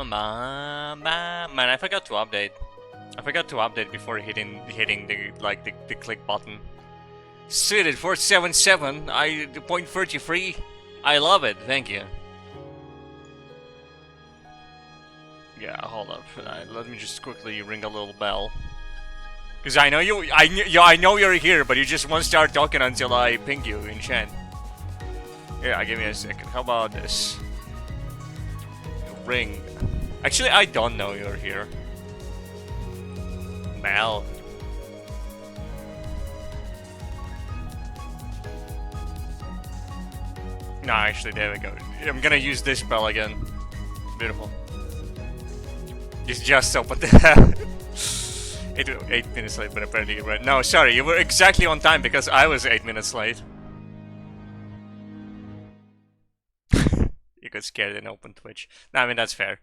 Man, I forgot to update. I forgot to update before hitting the click button. Suited 477. I point 33. I love it. Thank you. Yeah, hold up. Let me just quickly ring a little bell. Cause I know you. I know you're here, but you just won't start talking until I ping you in chat. Yeah, give me a second. How about this? Ring. Actually, I don't know you're here. Mel. No, actually, there we go. I'm gonna use this bell again. Beautiful. It's just opened the 8 minutes late, but apparently you were. No, sorry, you were exactly on time because I was 8 minutes late. You got scared and opened Twitch. No, I mean, that's fair.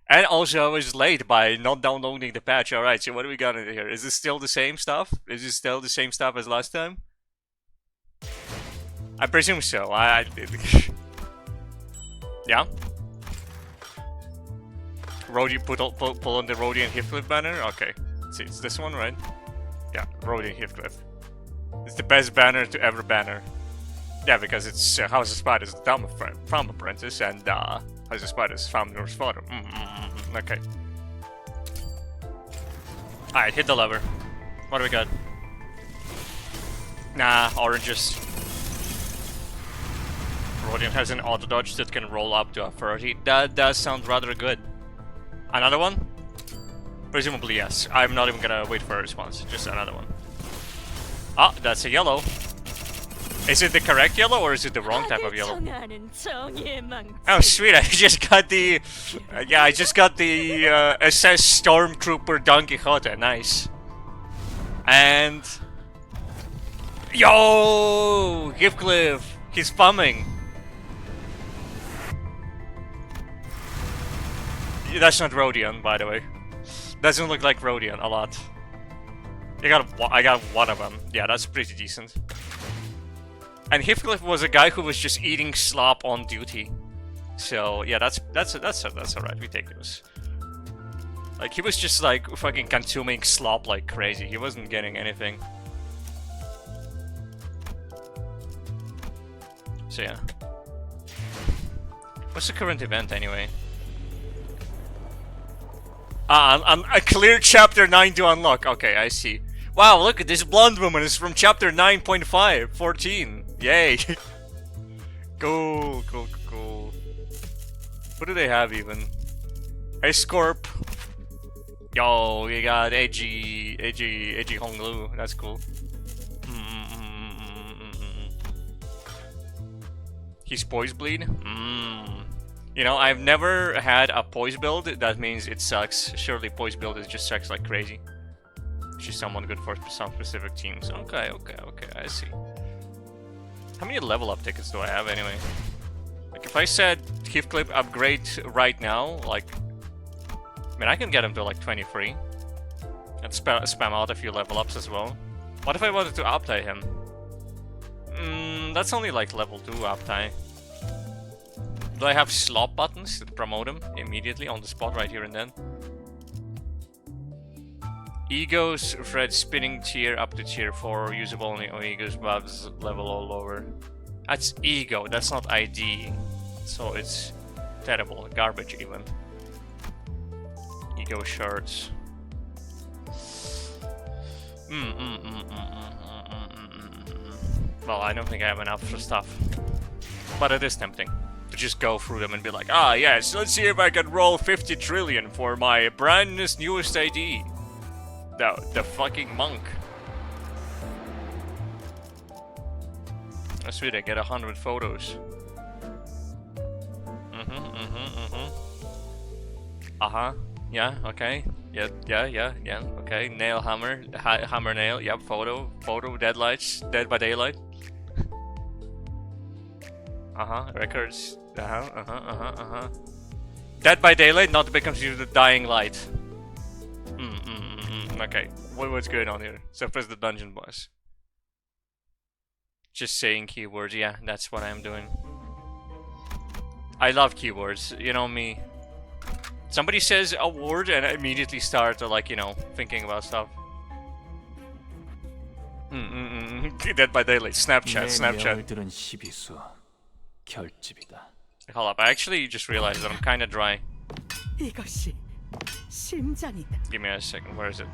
And also, I was late by not downloading the patch. Alright, so what do we got in here? Is this still the same stuff? Is this still the same stuff as last time? I presume so. Yeah? Rhodium, pull on the Rhodium Heathcliff banner? Okay. Let's see, it's this one, right? Yeah, Rhodium Heathcliff. It's the best banner to ever banner. Yeah, because it's House of Spiders, the Town of Farm Apprentice, and House of Spiders, Founder's Father. Okay. Alright, hit the lever. What do we got? Nah, oranges. Rhodium has an auto dodge that can roll up to a 30. That does sound rather good. Another one? Presumably yes. I'm not even gonna wait for a response. Just another one. Ah, that's a yellow. Is it the correct yellow or is it the wrong type of yellow? Oh sweet, I just got the... yeah, I just got the SS Stormtrooper Don Quixote. Nice. And... Yo! Heathcliff! He's bumming. That's not Rhodion, by the way. Doesn't look like Rhodion a lot. I got one of them. Yeah, that's pretty decent. And Heathcliff was a guy who was just eating slop on duty. So yeah, that's alright. We take those. Like he was just like fucking consuming slop like crazy. He wasn't getting anything. So yeah. What's the current event anyway? A clear chapter 9 to unlock. Okay, I see. Wow, look at this blonde woman is from chapter 9.5, 14. Yay. Cool. What do they have even? Hey, Scorp. Yo, you got edgy Honglu. That's cool. He's poise bleed? You know, I've never had a poise build. That means it sucks. Surely poise build is just sucks like crazy. She's someone good for some specific teams. Okay, I see. How many level up tickets do I have anyway? Like if I said Heathcliff upgrade right now, like... I mean, I can get him to like 23. And spam out a few level ups as well. What if I wanted to uptie him? That's only like level 2 uptie. Do I have slot buttons to promote him immediately on the spot right here and then? Egos, Fred spinning tier up to tier 4, usable only on Egos, buffs level or lower. That's Ego, that's not ID. So it's terrible, garbage even. Ego shirts. Well, I don't think I have enough for stuff. But it is tempting to just go through them and be like, ah yes, let's see if I can roll 50 trillion for my brand newest ID. The fucking monk. That's sweet, I get 100 photos. Yeah, okay. Yeah, okay. Nail hammer, hammer nail, yep, photo, deadlights, Dead by Daylight. Records. Dead by Daylight, not to be confused with Dying Light. Okay, what's going on here? Suppress the dungeon boss. Just saying keywords, yeah, that's what I'm doing. I love keywords, you know me. Somebody says a word and I immediately start like, you know, thinking about stuff. Dead by Daylight. Snapchat. Hold up, I actually just realized that I'm kinda dry. Give me a second, where is it?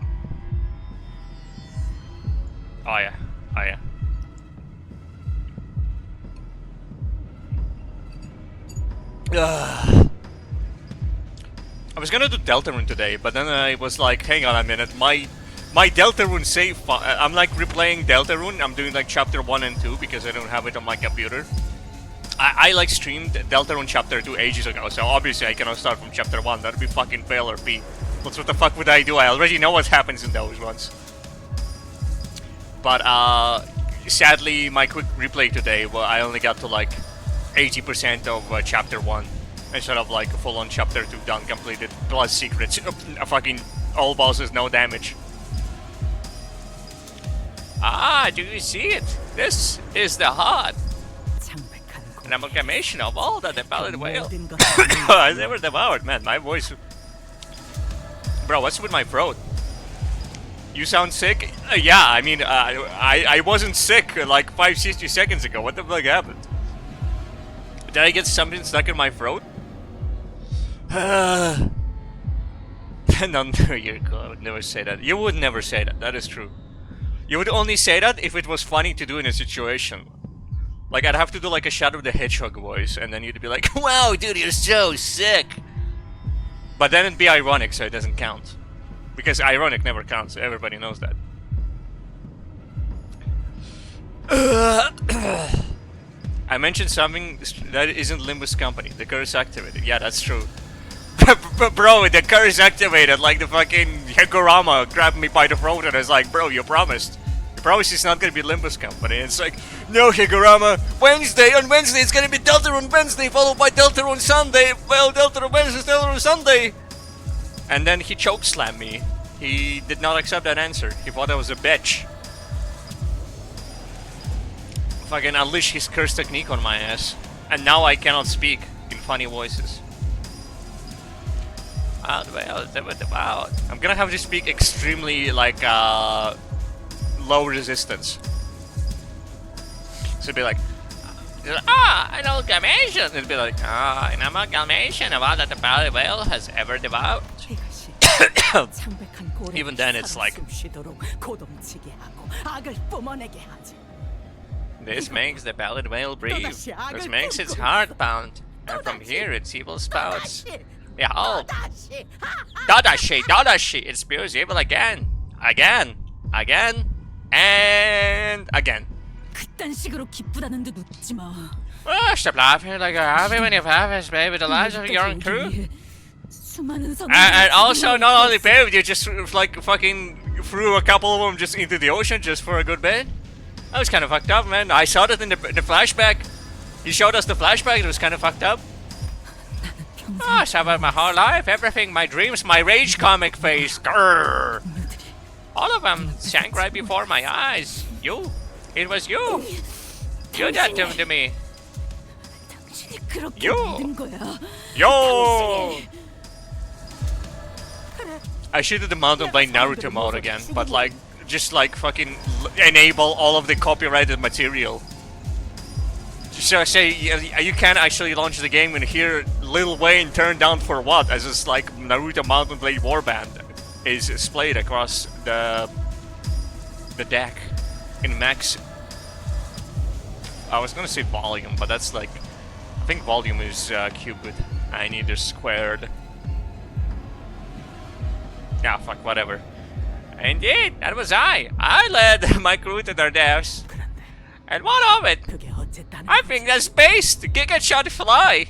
Oh yeah, oh yeah. I was gonna do Deltarune today, but then I was like, hang on a minute, my Deltarune save I'm like replaying Deltarune, I'm doing like chapter 1 and 2 because I don't have it on my computer. I like streamed Deltarune chapter 2 ages ago, so obviously I cannot start from chapter 1, that'd be fucking fail or B. But what the fuck would I do? I already know what happens in those ones. But sadly my quick replay today, well, I only got to like 80% of chapter 1 instead of like full on chapter 2 done, completed, plus secrets, fucking all bosses, no damage. Ah, do you see it? This is the heart. An amalgamation of all that devoured whale has ever devoured. Man, my voice. Bro, what's with my throat? You sound sick? Yeah, I mean, I wasn't sick like 5-60 seconds ago. What the fuck happened? Did I get something stuck in my throat? No, you're cool. I would never say that. You would never say that. That is true. You would only say that if it was funny to do in a situation. Like, I'd have to do like a Shadow the Hedgehog voice, and then you'd be like, wow, dude, you're so sick! But then it'd be ironic, so it doesn't count. Because ironic never counts, everybody knows that. I mentioned something that isn't Limbus Company, the curse activated. Yeah, that's true. Bro, the curse activated, like the fucking Higurama grabbed me by the throat and was like, bro, you promised. You promised it's not gonna be Limbus Company. And it's like, no, Higurama, on Wednesday it's gonna be Deltarune Wednesday, followed by Deltarune Sunday, well, Deltarune Wednesday, Deltarune Sunday. And then he chokeslammed me. He did not accept that answer. He thought I was a bitch. Fucking unleash his curse technique on my ass. And now I cannot speak in funny voices. I'm gonna have to speak extremely like low resistance. So it'd be like, an amalgamation. It'd be like, an amalgamation of all that the Valley Whale has ever devoured. Even then, it's like, this makes the Ballad Whale breathe. This makes its heart pound. And from here, its evil spouts. Behold! Dadashi! It spews evil again! Again! And again! Stop laughing like you're happy when you've harvested baby the lives of your own crew. And also, not only baby, you just like fucking threw a couple of them just into the ocean just for a good bit. That was kind of fucked up, man. I saw that in the flashback. He showed us the flashback, it was kind of fucked up. I suffered my whole life, everything, my dreams, my rage comic face. Grrr. All of them sank right before my eyes. You. It was you. You did them to me. You. Yo. I should do the Mountain Blade Naruto mode again, but like, just like fucking enable all of the copyrighted material. So say you can't actually launch the game and hear Lil Wayne turn down for what? As it's like Naruto Mountain Blade Warband is splayed across the deck in max. I was gonna say volume, but that's like, I think volume is cubed. I need it squared. Yeah, fuck, whatever. Indeed, that was I. I led my crew to their deaths. And what of it? I think that's space, the giga-shot fly.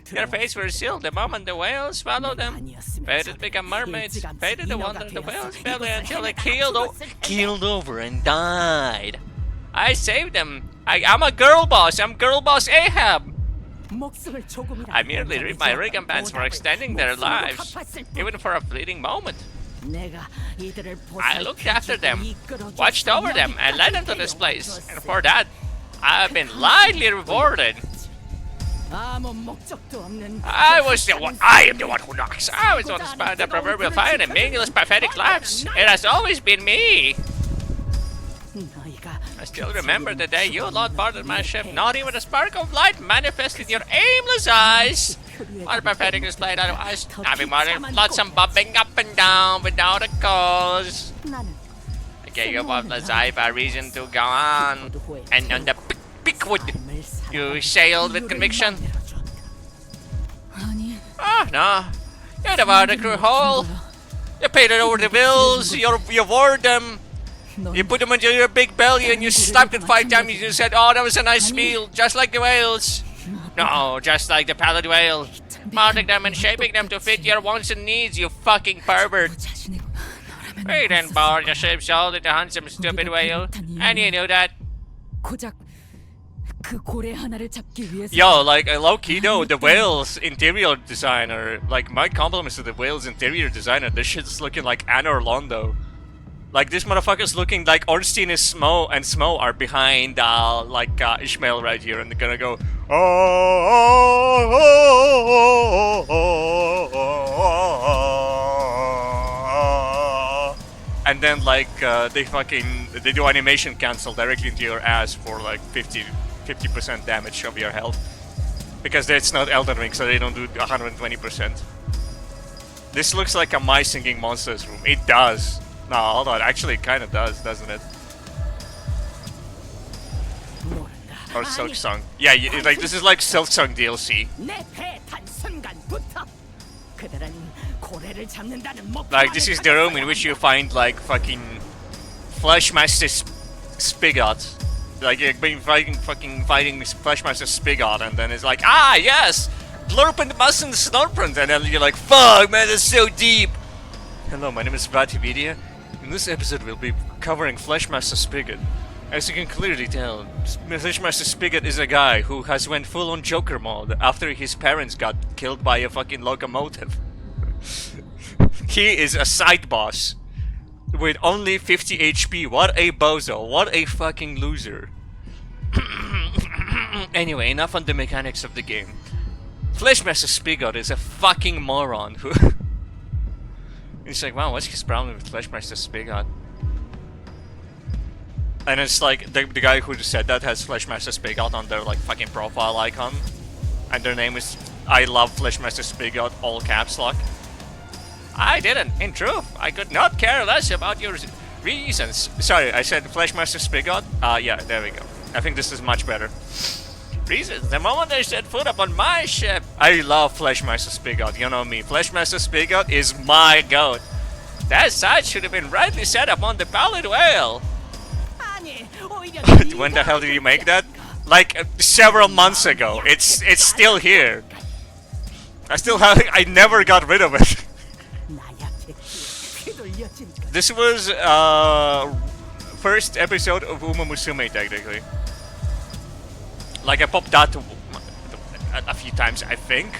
Their fates were sealed the moment the whales swallowed them. Faded become mermaids, faded the wonder of the whale's belly until they keeled over and died. I saved them. I'm a girl boss. I'm girl boss Ahab. I merely reap my recompense for extending their lives, even for a fleeting moment. I looked after them, watched over them, and led them to this place, and for that, I have been lightly rewarded. I was the one. I am the one who knocks. I was on the spot the proverbial fire and meaningless pathetic lives. It has always been me. I still remember the day you lot boarded my ship. Not even a spark of light manifested your aimless eyes. What a pathetic display out of eyes. Having more than lots of bobbing up and down without a cause. I gave you worthless eye for a reason to go on. And on the Pickwood, you sailed with conviction. Ah, no. You devoured the crew whole. You paid it over the bills. You wore them. You put them into your big belly and you slapped it 5 times and you said, oh, that was a nice meal, just like the whales. No, just like the pallid whale. Mounting them and shaping them to fit your wants and needs, you fucking pervert. We then board your ship sold to the handsome stupid whale, and you knew that. Yo, like, low-key though, the whale's interior designer, like, my compliments to the whale's interior designer, this shit's looking like Anna Orlando. Like, this motherfucker's looking like Ornstein and Smo are behind, Ishmael right here, and they're gonna go, and then, like, they do animation cancel directly into your ass for, like, 50% damage of your health. Because it's not Elden Ring, so they don't do 120%. This looks like a My Singing Monsters room. It does. No, hold on. Actually, it kind of does, doesn't it? Or Silk Song. Yeah, like this is like Silk Song DLC. Like, this is the room in which you find, like, fucking Fleshmaster Spigot. Like, you've been fighting Fleshmaster Spigot, and then it's like, ah, yes! Blurp and Bus and Snorprint, and then you're like, fuck, man, that's so deep! Hello, my name is Vatividia. In this episode, we'll be covering Fleshmaster Spigot. As you can clearly tell, Fleshmaster Spigot is a guy who has went full-on Joker mode after his parents got killed by a fucking locomotive. He is a side boss with only 50 HP. What a bozo. What a fucking loser. Anyway, enough on the mechanics of the game. Fleshmaster Spigot is a fucking moron who... It's like, wow, what's his problem with Fleshmaster Spigot? And it's like, the guy who said that has Fleshmaster Spigot on their, like, fucking profile icon. And their name is, I love Fleshmaster Spigot, all caps lock. I didn't. In truth, I could not care less about your reasons. Sorry, I said Fleshmaster Spigot? Yeah, there we go. I think this is much better. Reasons? The moment I set foot up on my ship. I love Fleshmaster Spigot, you know me. Fleshmaster Spigot is my goat. That side should have been rightly set up on the pallid whale. When the hell did you make that? Like, several months ago. It's still here. I never got rid of it. This was first episode of Uma Musume, technically. Like, I popped that a few times, I think.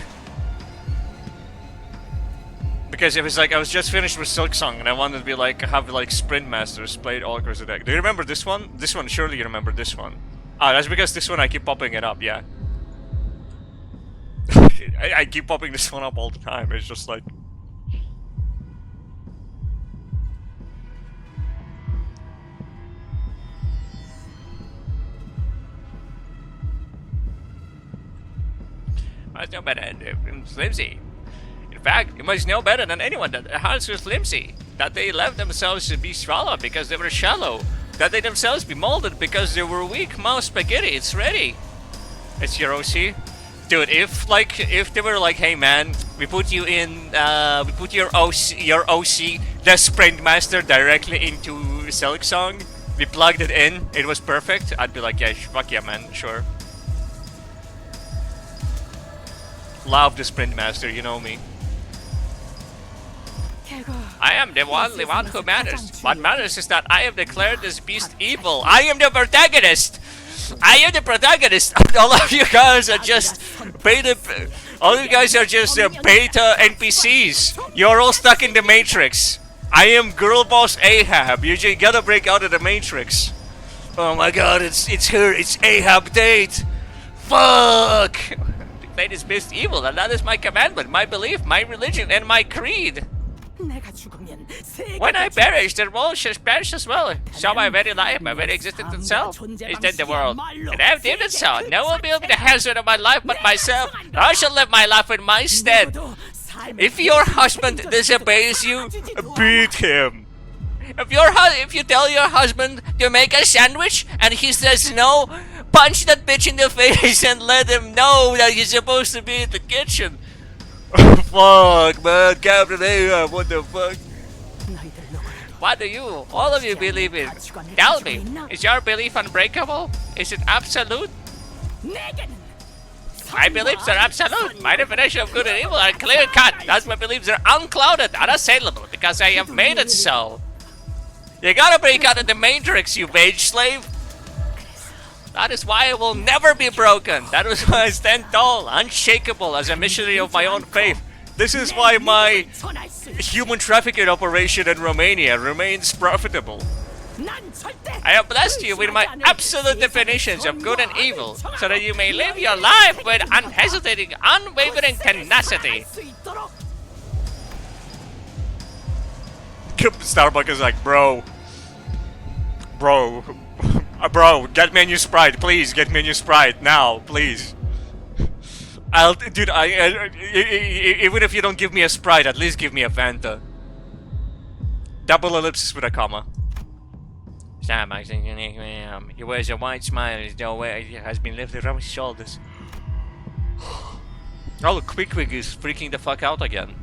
Because it was like, I was just finished with Silk Song and I wanted to be like, have like Sprint Masters played all across the deck. Do you remember this one? This one, surely you remember this one. Ah, that's because this one I keep popping it up, yeah. I keep popping this one up all the time, it's just like... Must know better than Flimsy. In fact, you must know better than anyone that the hearts were flimsy, that they left themselves to be swallowed because they were shallow, that they themselves be molded because they were weak mouth spaghetti. It's ready. It's your OC. Dude, if they were like, hey man, we put you in, we put your OC, the Sprint Master directly into Silk Song, we plugged it in, it was perfect, I'd be like, yeah, fuck yeah man, sure. Love the Sprint Master, you know me. I am the only one who matters. What matters is that I have declared this beast evil. I am the protagonist! I am the protagonist! All of you guys are just beta... All you guys are just beta NPCs. You're all stuck in the Matrix. I am girl boss Ahab. You just gotta break out of the Matrix. Oh my god, it's her. It's Ahab date. Fuck! contemplate his best evil, and that is my commandment, my belief, my religion, and my creed. When I perish, the world shall perish as well. So my very life, my very existence itself, is then the world. And I have deemed it so. No one will be the hazard of my life but myself. I shall live my life in my stead. If your husband disobeys you, beat him. If you tell your husband to make a sandwich and he says no, punch that bitch in the face and let him know that he's supposed to be in the kitchen. Fuck, man, Captain Ahab, what the fuck? What do you, all of you, believe in? Tell me, is your belief unbreakable? Is it absolute? My beliefs are absolute. My definition of good and evil are clear-cut. That's my beliefs are unclouded, unassailable, because I have made it so. You gotta break out of the matrix, you wage slave. That is why I will never be broken. That is why I stand tall, unshakable as a missionary of my own faith. This is why my human trafficking operation in Romania remains profitable. I have blessed you with my absolute definitions of good and evil, so that you may live your life with unhesitating, unwavering tenacity. Starbucks is like, bro, get me a new Sprite, please. Get me a new Sprite now, please. Dude, even if you don't give me a Sprite, at least give me a Fanta. Double ellipsis with a comma. Starbucks, he wears a white smile as though it has been lifted from his shoulders. Oh, look, Quick is freaking the fuck out again.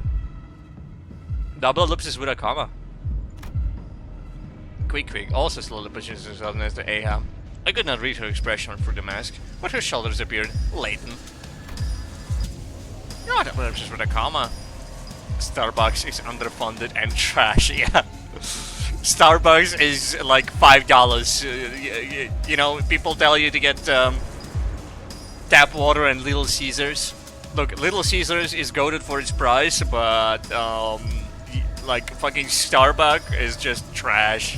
Double ellipsis with a comma. Quick also slowly pushes herself next to Ahab. I could not read her expression through the mask, but her shoulders appeared latent. No, double ellipsis with a comma. Starbucks is underfunded and trash, yeah. Starbucks is like $5. You know, people tell you to get tap water and Little Caesars. Look, Little Caesars is goated for its price, but like fucking Starbucks is just trash.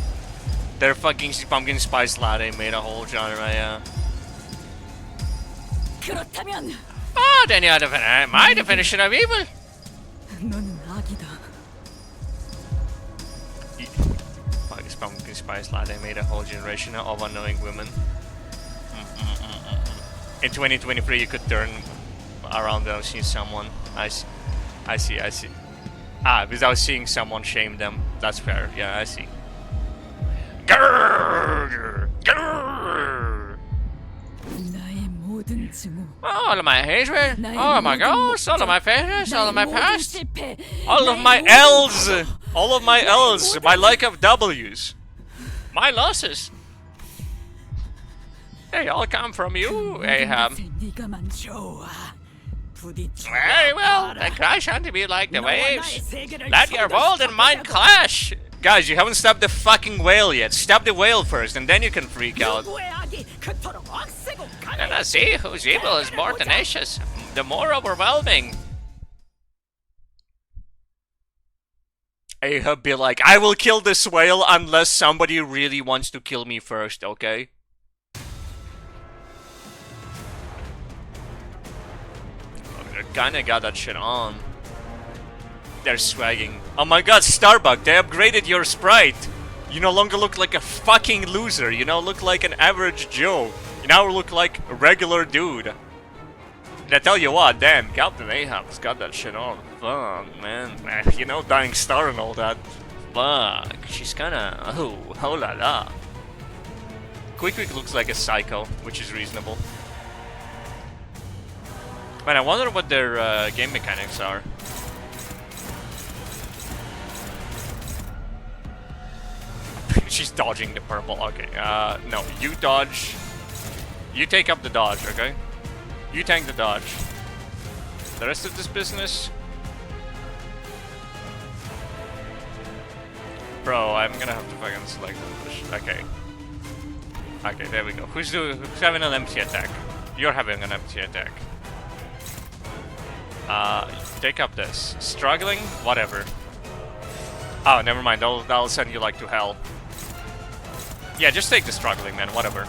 Their fucking pumpkin spice latte made a whole genre, yeah. Ah, then you have my definition of evil. Fucking pumpkin spice latte made a whole generation of unknowing women. In 2023, you could turn around without seeing someone. I see. Ah, without seeing someone shame them. That's fair. Yeah, I see. Grrr, grrr. All of my hatred, all of my goals, all of my failures, all of my past, all of my L's, my lack of W's, my losses. They all come from you, Ahab. Very well, then crash onto me like the waves. Let your world and mine clash. Guys, you haven't stopped the fucking whale yet. Stop the whale first, and then you can freak out. And I see whose evil is more tenacious, the more overwhelming. Ahab be like, I will kill this whale unless somebody really wants to kill me first, okay? Kinda got that shit on. They're swagging. Oh my god, Starbucks, they upgraded your Sprite. You no longer look like a fucking loser. You now look like an average Joe. You now look like a regular dude. And I tell you what, damn, Captain Ahab's got that shit on. Fuck, man. You know, Dying Star and all that. Fuck, she's kinda... oh la la. Quick looks like a psycho, which is reasonable. Man, I wonder what their game mechanics are. She's dodging the purple. Okay, no, you dodge. You take up the dodge, okay? You tank the dodge. The rest of this business... Bro, I'm gonna have to fucking select the okay. Okay, there we go. Who's having an empty attack? You're having an empty attack. Take up this. Struggling? Whatever. Oh, never mind. That'll send you like to hell. Yeah, just take the struggling, man. Whatever.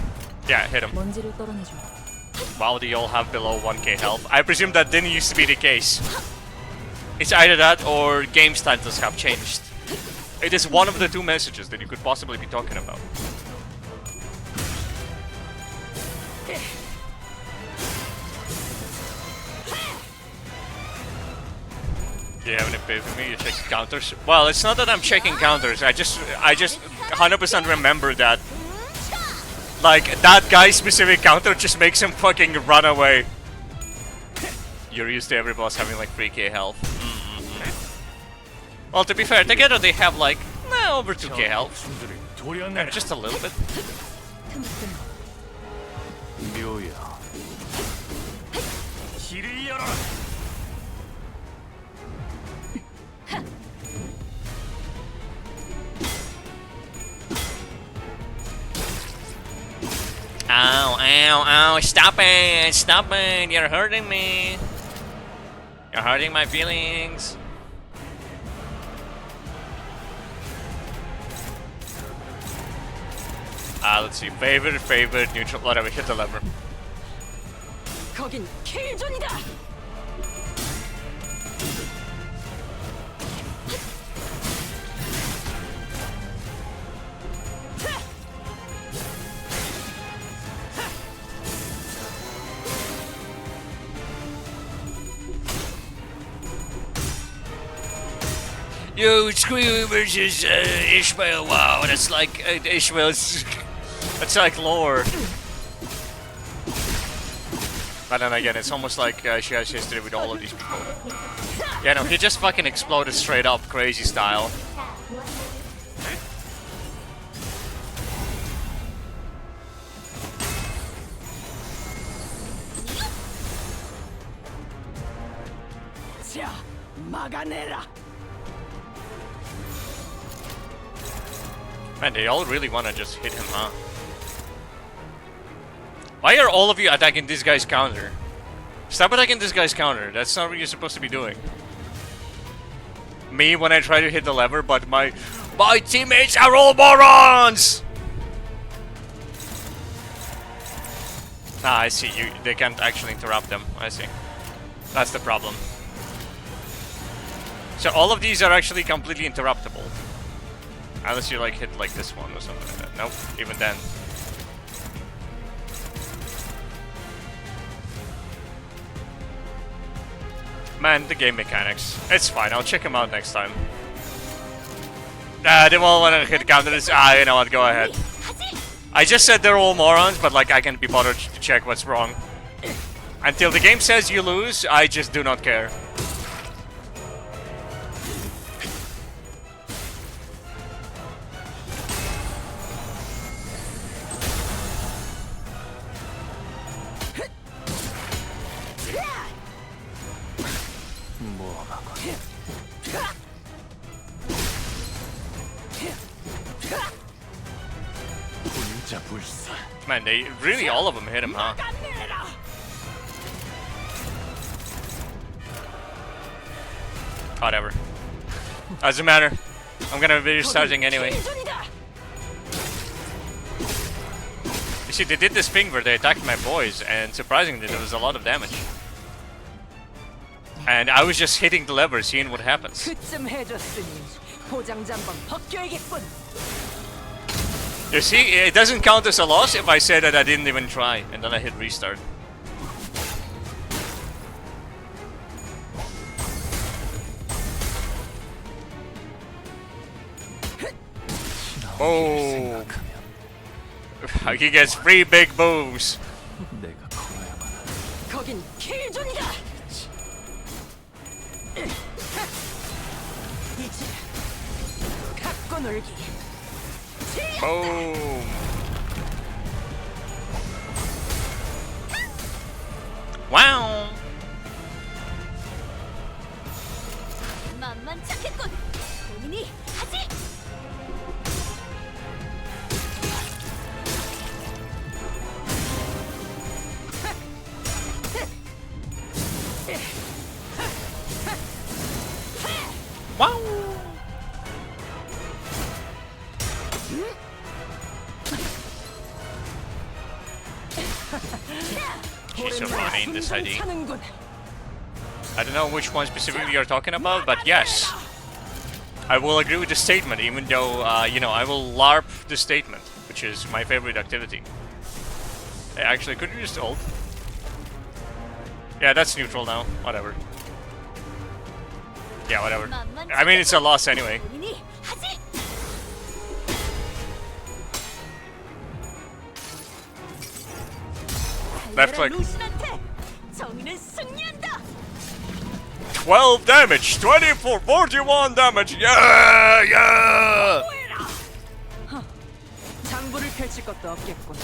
Yeah, hit him. Wow, they all have below 1k health. I presume that didn't used to be the case. It's either that or game's titles have changed. It is one of the two messages that you could possibly be talking about. Do you have any pay for me? You check counters? Well, it's not that I'm checking counters. I just 100% remember that. Like, that guy's specific counter just makes him fucking run away. You're used to every boss having like 3k health. Well, to be fair, together they have like over 2k health. Just a little bit. Ow, ow, ow, stop it, you're hurting me. You're hurting my feelings. Let's see, favorite, neutral, whatever, hit the lever. Yo, Screw versus Ishmael. Wow, that's like Ishmael's. That's like lore. But then again, it's almost like she has history with all of these people. Yeah, no, he just fucking exploded straight up, crazy style. Man, they all really want to just hit him, huh? Why are all of you attacking this guy's counter? Stop attacking this guy's counter. That's not what you're supposed to be doing. Me when I try to hit the lever, but my teammates are all morons! Ah, I see. They can't actually interrupt them. I see. That's the problem. So all of these are actually completely interruptible. Unless you like hit like this one or something like that. Nope, even then. Man, the game mechanics. It's fine, I'll check them out next time. They all want to hit counters. You know what, go ahead. I just said they're all morons, but like I can't be bothered to check what's wrong. Until the game says you lose, I just do not care. Man, they really all of them hit him, huh? Whatever. Doesn't matter. I'm gonna be restarting anyway. You see, they did this thing where they attacked my boys, and surprisingly, there was a lot of damage. And I was just hitting the lever, seeing what happens. You see, it doesn't count as a loss if I say that I didn't even try, and then I hit restart. Oh! He gets 3 big booms. Boom! Wow! Wow! this ID. I don't know which one specifically you're talking about, but yes. I will agree with the statement, even though, you know, I will LARP the statement, which is my favorite activity. Hey, actually, could you just ult? Yeah, that's neutral now. Whatever. Yeah, whatever. I mean, it's a loss anyway. Left click. 12 damage, 24, 41 damage. Yeah, yeah. 장부를 펼칠 것도 없겠군.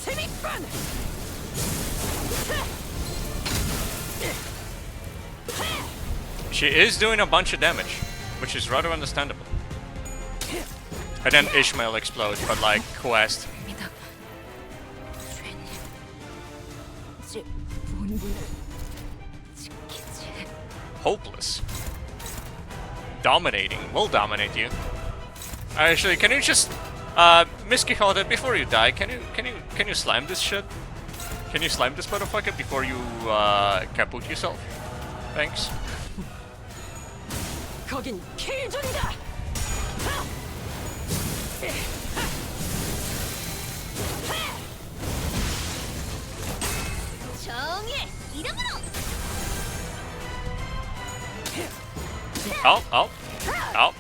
재밌군. She is doing a bunch of damage, which is rather understandable. And then Ishmael explodes, but like quest. Hopeless. Dominating. We'll dominate you. Actually, can you just Miss Quixote, before you die, can you slime this shit? Can you slime this motherfucker before you kaput yourself? Thanks. 거긴 킬존이다. 정의 이름으로. Oh.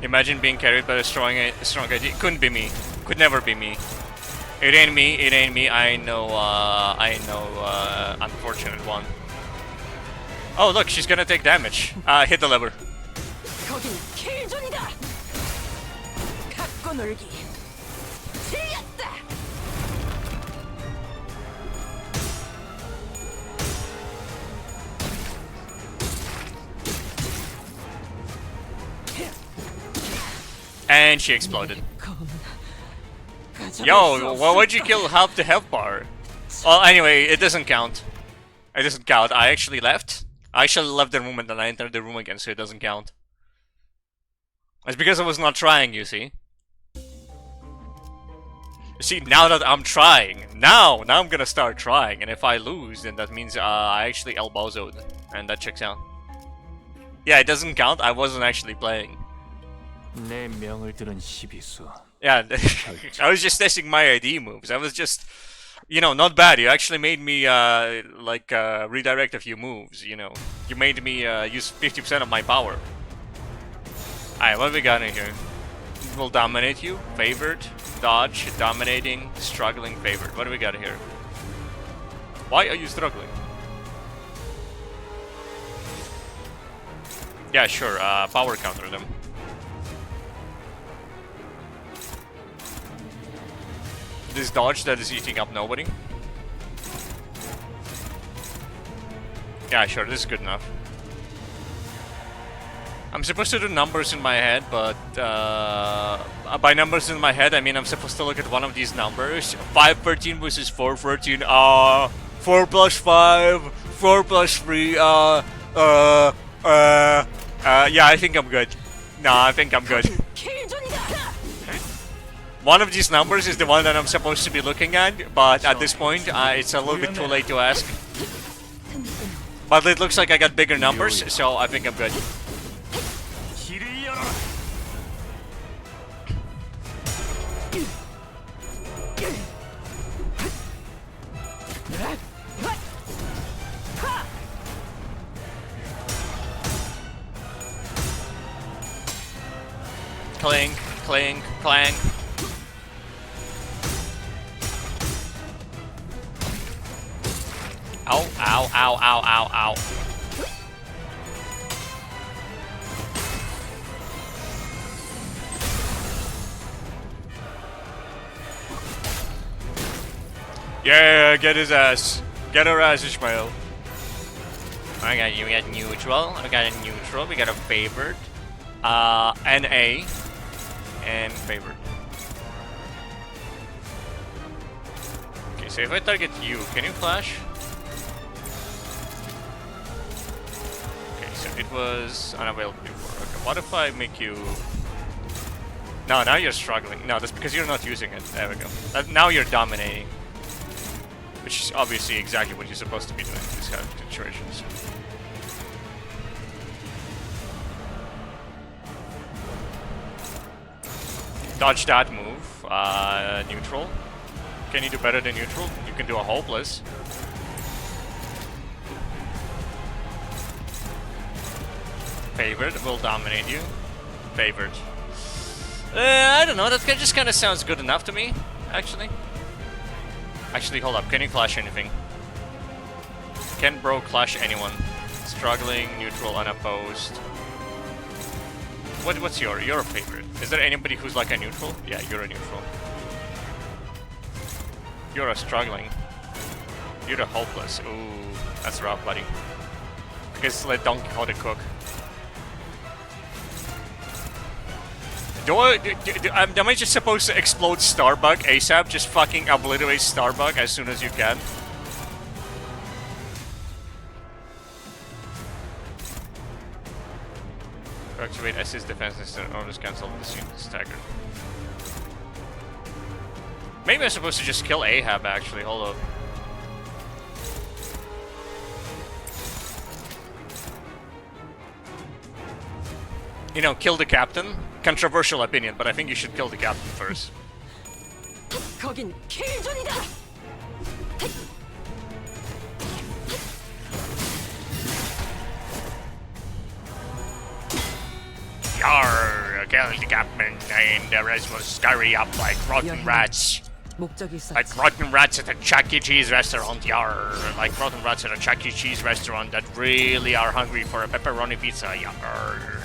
Imagine being carried by a strong ID. It couldn't be me. Could never be me. It ain't me. It ain't me. I know. Unfortunate one. Oh look, she's gonna take damage. Hit the lever. 거긴 킬존이다. 갖고 놀기. 틀렸다. And she exploded. Yo, why'd you kill half the health bar? Well, anyway, it doesn't count. It doesn't count. I actually left. I actually left the room and then I entered the room again, so it doesn't count. It's because I was not trying, you see. You see, now that I'm trying, now I'm gonna start trying, and if I lose, then that means I actually elbowzoed, and that checks out. Yeah, it doesn't count. I wasn't actually playing. Yeah, I was just testing my ID moves. I was just, you know, not bad. You actually made me redirect a few moves. You know, you made me use 50% of my power. Alright, what we got in here? We'll dominate you. Favored, dodge, dominating, struggling, favored. What do we got here? Why are you struggling? Yeah, sure. Power counter them. This dodge that is eating up nobody. Yeah, sure, this is good enough. I'm supposed to do numbers in my head, but by numbers in my head, I mean I'm supposed to look at one of these numbers. 513 versus 413. 4 plus 5, 4 plus 3. Yeah, I think I'm good. Nah, I think I'm good. One of these numbers is the one that I'm supposed to be looking at, but at this point, it's a little bit too late to ask. But it looks like I got bigger numbers, so I think I'm good. Clink, clink, clang. Ow, ow, ow, ow, ow, ow. Yeah, get his ass. Get her ass, Ishmael. I got you. We got neutral. I got a neutral. We got a favored. An A. And favored. Okay, so if I target you, can you flash? Okay, so it was unavailable before. Okay, what if I make you No, now you're struggling. No, that's because you're not using it. There we go. Now you're dominating. Which is obviously exactly what you're supposed to be doing in these kind of situations. Dodge that move. Neutral. Can you do better than neutral? You can do a hopeless. Favored will dominate you. Favored. I don't know, that just kind of sounds good enough to me, actually. Actually, hold up, can you clash anything? Can bro clash anyone? Struggling, neutral, unopposed. What's your favorite? Is there anybody who's like a neutral? Yeah, you're a neutral. You're a struggling. You're a hopeless. Ooh, that's rough, buddy. Because let Don Quixote cook. Am I just supposed to explode Starbuck ASAP? Just fucking obliterate Starbuck as soon as you can? Activate assist defense instead of just cancel the scene staggered. Maybe I'm supposed to just kill Ahab actually, hold up. You know, kill the captain. Controversial opinion, but I think you should kill the captain first. 거긴 킬존이다. Yarr, kill the captain, and the rest will scurry up like rotten rats. 목적이 있었지. Like rotten rats at a Chuck E. Cheese restaurant, yarr. Like rotten rats at a Chuck E. Cheese restaurant that really are hungry for a pepperoni pizza, yarr.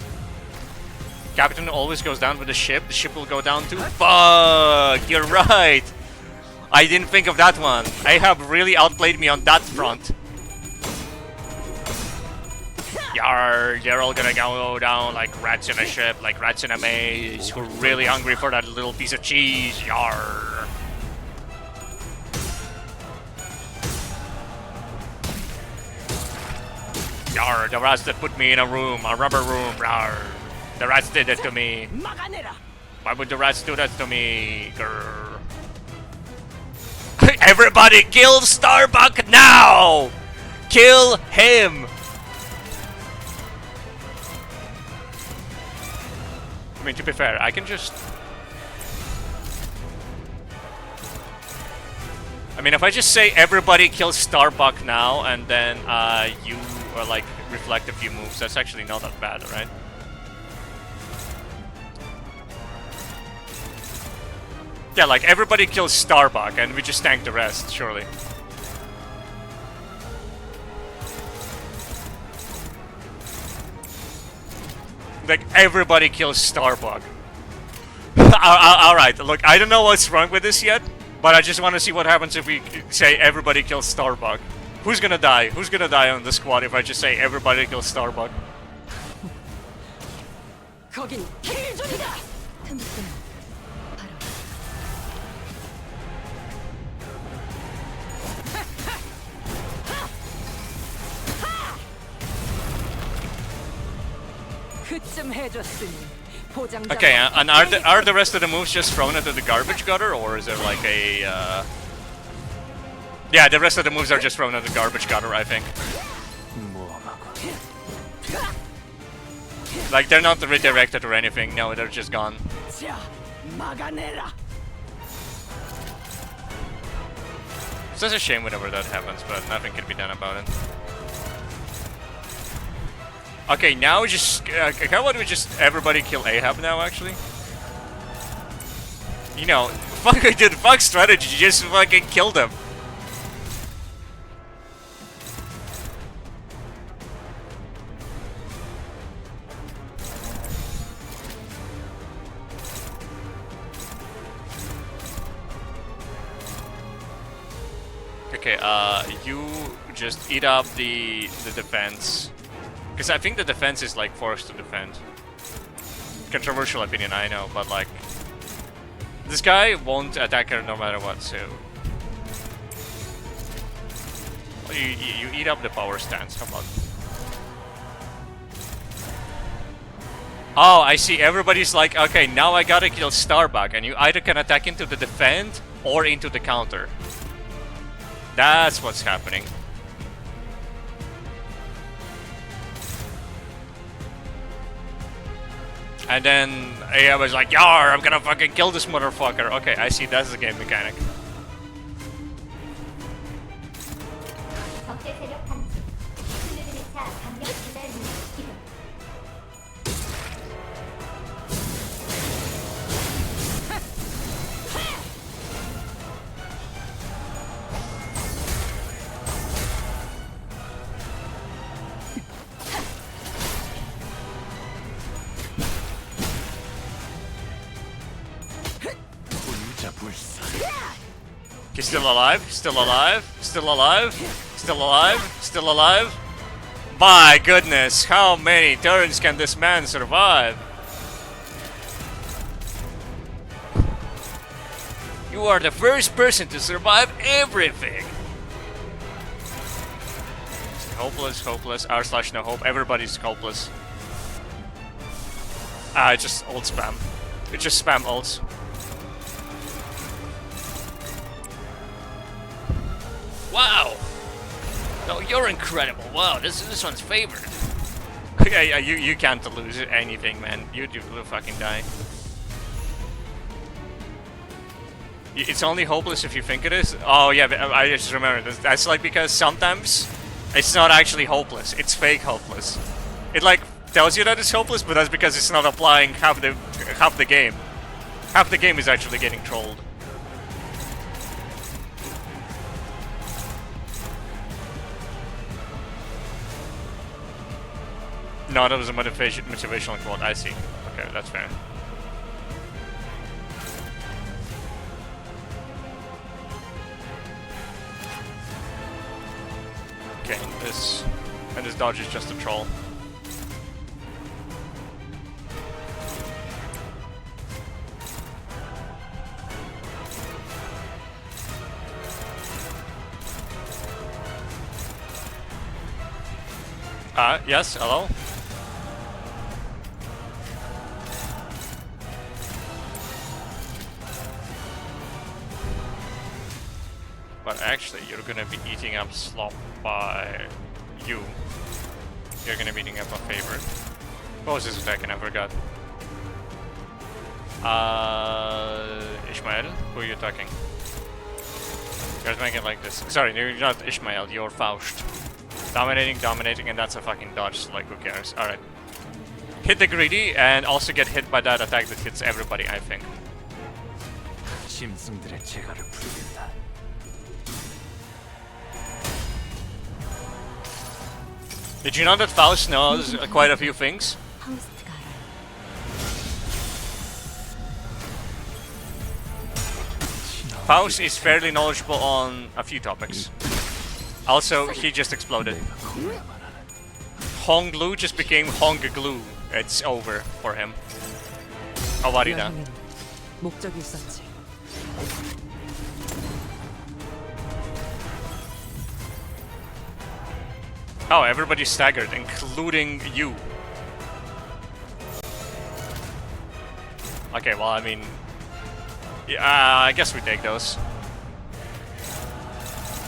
Captain always goes down with the ship will go down too. Fuck, you're right. I didn't think of that one. Ahab really outplayed me on that front. Yarr, they're all gonna go down like rats in a ship, like rats in a maze, who are really hungry for that little piece of cheese, yarr. Yarr, the rats that put me in a room, a rubber room, yarr. The rats did it to me. Why would the rats do that to me? Grr. Everybody kill Starbuck now! Kill him! I mean, to be fair, I can just... I mean, if I just say everybody kill Starbuck now, and then you like reflect a few moves, that's actually not that bad, right? Yeah, like everybody kills Starbuck and we just tank the rest, surely. Like everybody kills Starbuck. Alright, look, I don't know what's wrong with this yet, but I just want to see what happens if we say everybody kills Starbuck. Who's gonna die? Who's gonna die on the squad if I just say everybody kills Starbuck? 거긴 킬존이다. Okay, and are the rest of the moves just thrown into the garbage gutter, or is there like a yeah, the rest of the moves are just thrown into the garbage gutter, I think. Like they're not redirected or anything, no, they're just gone. It's such a shame whenever that happens, but nothing can be done about it. Okay, now just... how about we just everybody kill Ahab now, actually? You know, fuck, dude, fuck strategy, just fucking kill them. Okay, you just eat up the defense. Because I think the defense is like forced to defend. Controversial opinion, I know, but like... this guy won't attack her no matter what, so... Well, you eat up the power stance, come on. Oh, I see. Everybody's like, okay, now I gotta kill Starbuck, and you either can attack into the defend or into the counter. That's what's happening. And then I was like, yar, I'm gonna fucking kill this motherfucker. Okay, I see, that's the game mechanic. He's still alive, still alive, still alive, still alive, still alive. My goodness, how many turns can this man survive? You are the first person to survive everything. Hopeless, hopeless, r/no hope, everybody's hopeless. It's just ult spam. It's just spam ults. Wow! No, you're incredible. Wow, this one's favored. Yeah, you can't lose anything, man. You will fucking die. It's only hopeless if you think it is. Oh yeah, I just remember this. That's like because sometimes it's not actually hopeless. It's fake hopeless. It like tells you that it's hopeless, but that's because it's not applying half the game. Half the game is actually getting trolled. No, that was a motivational quote. I see. Okay, that's fair. Okay, this dodge is just a troll. Yes, hello? But actually, you're gonna be eating up slop by you. You're gonna be eating up a favorite. What was his attack? I forgot. Ishmael? Who are you attacking? You're making it like this. Sorry, you're not Ishmael, you're Faust. Dominating, and that's a fucking dodge, so like who cares? Alright. Hit the greedy, and also get hit by that attack that hits everybody, I think. Did you know that Faust knows quite a few things? Faust is fairly knowledgeable on a few topics. Also, he just exploded. Hong Lu just became Hong Glue. It's over for him. Awarida. 목적이 있었지. Oh, everybody's staggered, including you. Okay, well, I mean... Yeah, I guess we take those.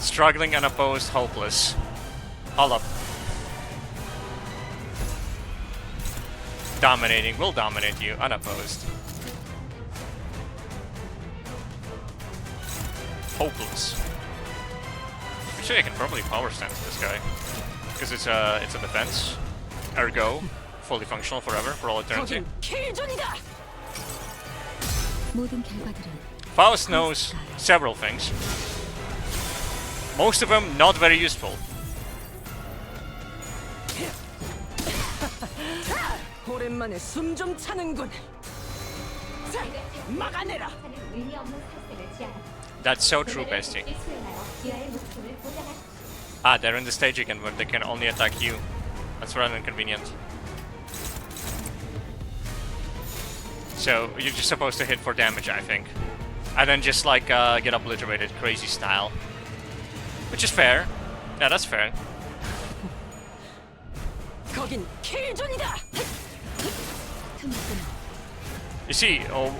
Struggling, unopposed, hopeless. Hold up. Dominating, we'll dominate you, unopposed. Hopeless. Actually, I can probably power stance this guy. Because it's a defense. Ergo, fully functional forever, for all eternity. Faust knows several things. Most of them not very useful. 오랜만에 숨 좀 차는군. 막아내라. That's so true, bestie. Ah, they're in the stage again, but they can only attack you. That's rather inconvenient. So, you're just supposed to hit for damage, I think. And then just, like, get obliterated crazy style. Which is fair. Yeah, that's fair. 거긴 킬존이다. You see,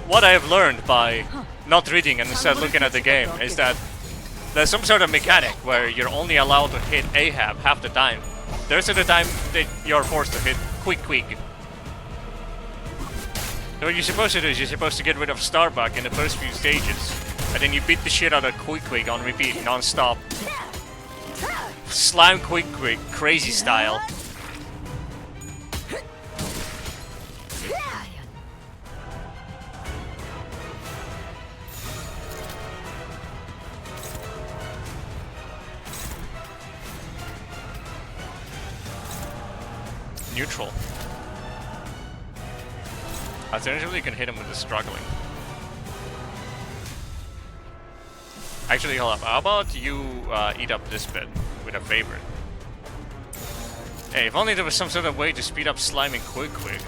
what I have learned by not reading and instead looking at the game is that there's some sort of mechanic where you're only allowed to hit Ahab half the time. The rest of the time that you're forced to hit Quick. So what you're supposed to do is you're supposed to get rid of Starbuck in the first few stages, and then you beat the shit out of Quick on repeat, non-stop. Slam Quick, crazy style. Neutral. Alternatively, you can hit him with the struggling. Actually, hold up. How about you eat up this bit with a favorite? Hey, if only there was some sort of way to speed up sliming Quick.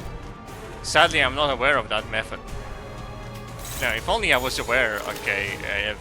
Sadly, I'm not aware of that method. Now, if only I was aware, okay, if...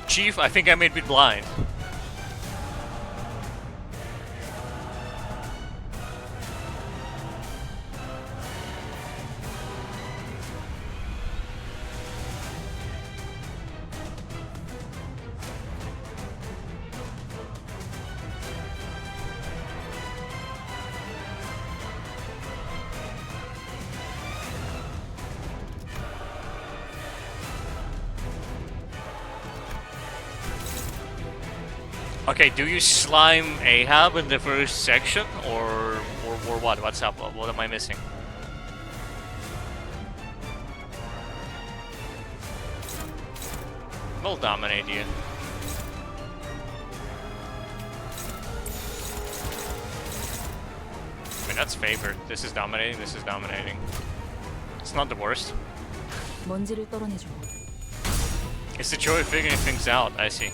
Chief, I think I made me blind. Okay, do you slime Ahab in the first section, or what? What's up? What am I missing? We'll dominate you. I mean, that's favored. This is dominating, this is dominating. It's not the worst. 먼지를 떨어내주고. It's the joy of figuring things out, I see.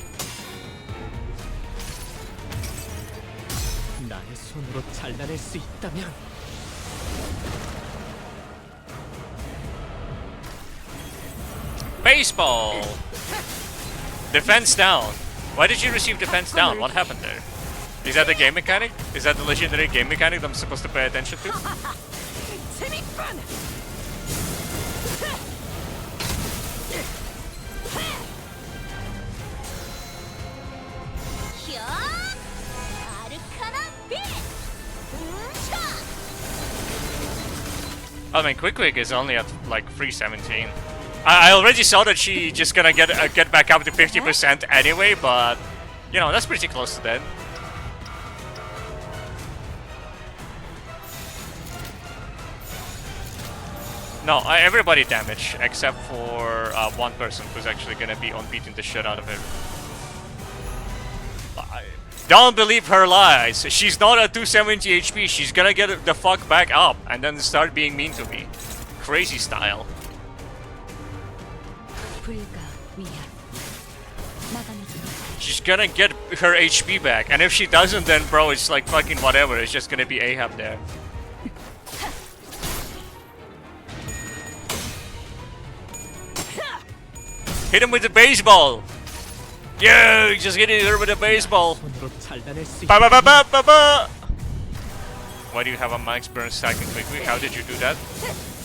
나의 손으로 잘라낼 수 있다면 Baseball! Defense down. Why did you receive defense down? What happened there? Is that the game mechanic? Is that the legendary game mechanic that I'm supposed to pay attention to? I mean, Quick is only at like 317. I already saw that she just gonna get back up to 50% anyway, but you know, that's pretty close to that. No, everybody damage except for one person who's actually gonna be on beating the shit out of it. Don't believe her lies. She's not at 270 HP. She's gonna get the fuck back up and then start being mean to me. Crazy style. She's gonna get her HP back, and if she doesn't, then bro, it's like fucking whatever. It's just gonna be Ahab there. Hit him with the baseball. Yeah, just hitting her with a baseball. Ba ba ba ba ba ba. Why do you have a max burn stacking quickly? How did you do that?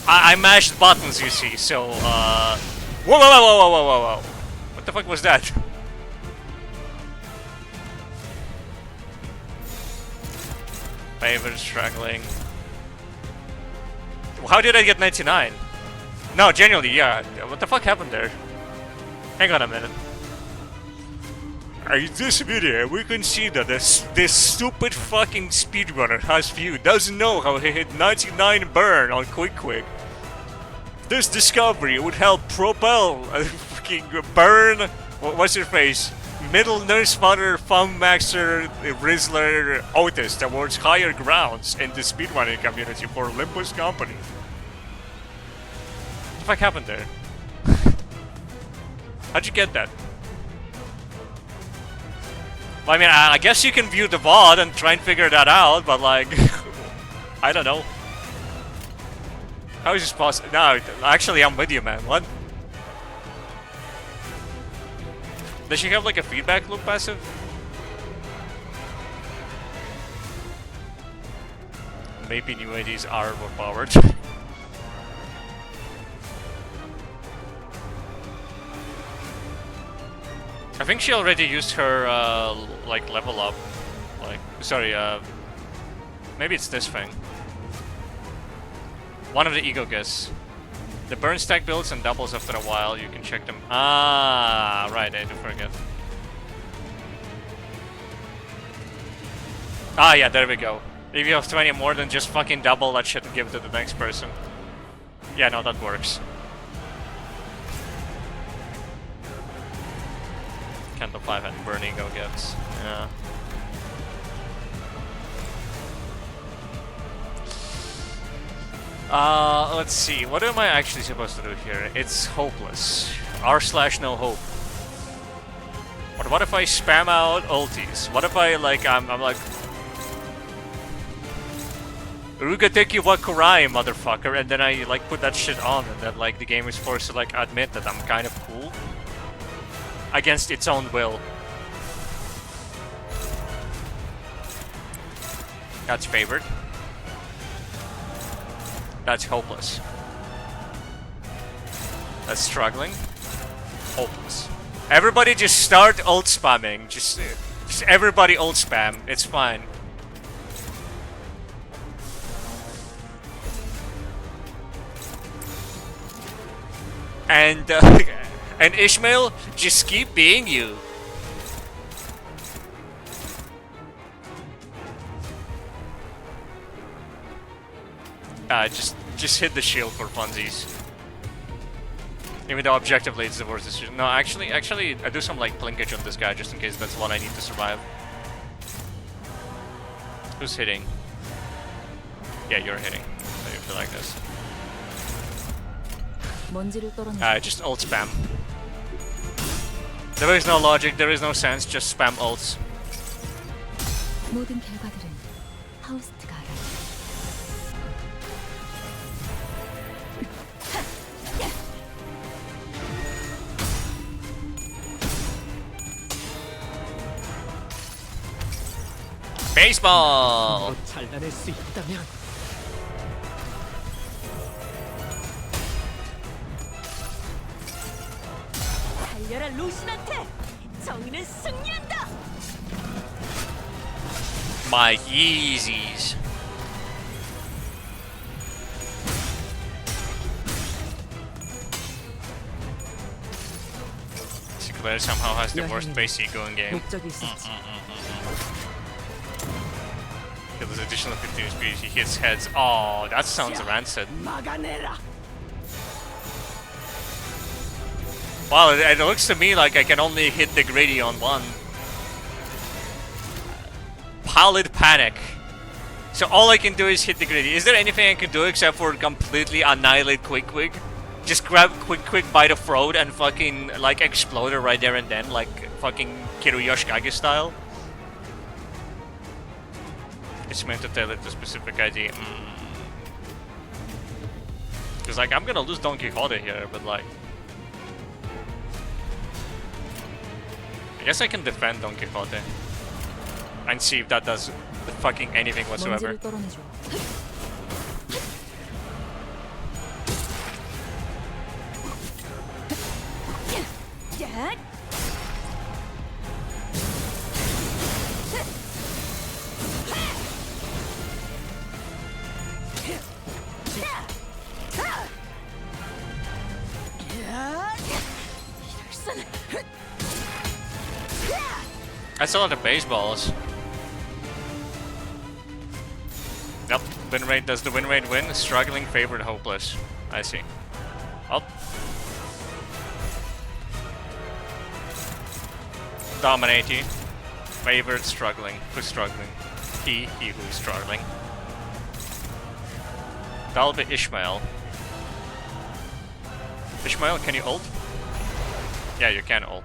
I mashed buttons, you see. So whoa whoa whoa whoa whoa whoa whoa! What the fuck was that? Favor struggling. How did I get 99? No, genuinely, yeah. What the fuck happened there? Hang on a minute. In this video, we can see that this stupid fucking speedrunner has view doesn't know how he hit 99 burn on Quick. This discovery would help propel a fucking burn. What's your face? Middle nurse mother, fun maxer, Rizzler, Otis towards higher grounds in the speedrunning community for Limbus Company. What the fuck happened there? How'd you get that? Well, I mean, I guess you can view the VOD and try and figure that out, but like, I don't know. How is this possible? No, actually, I'm with you, man. What? Does she have like a feedback loop passive? Maybe new IDs are overpowered. I think she already used her like level up. Like, sorry, maybe it's this thing. One of the ego gets. The burn stack builds and doubles after a while, you can check them. Ah, right, I do forget. Ah, yeah, there we go. If you have 20 more than just fucking double that shit and give it to the next person. Yeah, no, that works. Candle 5 and burn ego gets. Yeah. Let's see. What am I actually supposed to do here? It's hopeless. R/no hope. But what if I spam out ultis? What if I like I'm like Rugateki wa Kurai, motherfucker, and then I like put that shit on, and then like the game is forced to like admit that I'm kind of cool against its own will. That's favored. That's hopeless. That's struggling. Hopeless. Everybody just start ult spamming. Just everybody ult spam. It's fine. And and Ishmael, just keep being you. Just hit the shield for funsies. Even though objectively it's the worst decision. No, actually, I do some like plinkage on this guy just in case that's what I need to survive. Who's hitting? Yeah, you're hitting. So you feel like this. Just ult spam. There is no logic, there is no sense, just spam ults. 모든 결과들은 하우스트가 알아. Baseball! 잘라낼 수 있다면 달려라 루신한테 정의는 승리한다. My Yeezys. Sinclair somehow has the worst base ego in game. 목적이 있었지. Kill this additional 15 speed, he hits heads. Oh, that sounds rancid. 막아내라. Wow, it looks to me like I can only hit the greedy on one. Pallid Panic. So all I can do is hit the greedy. Is there anything I can do except for completely annihilate Quick? Just grab Quick by the throat and fucking like explode her right there and then, like fucking Kiru Yoshikage style? It's meant to tailor to specific ID. Because like I'm gonna lose Don Quixote here, but like I guess I can defend Don Quixote and see if that does fucking anything whatsoever. 먼지를 떨어내줘. That's a lot of baseballs. Yep, win rate. Does the win rate win? Struggling, favored, hopeless. I see. Up. Dominate you. Favored, struggling. Who's struggling? He who is struggling. That'll be Ishmael. Ishmael, can you ult? Yeah, you can ult.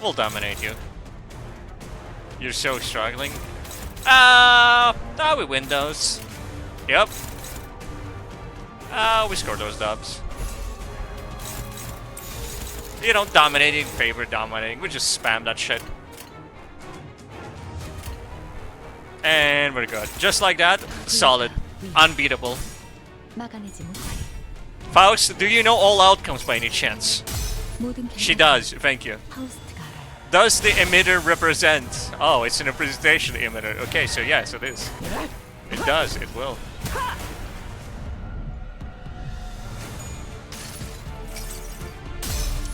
We'll dominate you. You're so struggling. We win those. Yep. We score those dubs. You know, dominating, favorite, dominating. We just spam that shit. And we're good. Just like that, solid. Unbeatable. 막아내지 못해. Faust, do you know all outcomes by any chance? 모든 She 결과들은 does, thank you. 하우스트가 알아요. Does the emitter represent? Oh, it's an representation emitter. Okay, so yes, it is. It does, it will.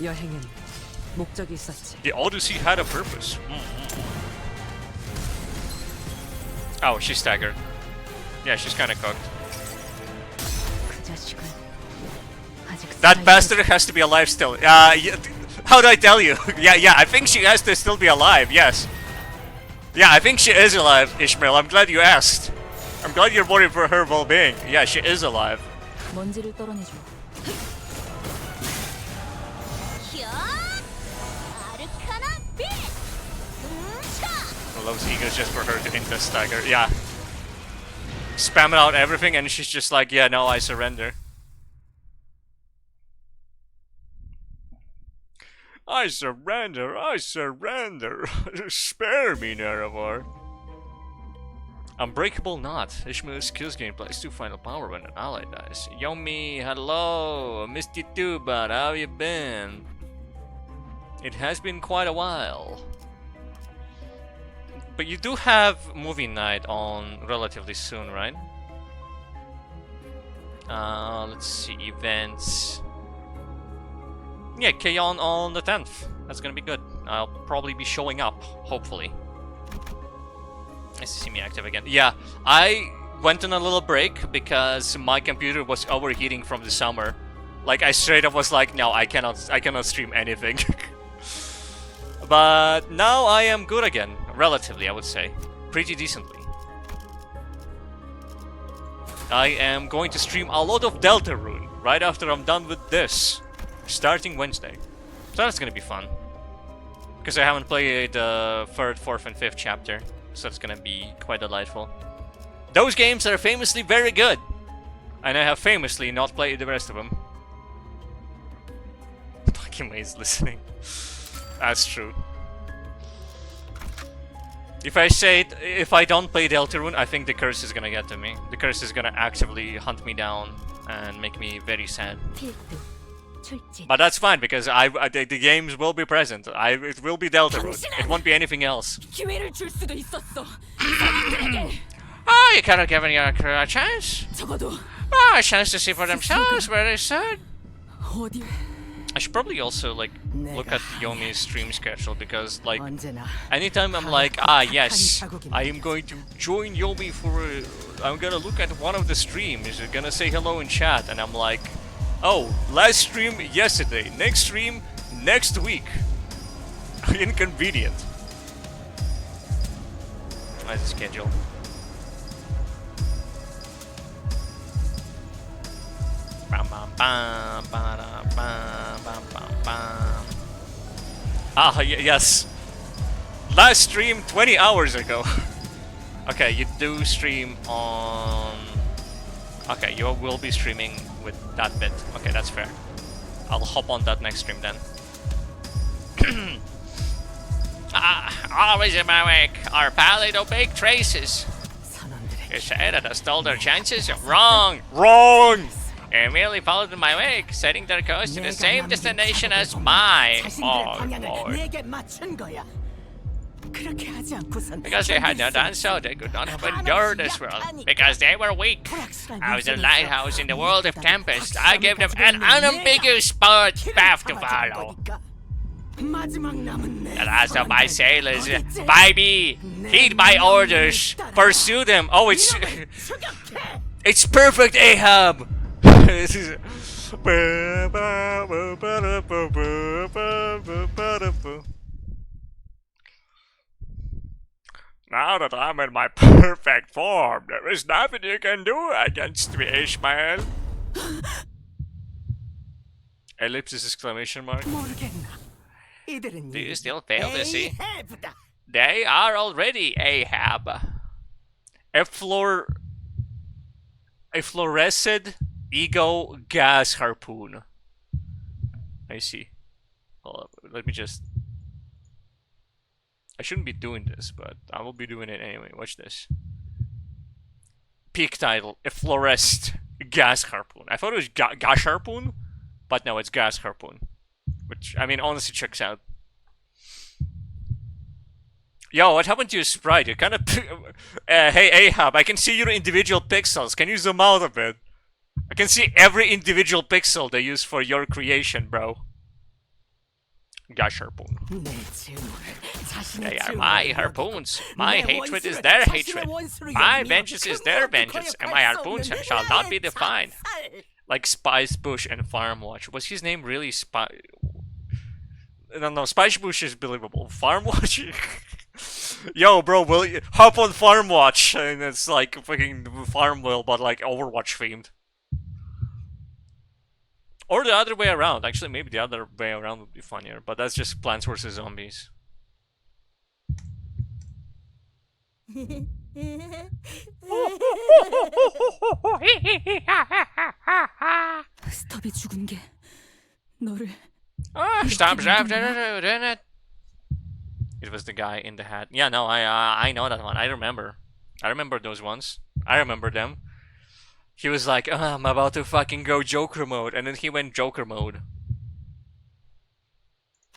여행은 목적이 있었지. The Odyssey had a purpose. Oh, she's staggered. Yeah, she's kind of cooked. 그 자식은 아직 That 살아있을 bastard has to be alive still. Yeah, how do I tell you? yeah, I think she has to still be alive, yes. Yeah, I think she is alive, Ishmael. I'm glad you asked. I'm glad you're worried for her well-being. Yeah, she is alive. 먼지를 떨어내줘. 히야! 아르카나 빛! Well, those egos just for her to into stagger. Yeah. Spamming out everything and she's just like, yeah, no, I surrender. I surrender, I surrender. Spare me, Nerevar. Unbreakable Knot. Ishmael's kills gameplay. Still final power when an ally dies. Yomi, hello. Missed you too, bud. How you been? It has been quite a while. But you do have movie night on relatively soon, right? Let's see, events. Yeah, K-On! On the 10th. That's gonna be good. I'll probably be showing up, hopefully. Nice to see me active again. Yeah, I went on a little break because my computer was overheating from the summer. Like, I straight up was like, no, I cannot stream anything. But now I am good again. Relatively, I would say. Pretty decently. I am going to stream a lot of Deltarune right after I'm done with this. Starting Wednesday. So that's gonna be fun. Because I haven't played the 3rd, 4th, and 5th chapter. So that's gonna be quite delightful. Those games are famously very good. And I have famously not played the rest of them. Fucking is listening. That's true. If I say it, if I don't play Deltarune, I think the curse is gonna get to me. The curse is gonna actively hunt me down and make me very sad. 필두, 출진. But that's fine because the games will be present. It will be Deltarune. It won't be anything else. 기회를 줄 수도 있었어. 사람들에게 Oh, you cannot give any a chance? 적어도 Oh, a chance to see for themselves where they stood. 어디 I should probably also like look at Yomi's stream schedule because like 언제나 anytime I'm like, yes, I am going to join Yomi for I'm gonna look at one of the streams, gonna say hello in chat, and I'm like, oh, last stream yesterday, next stream next week. Inconvenient. What's the schedule? Bam, bam, bam, bam, bam, bam, bam, bam. Yes. Last stream 20 hours ago. Okay, you do stream on... Okay, you will be streaming with that bit. Okay, that's fair. I'll hop on that next stream then. Always in my wake are pallid opaque traces. 선원들에게 You say that I stole their chances? Wrong! Wrong! They merely followed in my wake, setting their course to the same destination as mine. 자신들의 Oh, 방향을 Lord. 내게 맞춘 거야. 그렇게 하지 않고선 Because they had not done so, they could not have endured this world. Because they were weak. I was a lighthouse in the world of tempest. I gave them an unambiguous path to follow. 마지막 남은 내 The last of my sailors, 어딨지? baby, heed my orders, pursue them. Oh, it's 추격해. it's perfect, Ahab. Now that I'm in my perfect form, there is nothing you can do against me, Ishmael. Ellipsis exclamation mark. 모르겠나. 이들은 Do you still fail to see? 에이해브다. They are already Ahab. A fluorescent ego gas harpoon. I see. Hold up, let me just... I shouldn't be doing this, but I will be doing it anyway. Watch this. Peak title, a fluorescent gas harpoon. I thought it was gas harpoon, but no, it's gas harpoon. Which, I mean, honestly checks out. Yo, what happened to your sprite? You kind of... hey, Ahab, I can see your individual pixels. Can you zoom out a bit? I can see every individual pixel they use for your creation, bro. Gas harpoon. 내 증오를 자신의 They are 증오로 my 여기고 harpoons. My 내 hatred is 원수를 their 자신의 hatred. 원수로 My 여기며 vengeance is their 그들한테 vengeance, and 거역할 my 수 harpoons 없는 shall not be 나의 defined. 작살. Like Spice Bush and Farmwatch. Was his name really No, Spice Bush is believable. Farmwatch? Yo, bro, will you hop on Farmwatch? And it's like fucking Farmville, but like Overwatch themed. Or the other way around. Actually, maybe the other way around would be funnier, but that's just Plants vs. Zombies. 스톱이 죽은 게 너를 Stop. It was the guy in the hat. Yeah, no, I know that one. I remember those ones. I remember them. He was like, I'm about to fucking go Joker mode, and then he went Joker mode.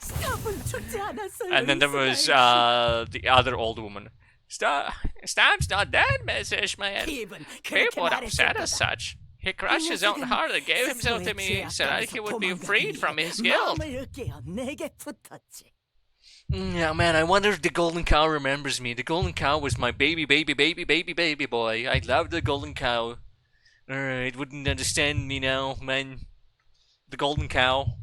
스톱은 죽지 않았어요. And then there was 이스라엘. the other old woman. Stop's not dead, Miss Ishmael. 힙은 Cape 그렇게 would upset 말했을 as 거다. such. He crushed his own heart and gave himself to me so that he would be freed from his guilt. 마음을 깨어 내게 붙었지. Yeah, man, I wonder if the Golden Cow remembers me. The Golden Cow was my baby boy. I loved the Golden Cow. It wouldn't understand me now, man. The Golden Cow.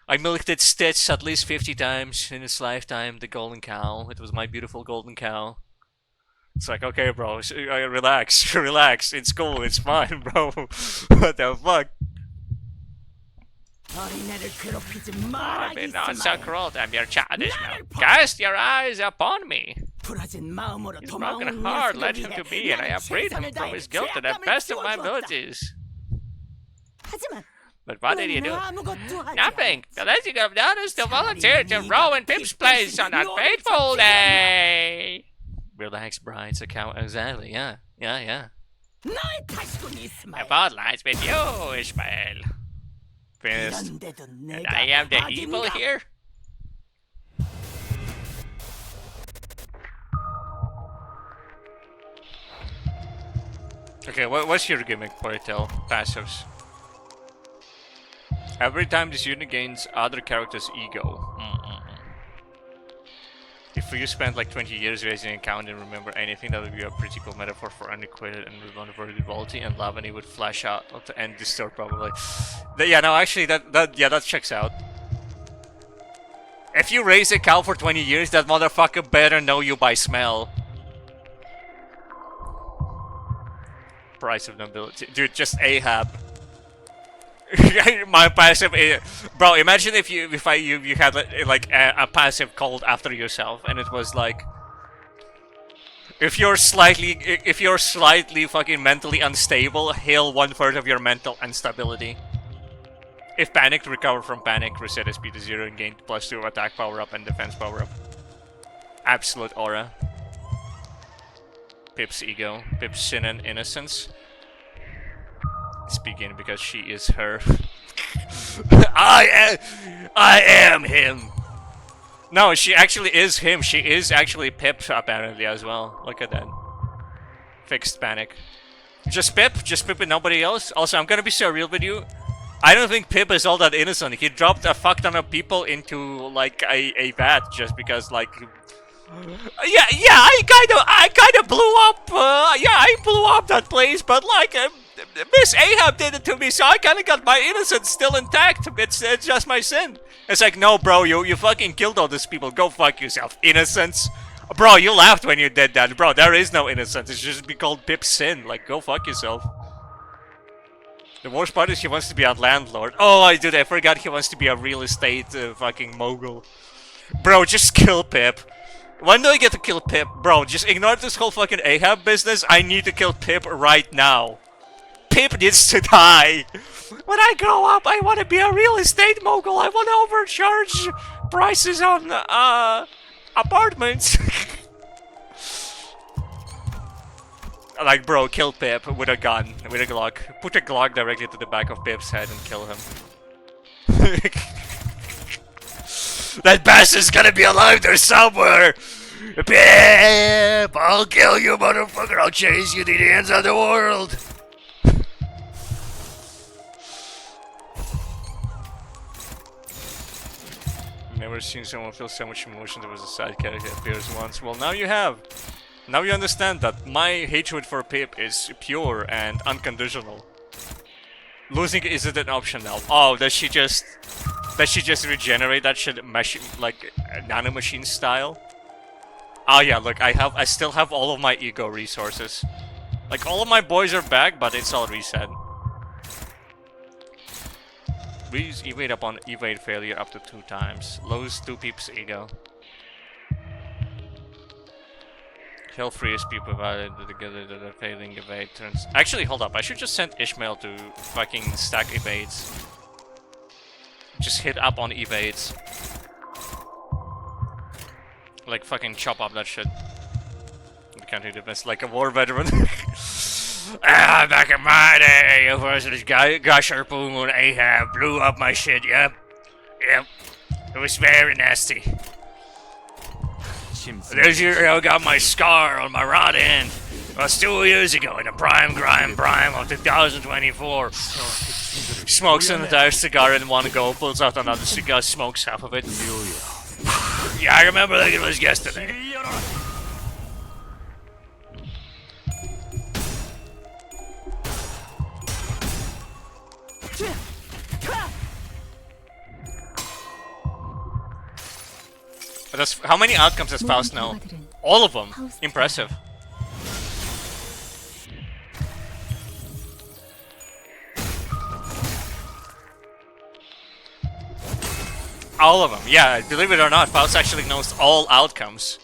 I milked its tits at least 50 times in its lifetime, the Golden Cow. It was my beautiful Golden Cow. It's like, okay, bro, relax, relax. It's cool, it's fine, bro. What the fuck? 어린애를 괴롭히지 I've 마라 been not so 이스마엘. cruel, I'm your childish now. Cast your eyes upon me. 부러진 마음으로 His 도망온 broken heart led 녀석을 him to 위해 me, and I 나는 have freed him 최선을 from 다해 his guilt to the 죄악감을 best of my 지워주었다. abilities. 하지만 But what did you do? 너는 아무것도 하지 Nothing. 않았지. The least you could have done is to volunteer to row in Pip's place on that fateful day. Relax, bro. It's a cow. Exactly. Yeah. 너의 탓이군 이스마엘. About lies with you, Ishmael. Finished. 이런데도 And 내가 I am the evil 악인가? here. Okay, what's your gimmick, Poetel? Passives. Every time this unit gains other character's ego. If you spent like 20 years raising an account and remember anything, that would be a pretty cool metaphor for unrequited and vulnerability and love, and it would flash out and distort probably. Yeah, no, actually that checks out. If you raise a cow for 20 years, that motherfucker better know you by smell. Price of nobility. Dude, just Ahab. My passive is, bro, imagine if you had like a passive called after yourself, and it was like, if you're slightly fucking mentally unstable, heal 1/3 of your mental instability. If panicked, recover from panic, reset SP to 0 and gain +2 attack power up and defense power up. Absolute aura. Pip's ego, Pip's sin and innocence. Speaking because she is her. I am him. No, she actually is him. She is actually Pip apparently as well. Look at that. Fixed panic. Just Pip and nobody else. Also, I'm gonna be so real with you. I don't think Pip is all that innocent. He dropped a fuck ton of people into like a vat just because like. I kind of blew up. I blew up that place, but like Miss Ahab did it to me, so I kind of got my innocence still intact. It's just my sin. It's like, no, bro, you fucking killed all these people. Go fuck yourself, innocence. Bro, you laughed when you did that, bro. There is no innocence. It's just be called Pip's sin. Like, go fuck yourself. The worst part is he wants to be a landlord. Oh, I forgot he wants to be a real estate fucking mogul. Bro, just kill Pip. When do I get to kill Pip? Bro, just ignore this whole fucking Ahab business. I need to kill Pip right now. Pip needs to die. When I grow up, I want to be a real estate mogul. I want to overcharge prices on apartments. Like, bro, kill Pip with a gun, with a glock. Put a glock directly to the back of Pip's head and kill him. That bastard's gonna be alive there somewhere! Pip! I'll kill you, motherfucker! I'll chase you to the ends of the world! Never seen someone feel so much emotion. There was a side character that appears once. Well, now you have. Now you understand that my hatred for Pip is pure and unconditional. Losing isn't an option now. Oh, does she just regenerate that shit like nanomachine style? Oh yeah, look, I still have all of my ego resources. Like, all of my boys are back, but it's all reset. We use evade upon evade failure up to 2 times. Lose 2 peeps ego. Kill freest people provided together that are failing evade turns. Actually, hold up, I should just send Ishmael to fucking stack evades. Just hit up on evades. Like, fucking chop up that shit. We can't do this like a war veteran. Back in my day, of course, this guy, Gusher Boom and Ahab blew up my shit, yep. Yep. It was very nasty. There's I got my scar on my right hand. It was 2 years ago in the prime of 2024. Smokes an entire cigar in one go, pulls out another cigar, smokes half of it. Yeah, I remember like it was yesterday. How many outcomes does Faust know? All of them. Impressive. All of them. Yeah, believe it or not, Faust actually knows all outcomes.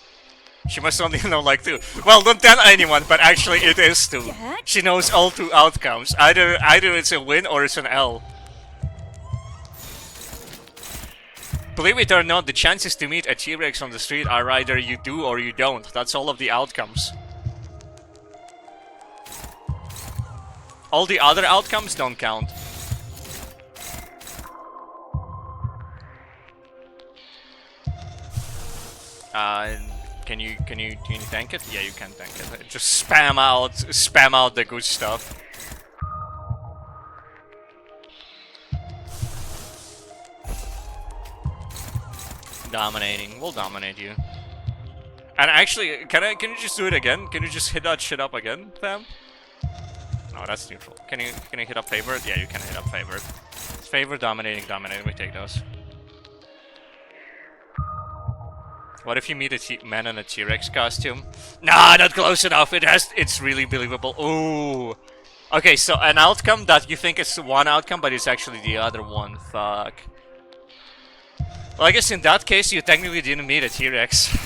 She must only know like 2. Well, don't tell anyone, but actually it is 2. She knows all 2 outcomes. Either it's a win or it's an L. Believe it or not, the chances to meet a T-Rex on the street are either you do or you don't. That's all of the outcomes. All the other outcomes don't count. Can you tank it? Yeah, you can tank it. Just spam out the good stuff. Dominating. We'll dominate you. And actually, can you just do it again? Can you just hit that shit up again, fam? No, that's neutral. Can you hit up favored? Yeah, you can hit up favored. Favored, dominating. We take those. What if you meet a man in a T-Rex costume? Nah, not close enough. It's really believable. Ooh. Okay, so an outcome that you think is one outcome, but it's actually the other one. Fuck. Well, I guess in that case, you technically didn't meet a T-Rex.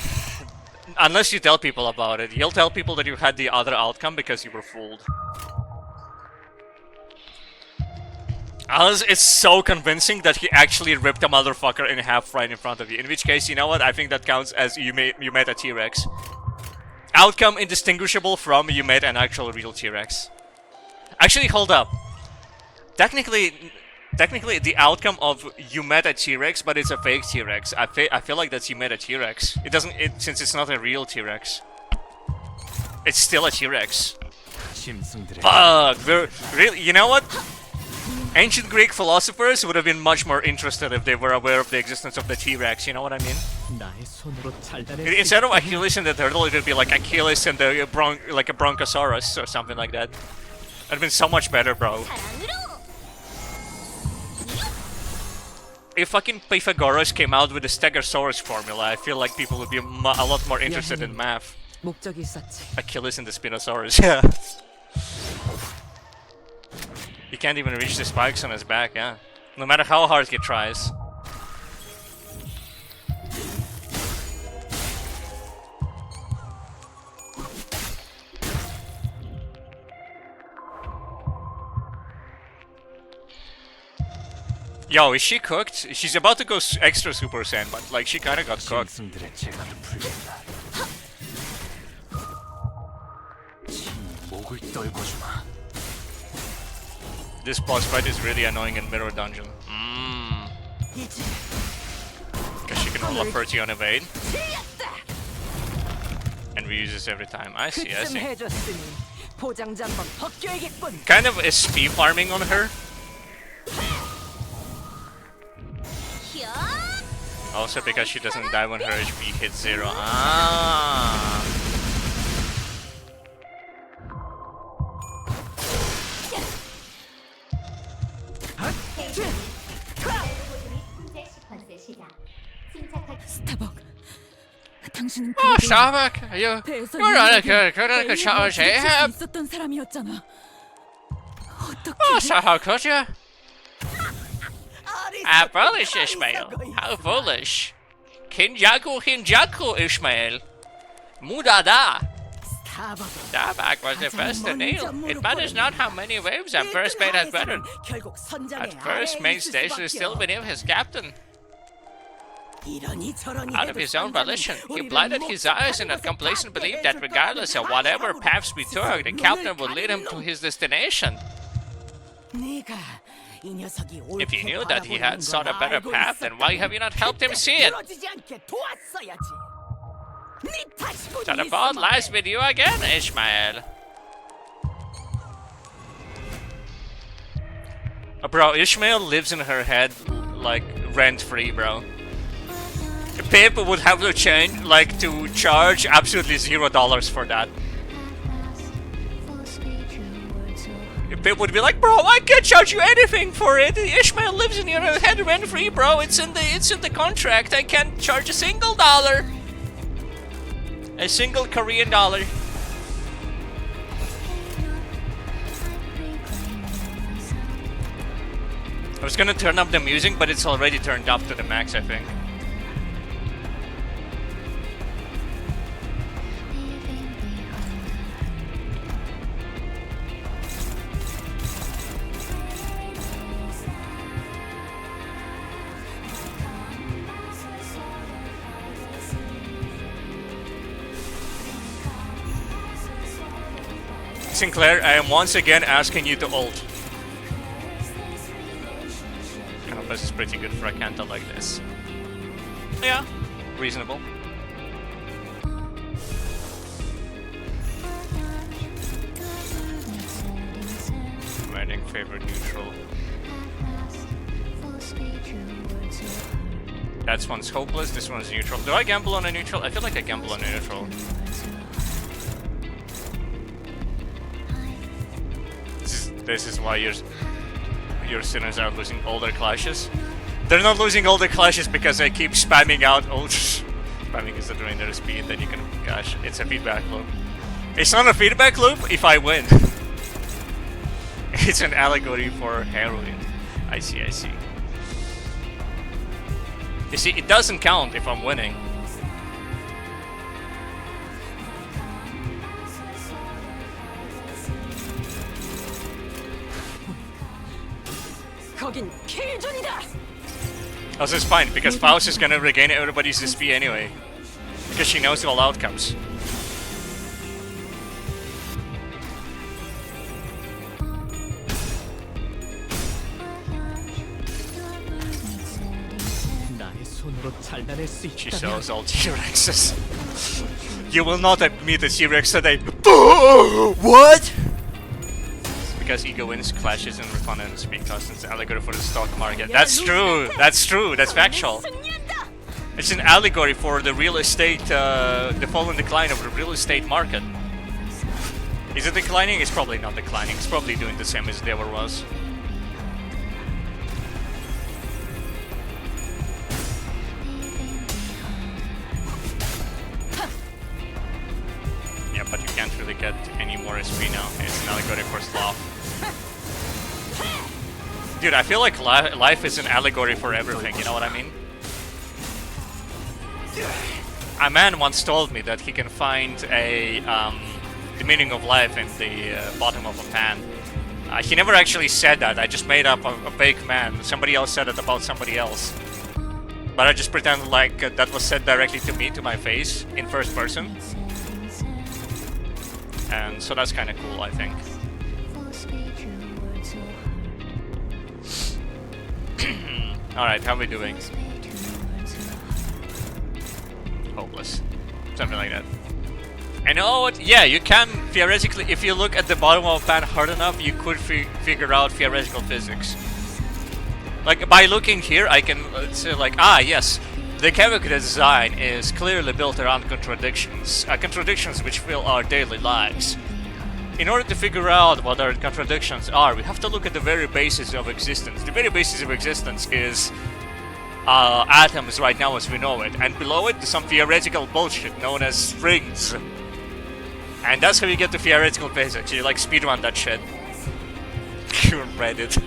Unless you tell people about it. You'll tell people that you had the other outcome because you were fooled. Unless it's so convincing that he actually ripped a motherfucker in half right in front of you. In which case, you know what? I think that counts as you met a T-Rex. Outcome indistinguishable from you met an actual real T-Rex. Actually, hold up. Technically, the outcome of you met a T-Rex, but it's a fake T-Rex. I feel like that's you met a T-Rex. Since it's not a real T-Rex. It's still a T-Rex. Fuck, really? You know what? Ancient Greek philosophers would have been much more interested if they were aware of the existence of the T-Rex, you know what I mean? 나의 손으로 잘라낼 수 Instead of 있다면 Achilles and the turtle, it would be like Achilles and the like a bronchosaurus or something like that. That'd been so much better, bro. If fucking Pythagoras came out with the Stegosaurus formula, I feel like people would be a lot more interested in math. 목적이 있었지. Achilles and the Spinosaurus, yeah. He can't even reach the spikes on his back, yeah. No matter how hard he tries. Yo, is she cooked? She's about to go extra Super Saiyan, but like she kinda got cooked. 짐승들의 재갈을 풀겠다. 목을 떨궈주마. This boss fight is really annoying in Mirror Dungeon. Because she can roll a 30 on evade. And reuses every time. I see, I see. 해줬으니 포장지 한번 벗겨야겠군. Kind of SP farming on her. Also because she doesn't die when her HP hits 0. Ah. 스타벅, 당신은 Oh, Starbuck, you're not a charge, eh? 있었던 사람이었잖아. 어떻게? Oh, so how could you? Ah, foolish Ishmael. How foolish. Hinjaku, Ishmael. Mudada. Starbuck was the first to kneel. It matters not how many waves our first mate has weathered. 결국 선장의 At first, main station is still beneath his captain. Out of his own volition, he blinded his eyes in a complacent belief that regardless of whatever paths we took, the captain would lead him to his destination. If you knew that he had sought a better path, then why have you not helped him see it? So the fault lies with you again, Ishmael. Bro, Ishmael lives in her head like rent-free, bro. Pip would have to change, like, to charge absolutely $0 for that. Pip would be like, bro, I can't charge you anything for it. Ishmael lives in your head rent-free, bro. It's in the contract. I can't charge a single dollar. A single Korean dollar. I was gonna turn up the music, but it's already turned up to the max, I think. Sinclair, I am once again asking you to ult. This is pretty good for a Kanto like this. Yeah, reasonable. Commanding favorite neutral. That one's hopeless, this one's neutral. Do I gamble on a neutral? I feel like I gamble on a neutral. This is why your sinners are losing all their clashes. They're not losing all their clashes because I keep spamming out ults. Spamming is the drain their speed, then you can, gosh, it's a feedback loop. It's not a feedback loop if I win. It's an allegory for heroin. I see, I see. You see, it doesn't count if I'm winning. Also, it's fine, because Faust is gonna regain everybody's SP anyway. Because she knows all outcomes. She sells all T-Rexes. You will not meet a T-Rex today. What? Because ego wins, clashes, and repugnance because it's an allegory for the stock market. That's true. That's true. That's factual. It's an allegory for the real estate, the fall and decline of the real estate market. Is it declining? It's probably not declining. It's probably doing the same as it ever was. Yeah, but you can't really get any more SP now. It's an allegory for sloth. Dude, I feel like life is an allegory for everything, you know what I mean? A man once told me that he can find the meaning of life in the bottom of a pan. He never actually said that, I just made up a fake man. Somebody else said it about somebody else. But I just pretended like that was said directly to me, to my face, in first person. And so that's kind of cool, I think. Alright, how are we doing? Hopeless. Something like that. And you know what? Yeah, you can theoretically, if you look at the bottom of a pan hard enough, you could figure out theoretical physics. Like, by looking here, I can say like, ah, yes, the chemical design is clearly built around contradictions. Contradictions which fill our daily lives. In order to figure out what our contradictions are, we have to look at the very basis of existence. The very basis of existence is atoms right now as we know it, and below it some theoretical bullshit known as strings. And that's how you get to theoretical physics. You like speedrun that shit. Reddit.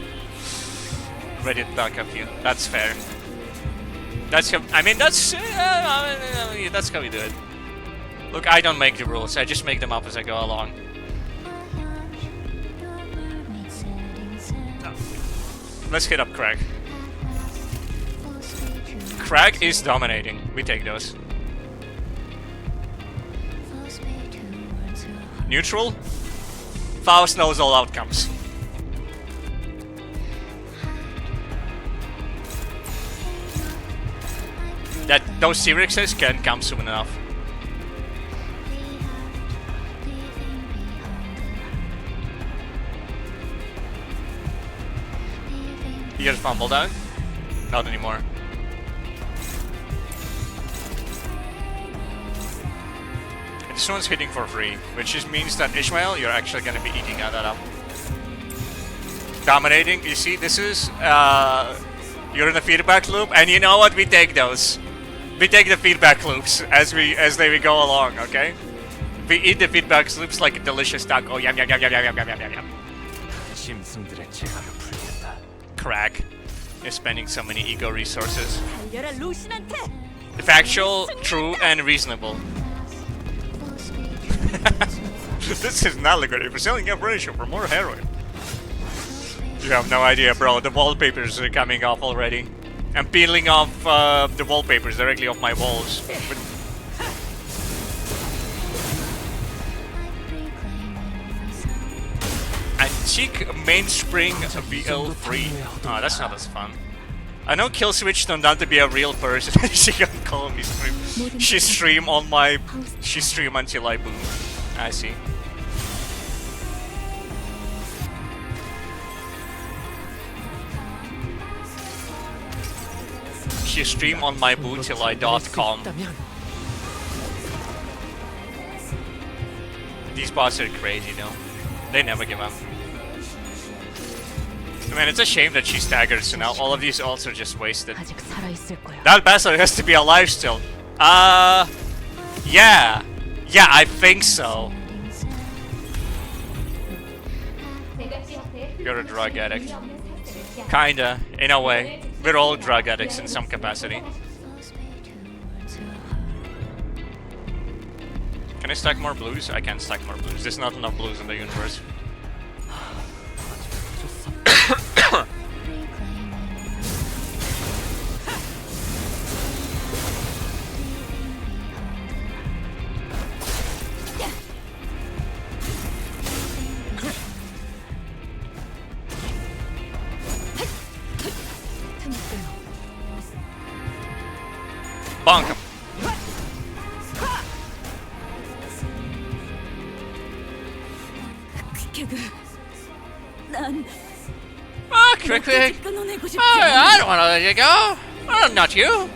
Reddit back up you. That's fair. That's how, I mean, that's how we do it. Look, I don't make the rules, I just make them up as I go along. Let's hit up Craig. Craig is dominating. We take those. Neutral? Faust knows all outcomes. That those T-Rexes can come soon enough. You get a fumble down? Not anymore. And this one's hitting for free, which just means that Ishmael, you're actually gonna be eating that up. Dominating, you see, this is, you're in a feedback loop, and you know what, we take those. We take the feedback loops as they go along, okay? We eat the feedback loops like a delicious taco, yum yum yum yum yum yum yum yum yum. 짐승들의 제가를 풀겠다. Crack is spending so many ego resources. 달려라 루신한테. Factual, true, and reasonable. This is an allegory for selling information for more heroin. You have no idea, bro. The wallpapers are coming off already. I'm peeling off the wallpapers directly off my walls. Antique mainspring VL3. Oh, that's not as fun. I know Kill Switch turned out to be a real person. She can call me stream. She stream until I boom. I see. She stream on my boo till I.com. These bots are crazy, though. They never give up. Man, it's a shame that she staggered, so now all of these ults are just wasted. 아직 살아있을 거야. That bastard has to be alive still. Yeah. Yeah, I think so. You're a drug addict. Kinda, in a way. We're all drug addicts in some capacity. Can I stack more blues? I can't stack more blues. There's not enough blues in the universe. Bonk him. 개그 난 Ah, quick. 끊어내고 싶지 Oh, 않아. I don't want to let you go. Oh, not you.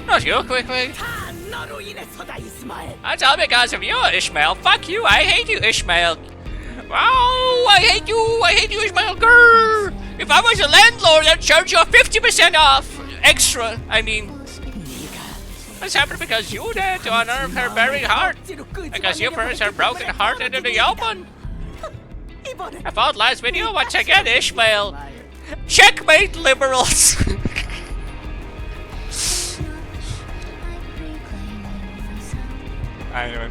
Not you, quick. 다 너로 인해서다 이스마엘. That's all because of you, Ishmael. Fuck you. I hate you, Ishmael. Oh, I hate you, Ishmael. Grr. If I was a landlord, I'd charge you 50% off. Extra, I mean. This happened because you did to unnerve her very heart. Because you first her broken heart into the open. 이번엔 I found last video once again, Ishmael. Checkmate, liberals. I know.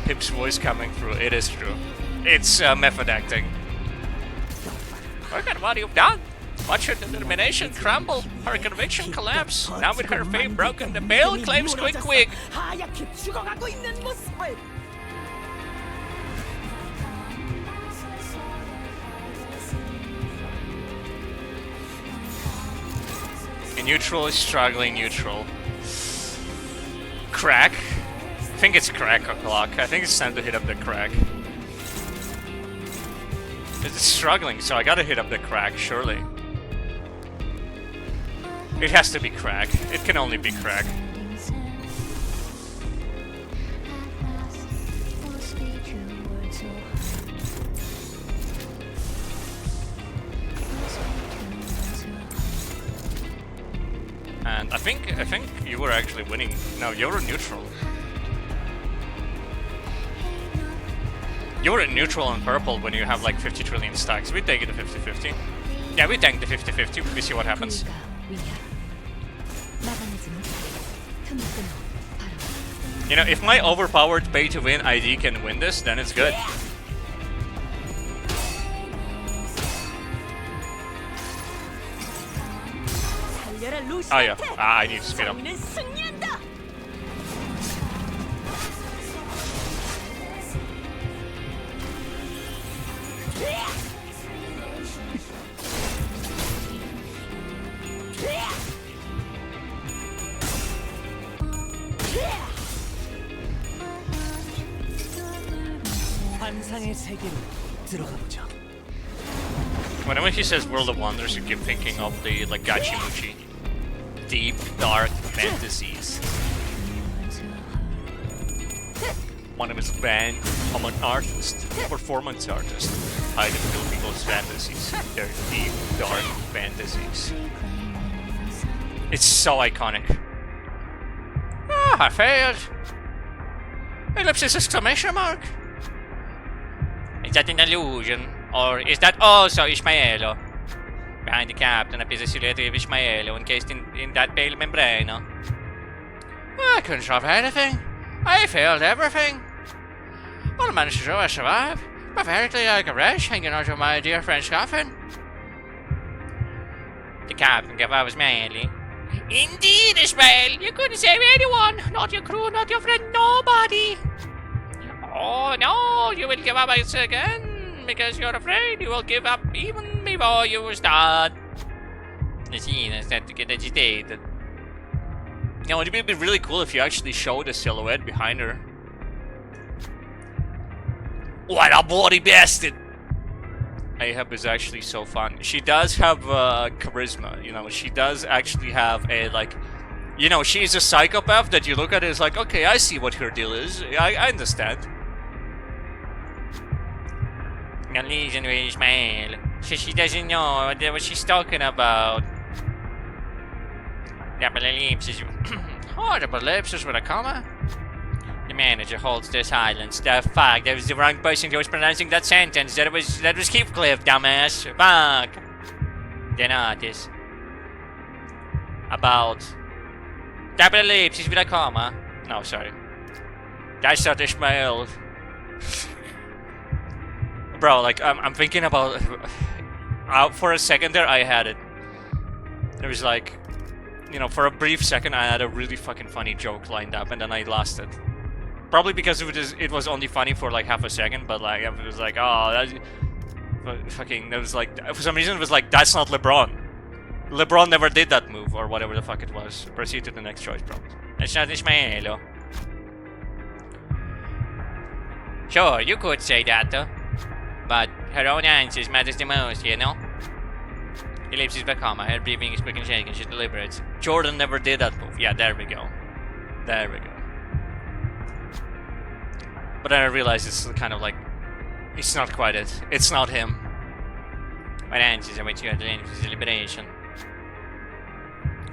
Pip's voice coming through. It is true. It's method acting. Look at what you've done. Watch her determination crumble, her conviction collapse. Now with her faith broken, the Baal claims quick. 하얗게 죽어가고 있는 모습을. In neutral is struggling neutral. Crack? I think it's crack or glock. I think it's time to hit up the crack. It's struggling, so I gotta hit up the crack, surely. It has to be crack. It can only be crack. And I think you were actually winning. No, you were neutral. You were in neutral and purple when you have like 50 trillion stacks. We take it to 50-50. Yeah, we tank the 50-50. We see what happens. 불과 위야. 막아내지 못해. 틈을 끊어. 바로 You know, if my overpowered pay to win ID can win this, then it's good. 달려라 루시. Oh yeah. I need to speed up. 우리는 승리한다. 환상의 세계로 들어가 보자. Whenever he says World of Wonders, you keep thinking of the like Gachimuchi. Deep, dark fantasies. One of his band, I'm an artist, performance artist. I fulfill people's fantasies. Their deep, dark fantasies. It's so iconic. Ah, I failed. Ellipsis exclamation mark. Is that an illusion? Or is that also Ishmaelo? Behind the captain appears a silhouette of Ishmaelo encased in that pale membrana. I couldn't solve anything. I failed everything. All I managed to do was survive, pathetically like a wretch hanging onto my dear friend's coffin. The captain gave up his manly. Indeed, Ishmael, you couldn't save anyone. Not your crew, not your friend, nobody. Oh no, you will give up again because you're afraid you will give up even before you start. The scene is set to get agitated. Now, it would be really cool if you actually showed the silhouette behind her. What a bloody bastard! Ahab is actually so fun. She does have charisma, you know, she does actually have a, like, you know, she's a psychopath that you look at it as like, okay, I see what her deal is. I understand. Listen to Ishmael. She doesn't know what she's talking about. Double ellipses. Oh, double ellipses with a comma? The manager holds their silence. The fuck, that was the wrong person who was pronouncing that sentence. That was Heathcliff, dumbass. Fuck. Then artist. About double ellipses with a comma. No, sorry. That's not Ishmael. Bro, like, I'm thinking about... for a second there, I had it. It was like... You know, for a brief second, I had a really fucking funny joke lined up, and then I lost it. Probably because it was only funny for like half a second, but like, it was like, oh, that... Fucking, it was like... For some reason, it was like, that's not LeBron. LeBron never did that move, or whatever the fuck it was. Proceed to the next choice, bro. It's not Ishmael. Sure, you could say that, though. But Her own answers matters the most, you know? Ellipsis back home. Her breathing is quick and shaking. She's deliberate. Jordan never did that move. Yeah, there we go. There we go. But then I realized it's kind of like... It's not quite it. It's not him. My answers are with you at the end of his deliberation.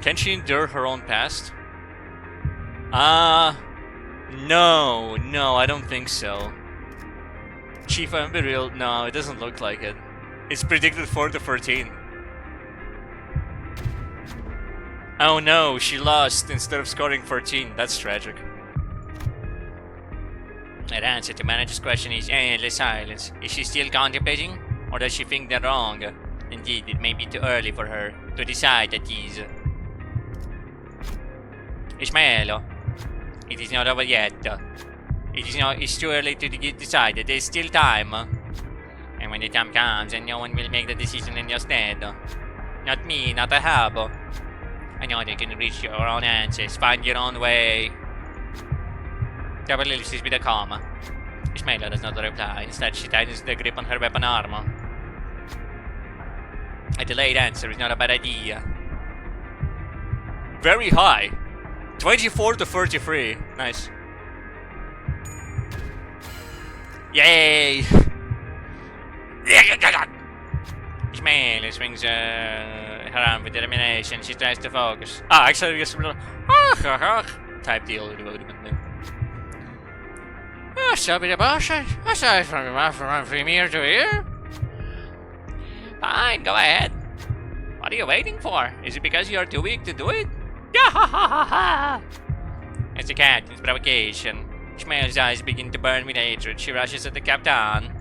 Can she endure her own past? No. No, I don't think so. Chief, I'm be real. No, it doesn't look like it. It's predicted 4 to 13. Oh no, she lost instead of scoring 14. That's tragic. Her answer to manager's question is endless silence. Is she still contemplating? Or does she think they're wrong? Indeed, it may be too early for her to decide that is. Ismaelo, it is not over yet. It's too early to decide. There's still time. And when the time comes, and no one will make the decision in your stead. Not me, not Ahab. I know you can reach your own answers, find your own way. Double ellipsis with a comma. Ismaela does not reply. Instead, she tightens the grip on her weapon armor. A delayed answer is not a bad idea. Very high. 24 to 33. Nice. Yay! Ismael swings her arm with determination. She tries to focus. Actually, just type deal with the so be the boss. Aside from here to here. Fine, go ahead. What are you waiting for? Is it because you are too weak to do it? Yeah. It's the captain's provocation. Ishmael's eyes begin to burn with hatred. She rushes at the captain.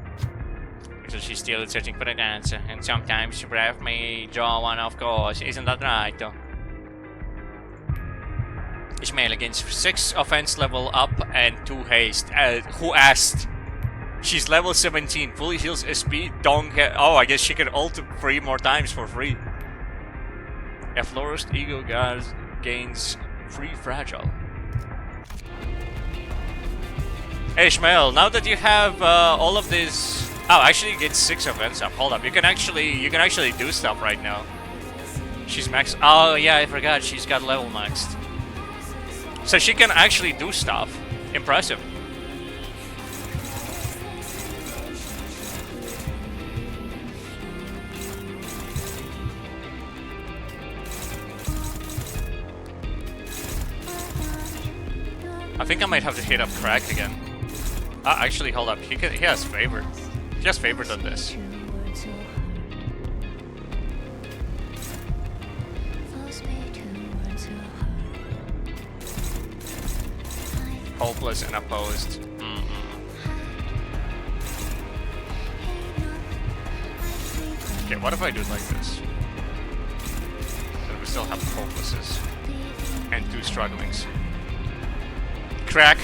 So she's still searching for an answer, and sometimes breath may draw one, of course. Isn't that right, though? Ishmael gains 6 offense level up and 2 haste. Who asked? She's level 17. Fully heals SP. Oh, I guess she can ult 3 more times for free. A Florist Ego gains 3 fragile. Hey, Ishmael, now that you have all of this... Oh, actually you get 6 offense up. Hold up, you can actually do stuff right now. She's max. Oh yeah, I forgot. She's got level maxed. So she can actually do stuff. Impressive. I think I might have to hit up Crack again. Actually, hold up. He has favor. He has favored on this. Hopeless and opposed. Okay, what if I do it like this? Then we still have hopelesses. And 2 strugglings. Crack.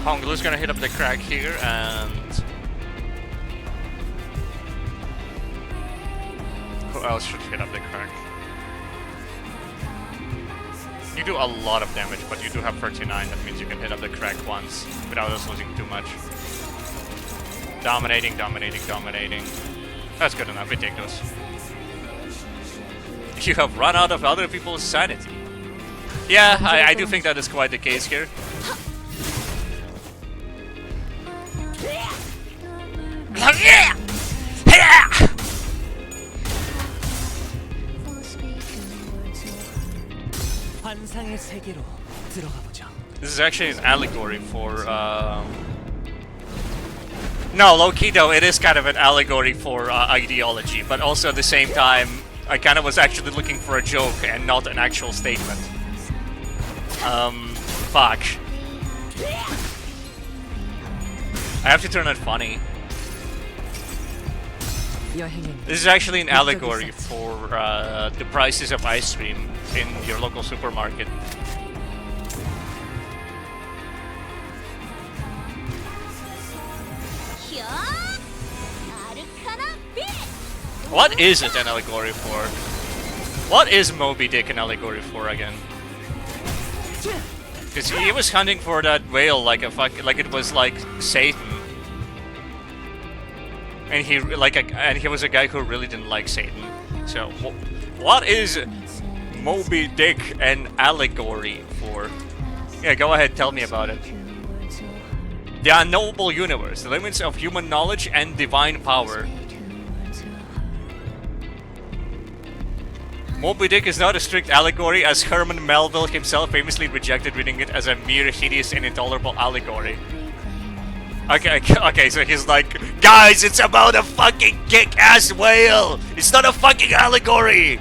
Honglu's gonna hit up the Crack here, and... Who else should hit up the Crack? You do a lot of damage, but you do have 39. That means you can hit up the Crack once without us losing too much. Dominating. That's good enough. We take those. You have run out of other people's sanity. Yeah, I do think that is quite the case here. 환상의 세계로 들어가 보자. This is actually an allegory for no, low-key though, it is kind of an allegory for ideology, but also at the same time, I kind of was actually looking for a joke and not an actual statement. Fuck. I have to turn it funny. This is actually an allegory for the prices of ice cream in your local supermarket. What is it an allegory for? What is Moby Dick an allegory for again? Because he was hunting for that whale like a like it was like Satan. and he was a guy who really didn't like Satan. So, what is Moby Dick an allegory for? Yeah, go ahead, tell me about it. The unknowable universe, the limits of human knowledge and divine power. Moby Dick is not a strict allegory, as Herman Melville himself famously rejected reading it as a mere hideous and intolerable allegory. Okay, so he's like, guys, it's about a fucking kick-ass whale! It's not a fucking allegory!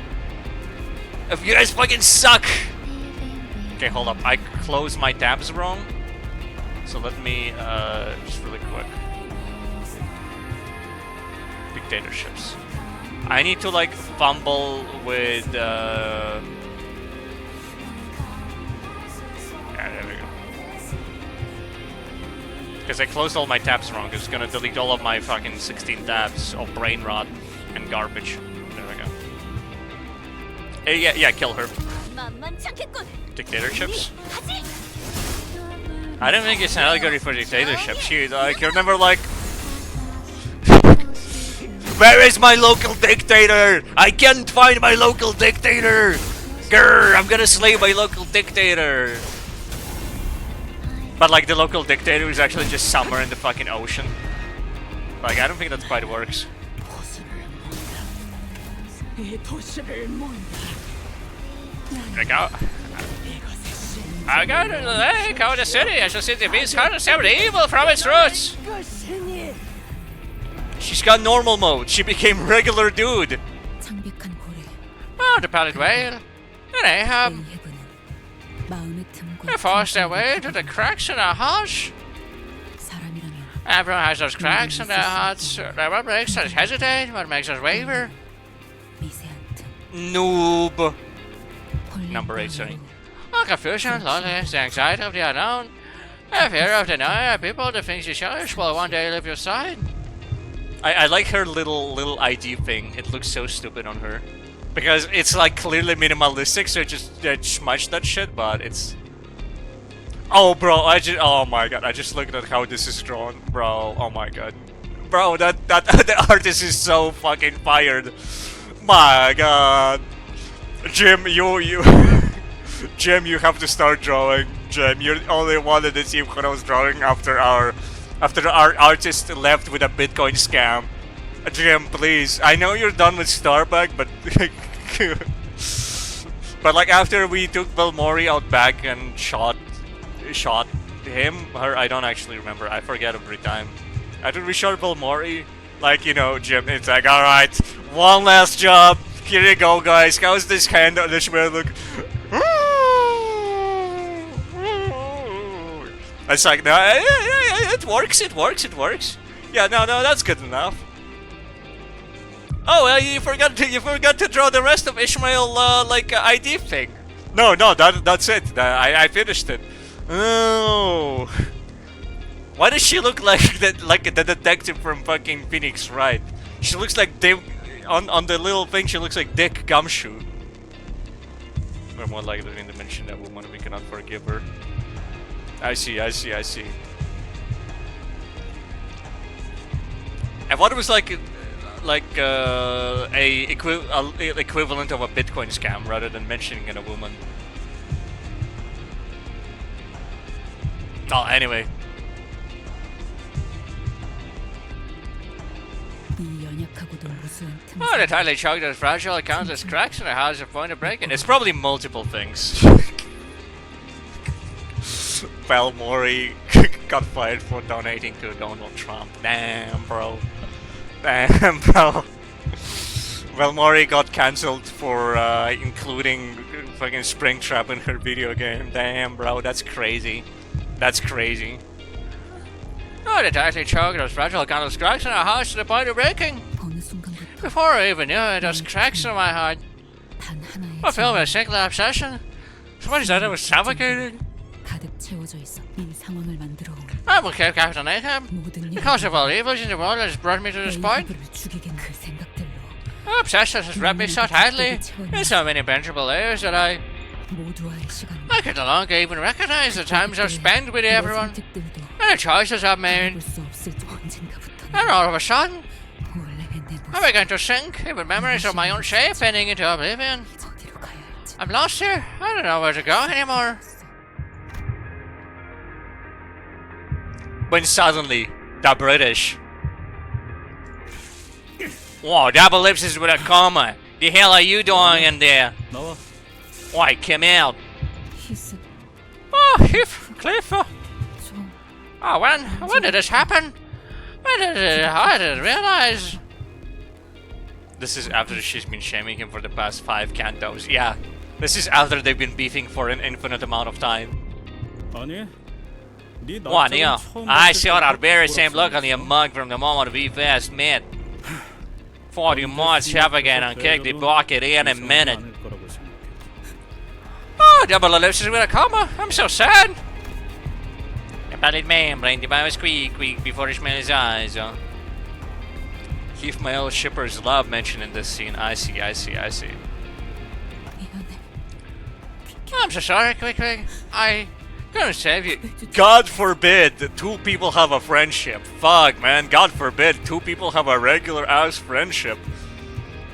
If you guys fucking suck! Okay, hold up, I closed my tabs wrong. So let me, just really quick. Dictatorships. I need to like fumble with yeah, there we go. Because I closed all my tabs wrong. It's gonna delete all of my fucking 16 tabs of brain rot and garbage. There we go. Hey, yeah, kill her. Dictatorships? I don't think it's an allegory for dictatorship. She like you're never like, where is my local dictator? I can't find my local dictator! Grr, I'm gonna slay my local dictator! But like the local dictator is actually just somewhere in the fucking ocean. Like I don't think that quite works. I go to the lake of the city. I shall see the beast hunt and sever the evil from its roots. She's got normal mode. She became regular dude. Oh, the pallid whale. And Ahab. They forced their way to the cracks in our hearts. Everyone has those cracks in their hearts. What makes us hesitate? What makes us waver? Noob. Number 8, sorry. Oh, confusion, loneliness, the anxiety of the unknown, the fear of denying people the things you cherish will one day leave your side. I like her little ID thing. It looks so stupid on her. Because it's like clearly minimalistic, so just smudge that shit, but it's... Oh bro, oh my god, I just looked at how this is drawn, bro, oh my god. Bro, the artist is so fucking fired. My god. Jim, you Jim, you have to start drawing. Jim, you're the only one in the team who knows drawing after our artist left with a Bitcoin scam. Jim, please. I know you're done with Starbuck, but but like after we took Belmori out back and shot him, her, I don't actually remember. I forget every time. After we shot Belmori, like, you know, Jim, it's like, alright, one last job. Here you go, guys. How's this hand on this man look? It's like, no, it works. Yeah, no, that's good enough. Oh, well, you forgot to draw the rest of Ishmael, like, ID thing. No, that's it. I finished it. Oh. Why does she look like the detective from fucking Phoenix Wright? She looks like on the little thing. She looks like Dick Gumshoe. We're more likely to mention that woman. We cannot forgive her. I see. And what was like a equivalent of a Bitcoin scam rather than mentioning a woman. Oh, anyway. Oh, the tightly choked and fragile accounts as cracks and how is the point of breaking? It's probably multiple things. Belmori got fired for donating to Donald Trump. Damn, bro. Belmori got cancelled for including fucking Springtrap in her video game. Damn, bro, that's crazy. Oh, the tightly choked and fragile accounts as cracks in our house to the point of breaking. Before I even knew it, there's cracks in my heart. I feel with a singular obsession. Somebody said I was suffocating. I will kill Captain Ahab because of all evils in the world that has brought me to this point. The obsession has wrapped me so tightly in so many impenetrable layers that I can no longer even recognize the times I've spent with everyone and the choices I've made. And all of a sudden, Am I going to sink? Even memories of my own shape fading into oblivion. 어디로 가야 할지. I'm lost here. I don't know where to go anymore. When suddenly, the British. Whoa, double ellipses with a comma. The hell are you doing in there? 나와. Why, come out. 히스 Oh, Cliff. 좀 Oh, when did this happen? I didn't realize. This is after she's been shaming him for the past 5 cantos. Yeah, this is after they've been beefing for an infinite amount of time. 아니. 네 What, 낯짝은 Neo? 처음 I 봤을 saw 때 that very same 부럽지 look on your 않았어. mug from the moment we first met. Thought you might shove again and kick the bucket in a 이상하지 minute. 않을 거라고 생각해. Oh, double ellipses with a comma. I'm so sad. A pallid man blind by a squeak before he smells his eyes. Heath male shippers love mentioning this scene. I see. 미안해. I'm so sorry, Quick. I couldn't save you. God forbid 2 people have a friendship. Fuck, man. God forbid 2 people have a regular ass friendship.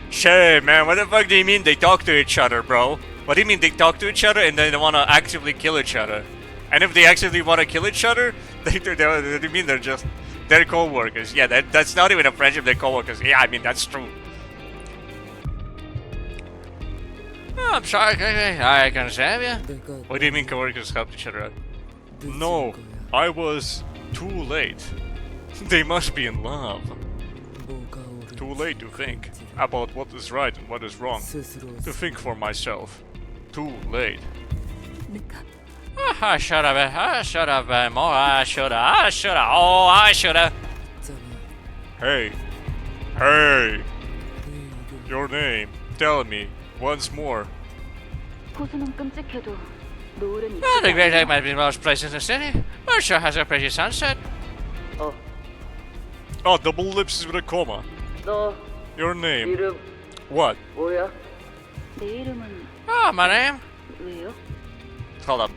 Shit, man. What the fuck do you mean they talk to each other, bro? What do you mean they talk to each other and then they want to actively kill each other? And if they actively want to kill each other, they mean they're co-workers. Yeah, that's not even a friendship, they're co-workers. Yeah, I mean, that's true. Oh, I'm sorry, I can save you. What do you mean co-workers help each other out? No, I was too late. They must be in love. Too late to think about what is right and what is wrong. To think for myself. Too late. 내가 I should have been more. I should have. Hey. Your name. Tell me once more. 호수는 끔찍해도 노을은 The Great Lake might be the most places in the city, but it sure has a pretty sunset. Oh, double ellipses with a comma. 너 Your name. 이름 What? 뭐야? 내 이름은 Oh, my name. 왜요? Hold up.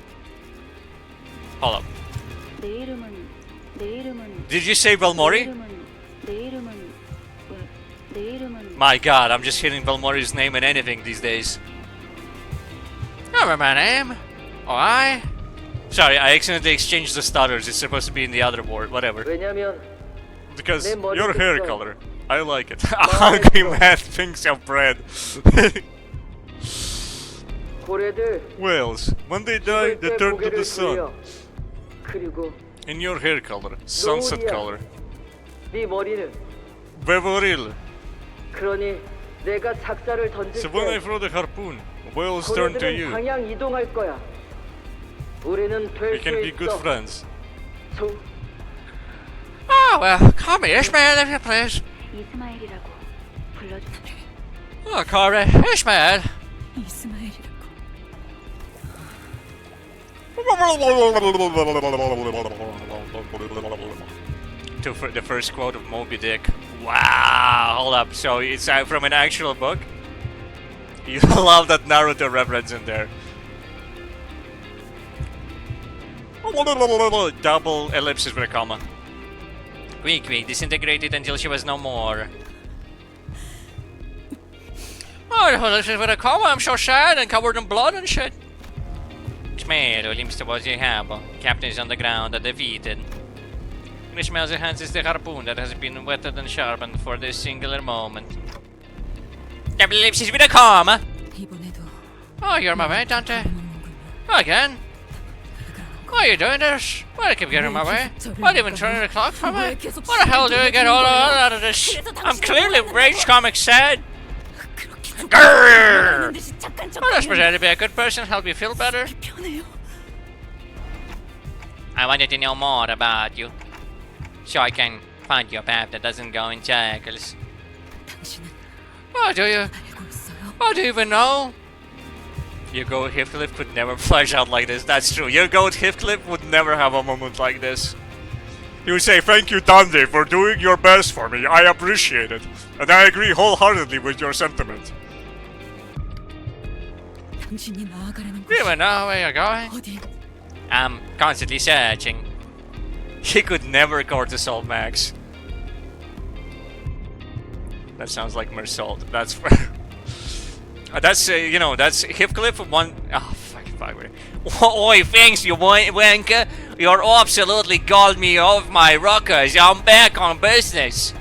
내 이름은 Did you say Valmori? 내 이름은 My god, I'm just hitting Valmori's name in anything these days. Remember my name? Oh, Sorry, I accidentally exchanged the stutters. It's supposed to be in the other word. Whatever. 왜냐면 Because 내 머리 your hair 뜯어. color. I like it. A hungry man thinks of bread. 고래들 Whales, when they die, 죽을 they 때 turn to 고개를 the sun. 돌려. 그리고 In your hair color, sunset 노을이야. color. 네 머리는 Beveril. 그러니 내가 작사를 던질 So when I 때 throw the harpoon, whales turn to 고래들은 you. 방향 이동할 거야. 우리는 We 될 can 수 be good 있어. friends. 소 Oh, well, call me Ishmael if you please. 이스마일이라고 불러줘. Oh, call me Ishmael. 이스마엘이라고. To the first quote of Moby Dick. Wow, hold up. So it's from an actual book? You love that Naruto reference in there. Double ellipses with a comma. Quick, disintegrated until she was no more. Oh, ellipses with a comma, I'm so sad and covered in blood and shit. Ishmael limps towards the harbor. Captain is on the ground and defeated. In Ishmael's hands is the harpoon that has been wetted and sharpened for this singular moment. Double ellipses with a comma. 이번에도 Oh, you're my mate, Dante. 먹는군요. Again? Why are you doing this? Why do you keep getting in my way? Why do you even turn the clock for me? What the hell do I get all out of this? I'm clearly rage comic sad. 그렇게 Grrr! 듯이 착한 척. I'm just pretending to be a good person, help you feel better. 편해요. I wanted to know more about you, so I can find your path that doesn't go in circles. 당신은 Oh, do you? 알고 있어요. Oh, do you even know? Your goat Heathcliff could never flash out like this. That's true. Your goat Heathcliff would never have a moment like this. He would say, "Thank you, Dante, for doing your best for me. I appreciate it. And I agree wholeheartedly with your sentiment." 당신이 나아가려는 Do you 곳이 even know where you're going? 어디? I'm constantly searching. He could never court to solve Max. That sounds like Mersault. That's fair. That's you know, that's Heathcliff one. Oh fuck me. Oi, thanks you wanker. You're absolutely called me off my rockers. I'm back on business.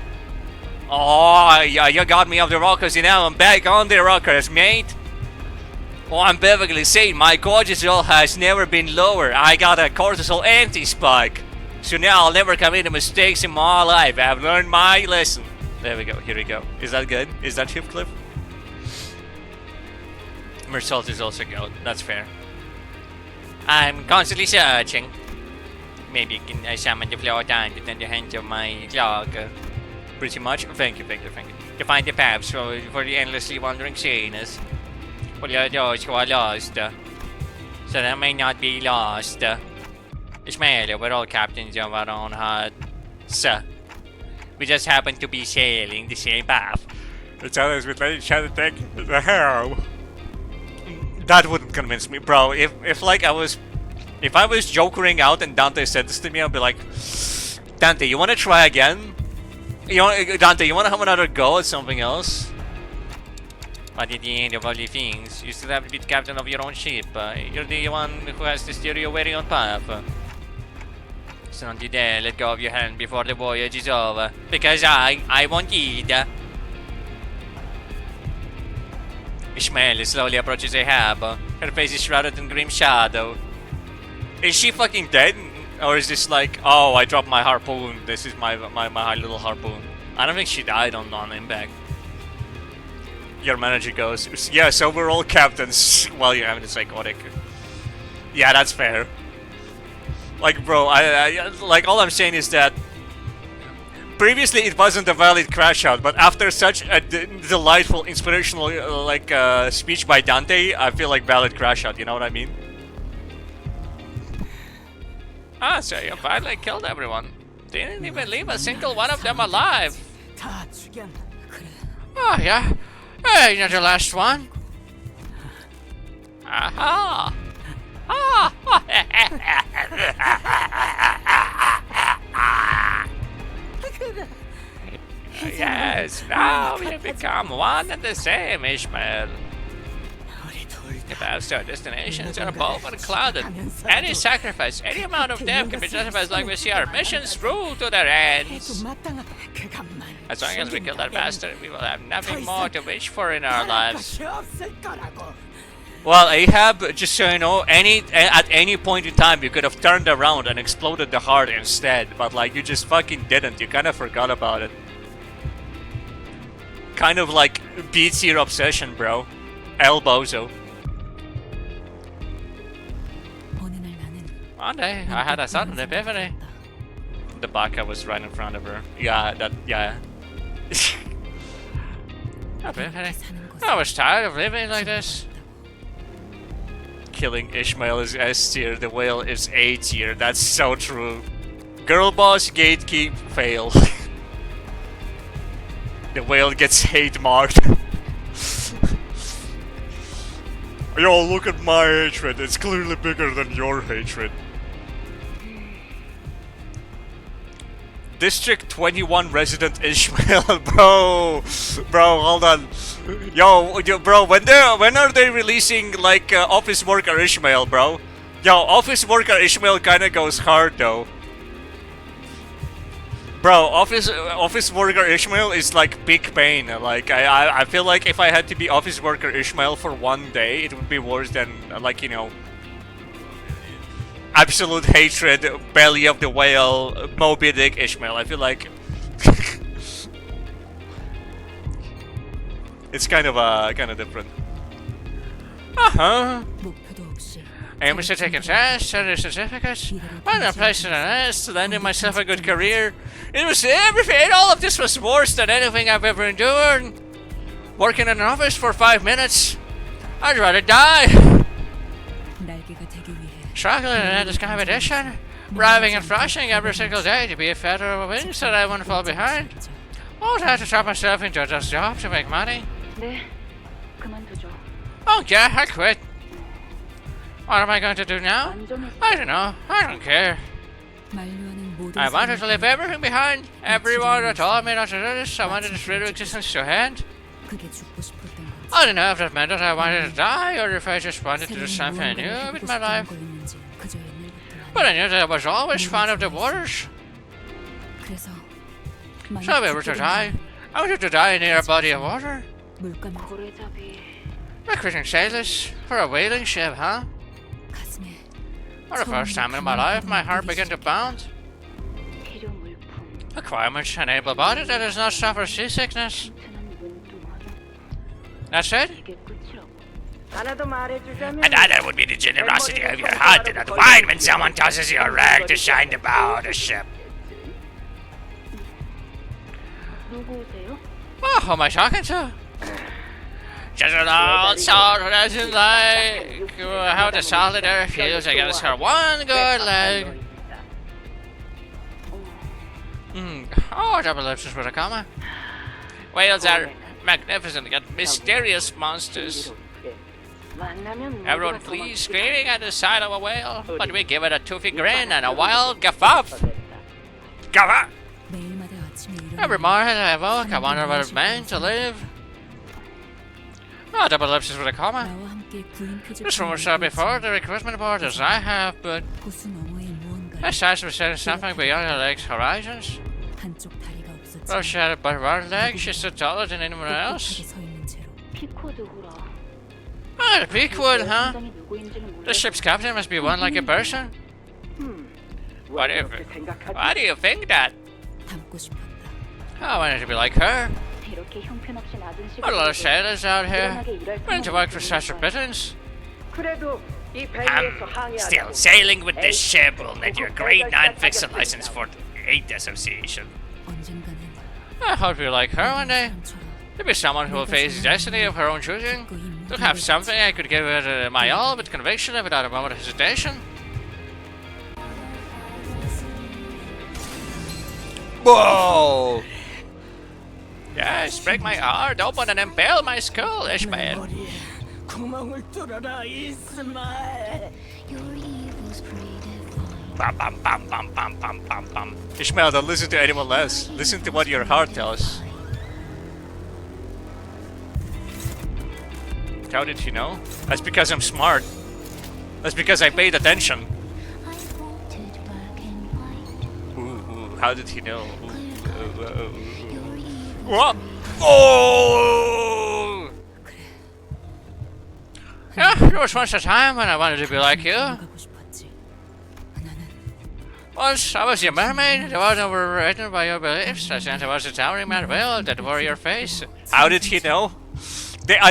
Oh yeah, you got me off the rockers, and now I'm back on the rockers, mate. Oh, I'm perfectly sane. My cortisol has never been lower. I got a cortisol anti-spike. So now I'll never commit mistakes in my life. I've learned my lesson. There we go. Here we go. Is that good? Is that Heathcliff? Mersault is also good. That's fair. I'm constantly searching. Maybe you can summon the floor down within the hands of my clock. Pretty much. Thank you. To find the paths for the endlessly wandering sailors. For those who are lost. So that may not be lost. Ishmael, we're all captains of our own hearts. We just happen to be sailing the same path. It's always with each other taking the helm. That wouldn't convince me, bro. If I was jokering out and Dante said this to me, I'd be like, Dante, you want to try again? Dante, you want to have another go at something else? But at the end of all the things, you still have to be the captain of your own ship. You're the one who has to steer your very own path. So don't you dare let go of your hand before the voyage is over, because I won't eat. Ishmael slowly approaches Ahab. Her face is shrouded in grim shadow. Is she fucking dead? Or is this like, oh, I dropped my harpoon, this is my little harpoon? I don't think she died on impact. Your manager goes, yes, overall captains, while you're having a psychotic. Yeah, that's fair. Like, bro, I like, all I'm saying is that previously it wasn't a valid crash out, but after such a delightful, inspirational, speech by Dante, I feel like valid crash out, you know what I mean? Ah, so you finally killed everyone. Didn't even leave a single one of them alive. 다 죽였나? Oh, yeah. Hey, you're the last one. Aha! Ah! Yes, now we have become one and the same, Ishmael. 우리 둘 The paths to our destinations are both unclouded. Any sacrifice, any amount of death can be justified as long as we see our missions through to their ends. 마땅하다. 그것만. As long as we kill that bastard, we will have nothing more to wish for in our lives. 것이 없을 거라고. Well, Ahab, just so you know, at any point in time, you could have turned around and exploded the heart instead, but like, you just fucking didn't. You kind of forgot about it. Kind of like beats your obsession, bro. El Bozo. One day, I had a sudden epiphany. The baka was right in front of her. Yeah. Epiphany. I was tired of living like this. Killing Ishmael is S tier, the whale is A tier. That's so true. Girl boss, gatekeep, fail. The whale gets hate marked. Yo, look at my hatred. It's clearly bigger than your hatred. District 21 resident Ishmael, bro, hold on, yo, bro, when are they releasing like office worker Ishmael, bro? Yo, office worker Ishmael kinda goes hard though. Bro, office worker Ishmael is like big pain. Like I feel like if I had to be office worker Ishmael for one day, it would be worse than like, you know, absolute hatred, belly of the whale, Moby Dick Ishmael. I feel like it's kind of different. 목표도 없이 Aim is to take a test, send a certificate. I'm not placing an S, landing myself a good career. It was everything. All of this was worse than anything I've ever endured. Working in an office for 5 minutes. I'd rather die. 날개가 되기 위해 Struggling in this competition. Driving and flashing every single day to be a feather of a wing so that I wouldn't fall behind. Always had to trap myself into a just job to make money. 네, 그만두죠. Oh yeah, I quit. What am I going to do now? 완전히 I don't know. I don't care. 만류하는 모든 I wanted to leave 사람을 everything behind. Everyone that told me not to do this. I wanted this real existence to end. 그게 죽고 싶었던 건지 I don't know if that meant that I wanted to die or if I just wanted to do 새로운 something 무언가를 new 해보고 with my 싶다는 life. 거였는지 그저 옛날부터 But I knew that I was always fond of the waters. 그래서 So if I were to die, I wanted to die near a body of water. 물감이 고래잡이 Like Christian sailors for a whaling ship, huh? 가슴에 For the first time in my life, my heart began to pound. 필요 물품 Requirements enable a body that does not suffer seasickness. 튼튼한 눈뚱하다. That's it? 이게 끝이라고. 하나 더 말해주자면 Another would be the generosity of your heart and unwind when someone tosses you a rag to shine the bow of the ship. 누구세요? Oh, who am I talking to? Just an old soul who doesn't like how the solitary feels against her one good leg. Oh, double lips with a comma. Whales are magnificent yet mysterious monsters. 만나면 Everyone 모두가 flees 도망치게 screaming at the sight of a whale, but we give it a toothy grin and a wild guffaw. Guffaw! 매일마다 아침에 Every 일어나 morning I woke, I wonder what it meant to live. Oh, double lips is with a comma. 나와 함께 구인 표적 This one was said before the recruitment board as I have, but 호수 너머의 무언가를 I started to say something beyond her legs' horizons. 한쪽 다리가 없었지 Well, she had but one leg, she stood taller than anyone else. 꿋꿋하게 서 있는 채로 피코드 후라. Oh, the Peakwood, huh? 굉장히 누구인지는 The 몰라도 ship's captain must be one like a person. What if? 그렇게 생각하지? Why do you think that? 닮고 싶었다. I wanted to be like her. 이렇게 형편없이 낮은 A lot of 시간에도 sailors out here 일어나게 일할 willing to work for 생각이 such a 드니까. pittance. 그래도 이 배에서 항해하자고. Still, sailing with this ship will need your grade 9 fiction license for the 8 association. 언젠가는 I hope you're like her one day. 사람처럼 There'll be someone who will face the destiny of her own choosing. To have something I could give it my all with conviction and without a moment of hesitation. Whoa! Yes, break my heart open and impale my skull, Ishmael. 머리에 구멍을 뚫어라 이스마엘. Bam, bam, bam, bam, bam, bam, bam, bam. Ishmael, don't listen to anyone else. Listen to what your heart tells. How did you know? That's because I'm smart. That's because I paid attention. Ooh, how did he know? What? Oh! Yeah, there was once a time when I wanted to be like you. 가고 싶었지. 나는 Once I was your mermaid, the one overridden by your beliefs. I sent I was a towering mad whale that wore your face. How did he know?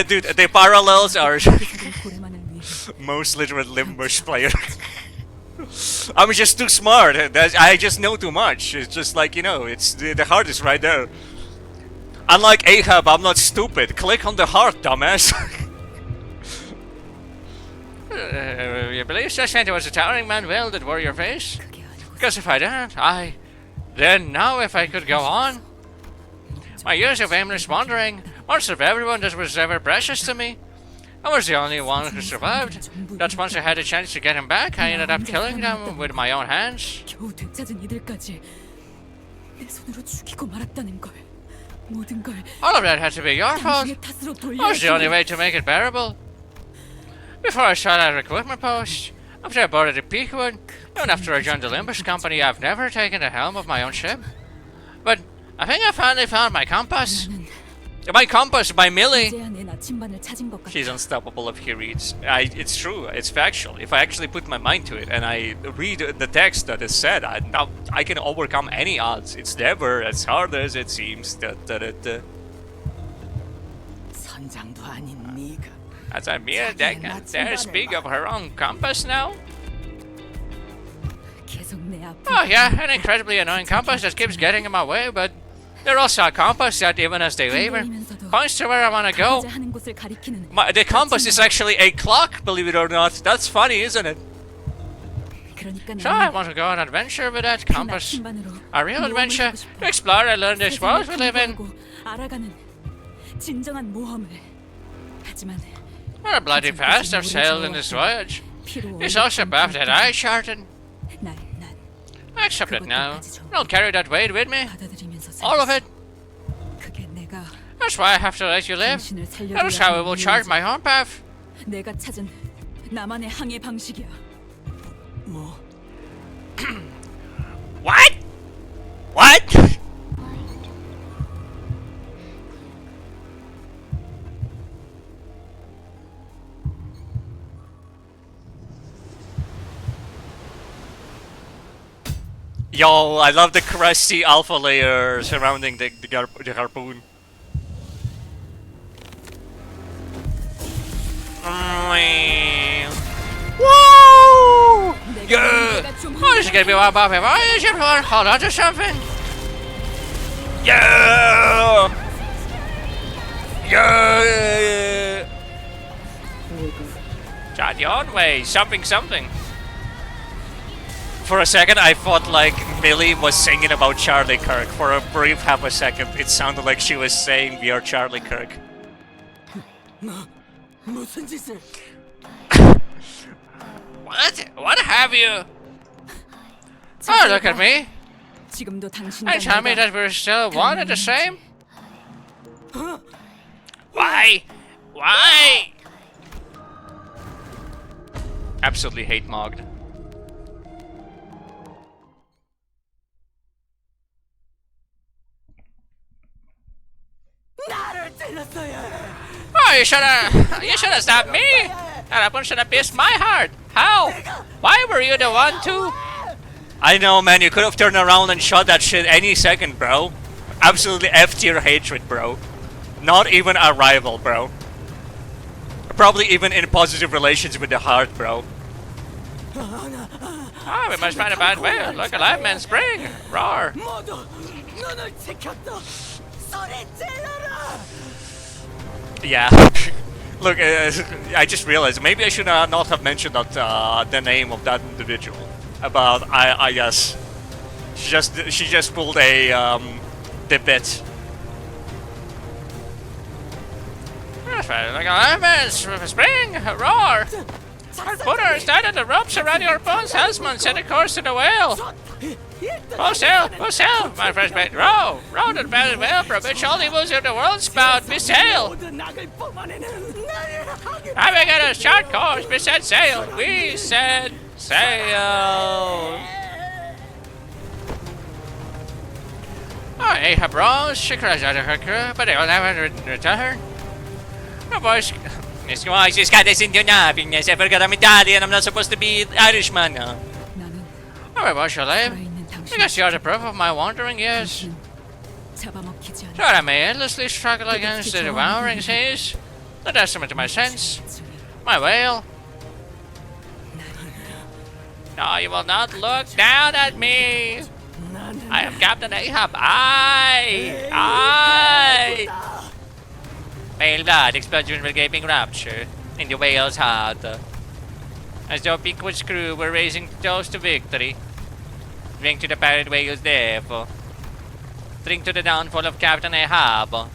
Dude, the parallels are 고래만을 위해 most literate Limbus player. I'm just too smart. I just know too much. It's just like, you know, it's the heart is right there. Unlike Ahab, I'm not stupid. Click on the heart, dumbass. Your beliefs I sent I was a towering man whale that wore your face. 그게 아니고 Because if I didn't, then now if I could go on. My years of aimless wandering, once of everyone that was ever precious to me. I was the only one who survived. That's once I had a chance to get him back, I ended up killing them with my own hands. 겨우 되찾은 이들까지 내 손으로 죽이고 말았다는 걸 모든 걸 All of that had to be your fault. 당신의 탓으로 That was the only 돌려야 way to make it bearable. Before I saw that recruitment post, after I boarded the Peakwood, and after I joined the Limbus Company, I've never taken the helm of my own ship. But I think I finally found my compass. 나는 My compass by Millie. 이제야 내 나침반을 찾은 것 같아. She's unstoppable if he reads. It's true. It's factual. If I actually put my mind to it and I read the text that is said, I can overcome any odds. It's never as hard as it seems. 선장도 아닌 네가 As a mere deck and dare speak of her own compass now? 계속 내 앞에 Oh yeah, an incredibly annoying compass that keeps getting in my way, but they're also a compass that even as they waver, points to where I want to go. 가고자 하는 곳을 가리키는 The compass is actually a clock, believe it or not. That's funny, isn't it? 그러니까 So I 나는 want to go on an adventure with that 그 compass. 나침반으로 A real 모험을 adventure 하고 싶어. to explore and learn this world we live in. 공부하고 알아가는 진정한 모험을. 하지만 What a bloody past I've sailed in this voyage. 피로 It's also above that I charted. 난 I accept it now. 그것들까지 전부 I'll carry that weight with me. 받아들이면서 All of 살았어. it. 그게 내가 That's why I have to let you live. 당신을 살려고 That is how I 하는 will chart 이유지. my own path. 내가 찾은 나만의 항해 방식이야. 뭐 What? What? Yo, I love the crusty alpha layer surrounding the harpoon. Woo! Yeah! Oh, this is gonna be one above him. Oh, you should hold on to something. Yeah! Yeah! Chart your own way. Something, something. For a second, I thought like Millie was singing about Charlie Kirk. For a brief half a second, it sounded like she was saying, "We are Charlie Kirk." 무슨 짓을? What? What have you? Oh, look at me. 지금도 당신과 And tell me 내가 that we're still one and the same? Why? Why? Absolutely hate Mogged. 나를 찔렀어야 해. Oh, you shoulda stopped me. That one shoulda pierced my heart. How? Why were you the one to? I know, man. You could have turned around and shot that shit any second, bro. Absolutely F-tier hatred, bro. Not even a rival, bro. Probably even in positive relations with the heart, bro. Oh, we must find a bad whale. Look alive, man. Spring. Roar. 모두 눈을 지켰다. 소리 질러라. Yeah. Look, I just realized maybe I should not have mentioned that the name of that individual. About I guess she just pulled a the bit. Like a spring roar. Harpooner, stand at the ropes around your bones. Helmsman, set a course to the whale. Full sail, my fresh mate. Row to the battered whale from which all evils of the world spout. Be sail. 모두 낙을 뿜어내는 나를 하게. Having got a short course, we set sail. We set sail. Oh, Ahab rose. She cries out of her crew, but they will never return. No boys. This was this guy is Indian happiness. I forgot I'm Italian. I'm not supposed to be Irishman. 나는 Oh, what's your name? 살아있는 I 당신. guess you're the proof of my wandering years. 잡아먹히지 않아. Sure, I may endlessly struggle against the devouring seas. The testament to my sense. My whale. No, you will not look down at me. I am Captain Ahab. I. Pale blood explosion with gaping rapture in the whale's heart. As though Pequod's crew were raising toast to victory. Drink to the pirate whale's death. Drink to the downfall of Captain Ahab.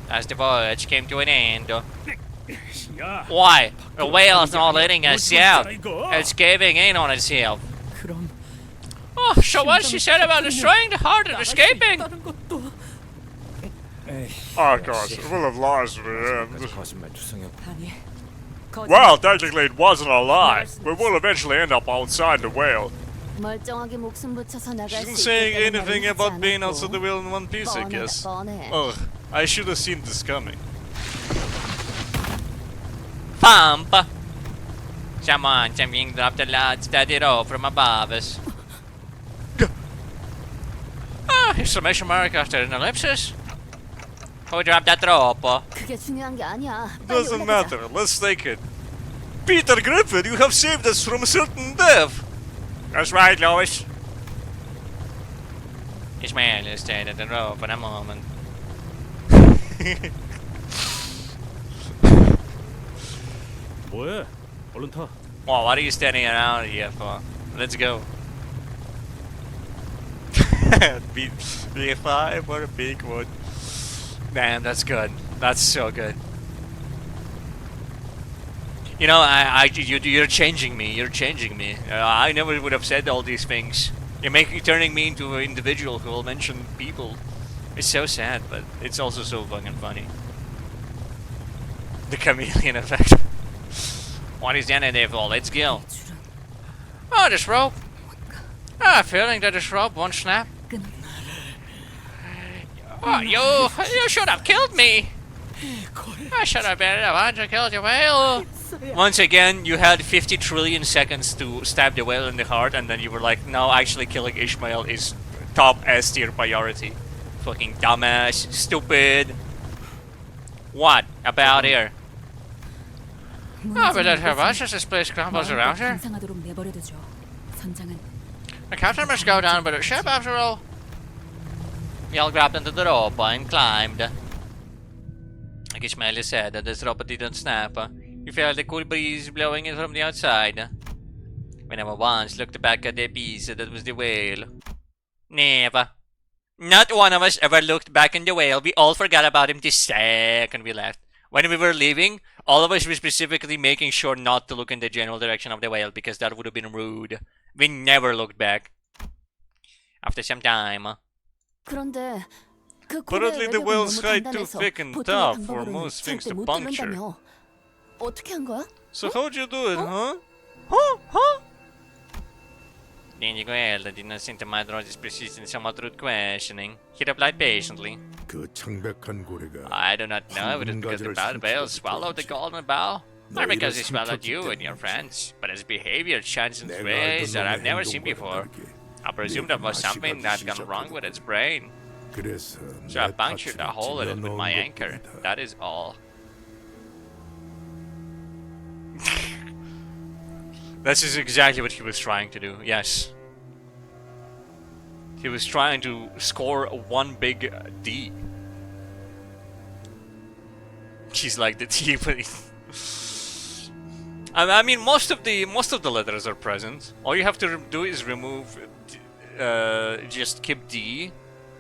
As the voyage came to an end. 야, Why? The whale's not letting us out. 이거. It's giving in on itself. 그럼 Oh, so what she said about destroying the heart and escaping? 다른 것도 Oh gosh, we'll have lost in the end. 거짓말 투성이 아니. Well, technically it wasn't a lie. We will eventually end up outside the whale. 멀쩡하게 목숨 붙여서 나갈 She didn't 수 say 있게 anything about being outside the whale in one piece, I guess. 뻔해. Ugh, I should have seen this coming. Pump! Someone being dropped a large steady rope from above us. Exclamation mark after an ellipsis. Who dropped that rope? 그게 중요한 게 아니야. 빨리 Doesn't 올라가자. matter, let's take it. Peter Griffin, you have saved us from certain death! That's right, Lois. Ishmael stayed at the rope for a moment. 뭐해? 얼른 타. Well, what are you standing around here for? Let's go. B5, what a big one. Damn, that's good. That's so good. You know, you're changing me. You're changing me. I never would have said all these things You're turning me into an individual who will mention people. It's so sad, but it's also so fucking funny. The chameleon effect. What is the end there for? Let's go. Oh, this rope. Ah, feeling that this rope won't snap. Oh, you should have killed me. I should have been the one to kill the whale. Once again, you had 50 trillion seconds to stab the whale in the heart, and then you were like, no, actually killing Ishmael is top S tier priority. Fucking dumbass, stupid. What about here? Oh, but let her watch as this place crumbles around her. 상하도록 내버려두죠. 선장은 The captain must go down with the ship after all. We all grabbed into the rope and climbed. Like Ishmael said, that this rope didn't snap. You felt the cool breeze blowing in from the outside. We never once looked back at the piece that was the whale. Never. Not one of us ever looked back in the whale. We all forgot about him the second we left. When we were leaving, all of us were specifically making sure not to look in the general direction of the whale because that would have been rude. We never looked back. After some time. 그런데 그 Apparently the 외벽은 whale's 너무 hide too 단단해서 thick and 보통의 tough for 방법으로는 most things 절대 to 못 puncture. 뚫는다며. 어떻게 한 거야? So how'd you do it, huh? The Indigo Elder did not seem to mind Roger's persistent, somewhat rude questioning. He replied patiently, 그 창백한 고래가 I do not know if it is because the bad whale swallowed the golden bow, or because he swallowed you and your friends, but his behavior changed in ways that I've never seen before. I presume there was something that had gone wrong with its brain, 그래서 so I punctured a hole in it with my anchor. That is all. This is exactly what he was trying to do, yes. He was trying to score one big D. He's like the T, but I mean, most of the letters are present. All you have to do is remove, just keep D,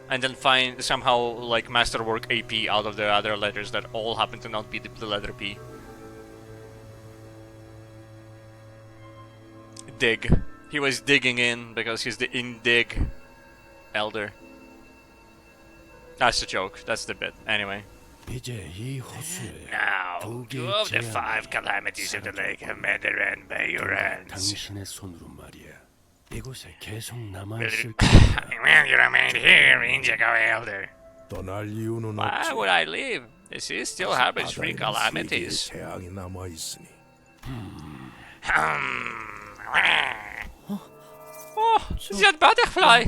and then find somehow like masterwork AP out of the other letters that all happen to not be the letter P. Dig. He was digging in because he's the Indig Elder. That's the joke. That's the bit. Anyway. Now, 2 of the 5 calamities of the lake have made their end by your hands. Will you remain here, Indigo Elder? 떠날 이유는 Why 없지. would I leave? The sea still harbors 3 바다에는 calamities. 세계의 태양이 남아 있으니. Oh, it's that butterfly!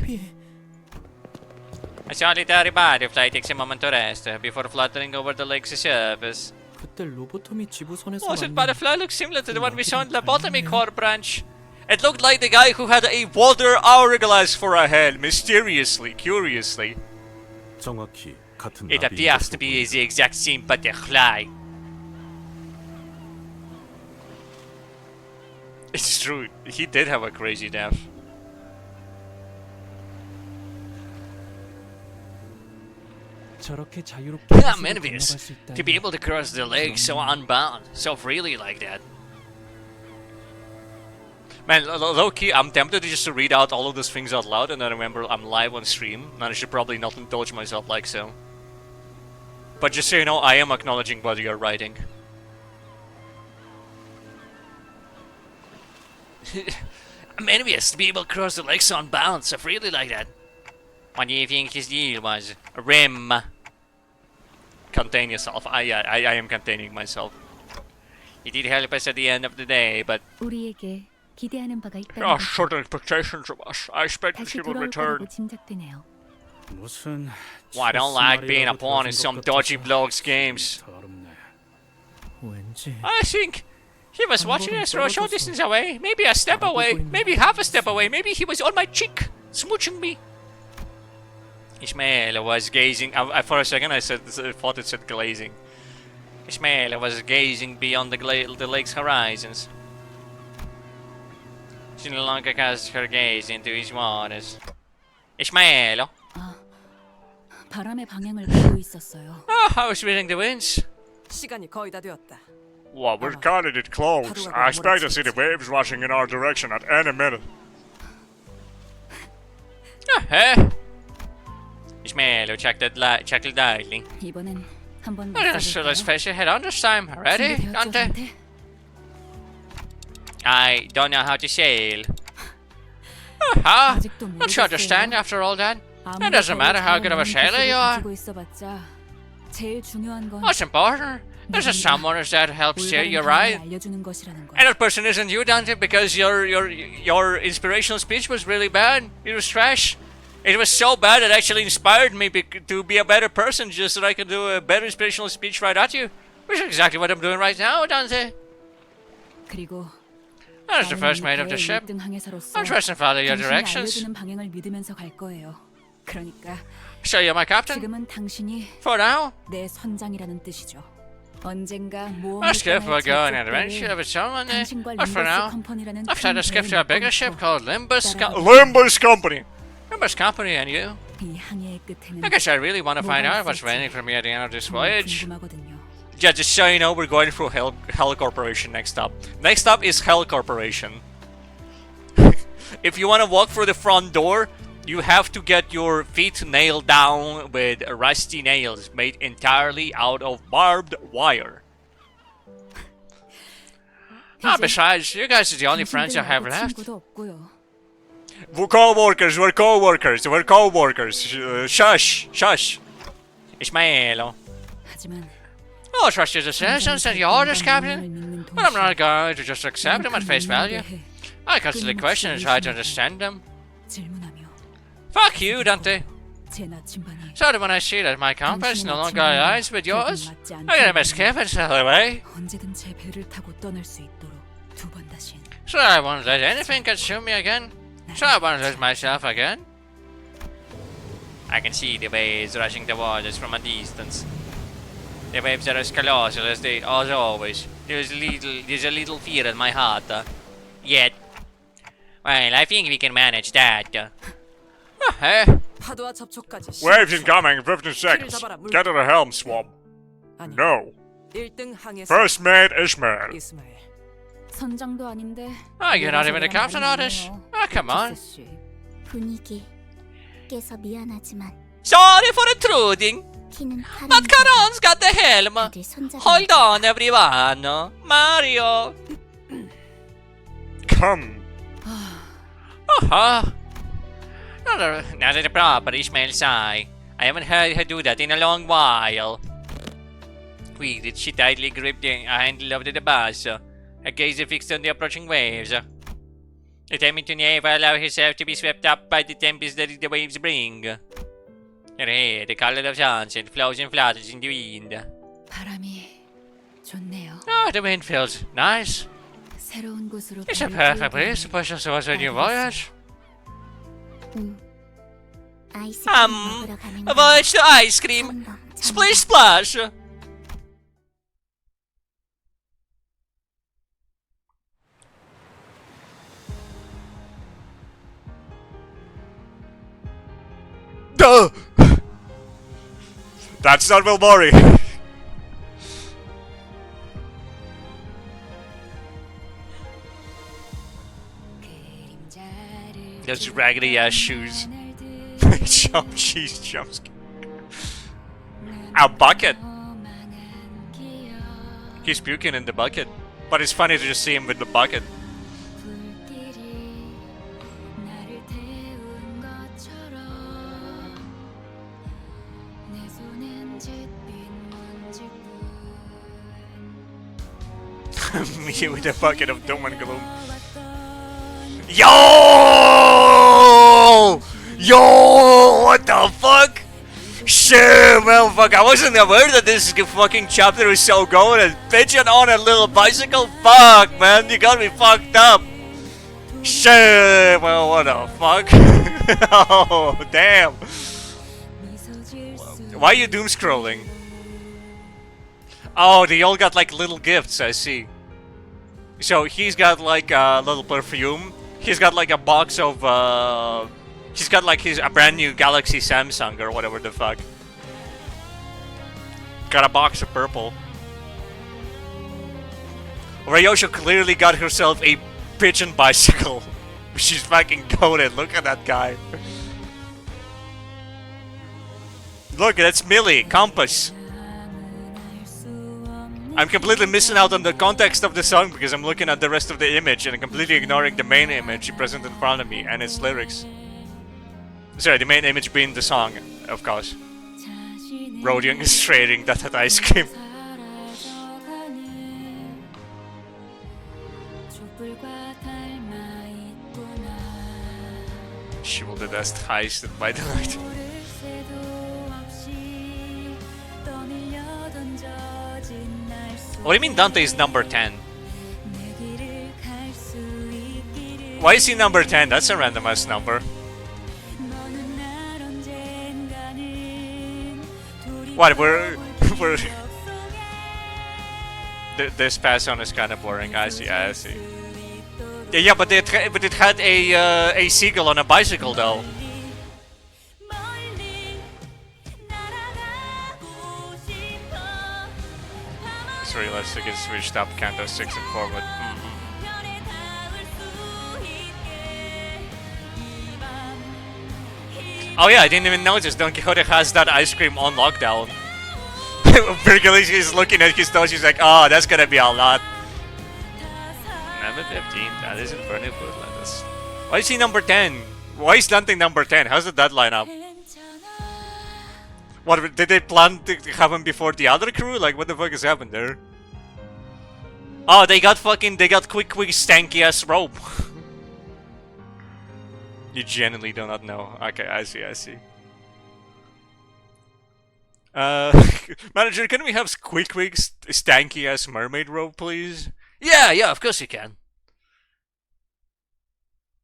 A solitary butterfly takes a moment to rest before fluttering over the lake's surface. 그때 로보토미 지부선에서 Oh, that 만난 butterfly looks similar to the one we saw in the Lobotomy Core branch. It looked like the guy who had a water hourglass for a head, mysteriously, curiously. 정확히 같은 It appears to be the exact same butterfly. It's true, he did have a crazy death. 저렇게 자유롭게 I'm 해수를 envious 건너갈 수 있다니. to be able to cross the lake so unbound, so freely like that. Man, low-key, I'm tempted to just read out all of those things out loud and then remember I'm live on stream, and I should probably not indulge myself like so. But just so you know, I am acknowledging what you're writing. I'm envious to be able to cross the lake so unbound, so freely like that. What do you think his deal was? Rim. Contain yourself. I am containing myself. He did help us at the end of the day, but 우리에게 기대하는 바가 There 있다는 are 것을 certain expectations of us. I expect that 다시 he will 돌아올 거라고 return. 짐작되네요. 무슨 well, I don't like being a pawn in some dodgy blogs games. 더럽네. 왠지 I think he was watching us from a short distance away, maybe a step away, maybe half a step away, maybe he was on my cheek, smooching me. Ishmael was gazing. For a second, I thought it said glazing. Ishmael was gazing beyond the lake's horizons. She no longer cast her gaze into his waters. Ishmael, 바람의 방향을 보고 있었어요. I was reading the winds. 시간이 거의 다 되었다. Well, we're calling it close. I expect to see the waves rushing in our direction at any minute. Hey. Ismael, check the lightning. 이번엔 한번 So let's face your head on this time. Ready, Dante? I don't know how to sail. Don't you understand after all that? It doesn't matter how good of a sailor you are. What's important is that someone is there to help steer you right. And that person isn't you, Dante, because your inspirational speech was really bad. It was trash. It was so bad it actually inspired me to be a better person, just so I could do a better inspirational speech right at you. Which is exactly what I'm doing right now, Dante. As the first mate of the ship, I'm trusting follow your directions. So you're my captain? For now? Our ship will go on an adventure of its own one day, but for now, I've tried to skip to a bigger ship called Limbus Company. Limbus Company and you. I guess I really want to find out what's waiting for me at the end of this voyage. Yeah, just so you know, we're going through Hell Corporation next up. Next up is Hell Corporation. If you want to walk through the front door, you have to get your feet nailed down with rusty nails made entirely out of barbed wire. Besides, you guys are the only friends I have left. We're co-workers. Shush. Ismaelo. I'll trust your decisions and your orders, Captain. But I'm not going to just accept them at face value. I constantly question and try to understand them. Fuck you, Dante. So that when I see that my compass no longer aligns with yours, I gotta escape and sail away. So I won't let anything consume me again. So I won't lose myself again. I can see the waves rushing towards us from a distance. The waves are as colossal as they as always. There's a little fear in my heart. Yet, well, I think we can manage that. Waves incoming in 15 seconds. Get to the helm, Swab. No. First mate Ishmael. You're not even the captain of this? Come on. Sorry for intruding, but Caron's got the helm. Hold on, everyone. Mario. Come. Not at the proper Ishmael sigh. I haven't heard her do that in a long while. Quick did she tightly grip the handle of the bus. Her gaze fixed on the approaching waves. Determined to never allow herself to be swept up by the tempest that the waves bring. Her hair, the color of sunset, flows and flutters in the wind. The wind feels nice. It's a perfect place to push us towards a new voyage. A voyage to ice cream. Splish splash. Duh! That's not Will Murray. Those raggedy ass shoes. Jumps. A bucket. He's puking in the bucket. But it's funny to just see him with the bucket. Me with a bucket of doom and gloom. Yo! What the fuck? Shit, well, fuck, I wasn't aware that this fucking chapter was so good and bitching on a little bicycle. Fuck, man, you got me fucked up. Shit, well, what the fuck? Oh, damn. Why are you doom scrolling? Oh, they all got like little gifts, I see. So he's got like a little perfume. He's got like a box of he's got like a brand new Galaxy Samsung or whatever the fuck. Got a box of purple. Ryosho clearly got herself a pigeon bicycle. She's fucking goated. Look at that guy. Look, that's Millie, Compass. I'm completely missing out on the context of the song because I'm looking at the rest of the image and completely ignoring the main image present in front of me and its lyrics. Sorry, the main image being the song, of course. Rodion is trading that ice cream. She will the best heisted by the night. What do you mean Dante is number 10? Why is he number 10? That's a random ass number. What, we're this pass on is kind of boring. I see. Yeah, but it had a seagull on a bicycle though. It's realistic. It's switched up Canto 6 and forward. Oh yeah, I didn't even notice Don Quixote has that ice cream on lockdown. Virgilius is looking at his toes, he's like, oh, that's gonna be a lot. Number 15, that isn't Bernie Woodlands. Why is he number 10? Why is Dante number 10? How's did that line up? What, did they plan to have him before the other crew? Like, what the fuck has happened there? Oh, they got quick stanky ass rope. You genuinely do not know. Okay, I see. Manager, can we have quick stanky ass mermaid rope, please? Yeah, of course you can.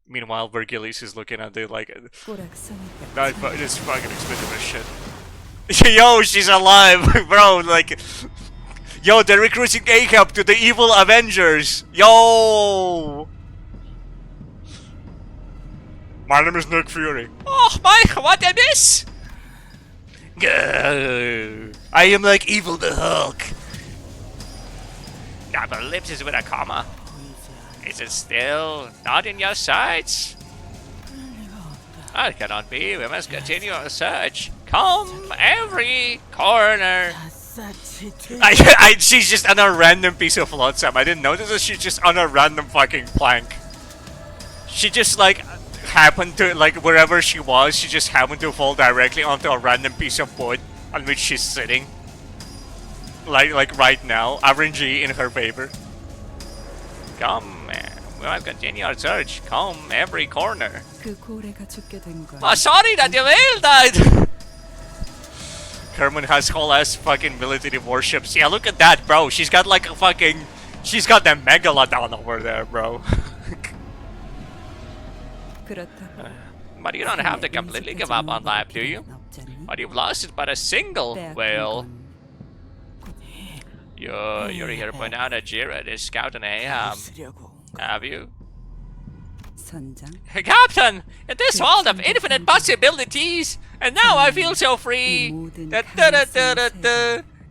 Meanwhile, Virgilius is looking at the like. It's fucking expensive as shit. Yo, she's alive, bro. Like, yo, they're recruiting Ahab to the evil Avengers. Yo. My name is Nick Fury. Oh my, what a miss! Go. I am like Evil the Hulk. Double ellipses with a comma. Is it still not in your sights? That cannot be. We must continue our search. Come every corner. She's just on a random piece of flotsam. I didn't notice that she's just on a random fucking plank. She just like happened to, like, wherever she was, she just happened to fall directly onto a random piece of wood on which she's sitting. Like right now, RNG in her favor. Come, we must continue our search. Come every corner. Oh, sorry that your whale died! Kerman has whole ass fucking military warships. Yeah, look at that, bro. She's got like a fucking... She's got the megalodon over there, bro. But you don't have to completely give up on life, do you? But you've lost it but a single whale. You're here to point out that Jared is scouting Ahab. Have you? Captain! In this world of infinite possibilities, and now I feel so free.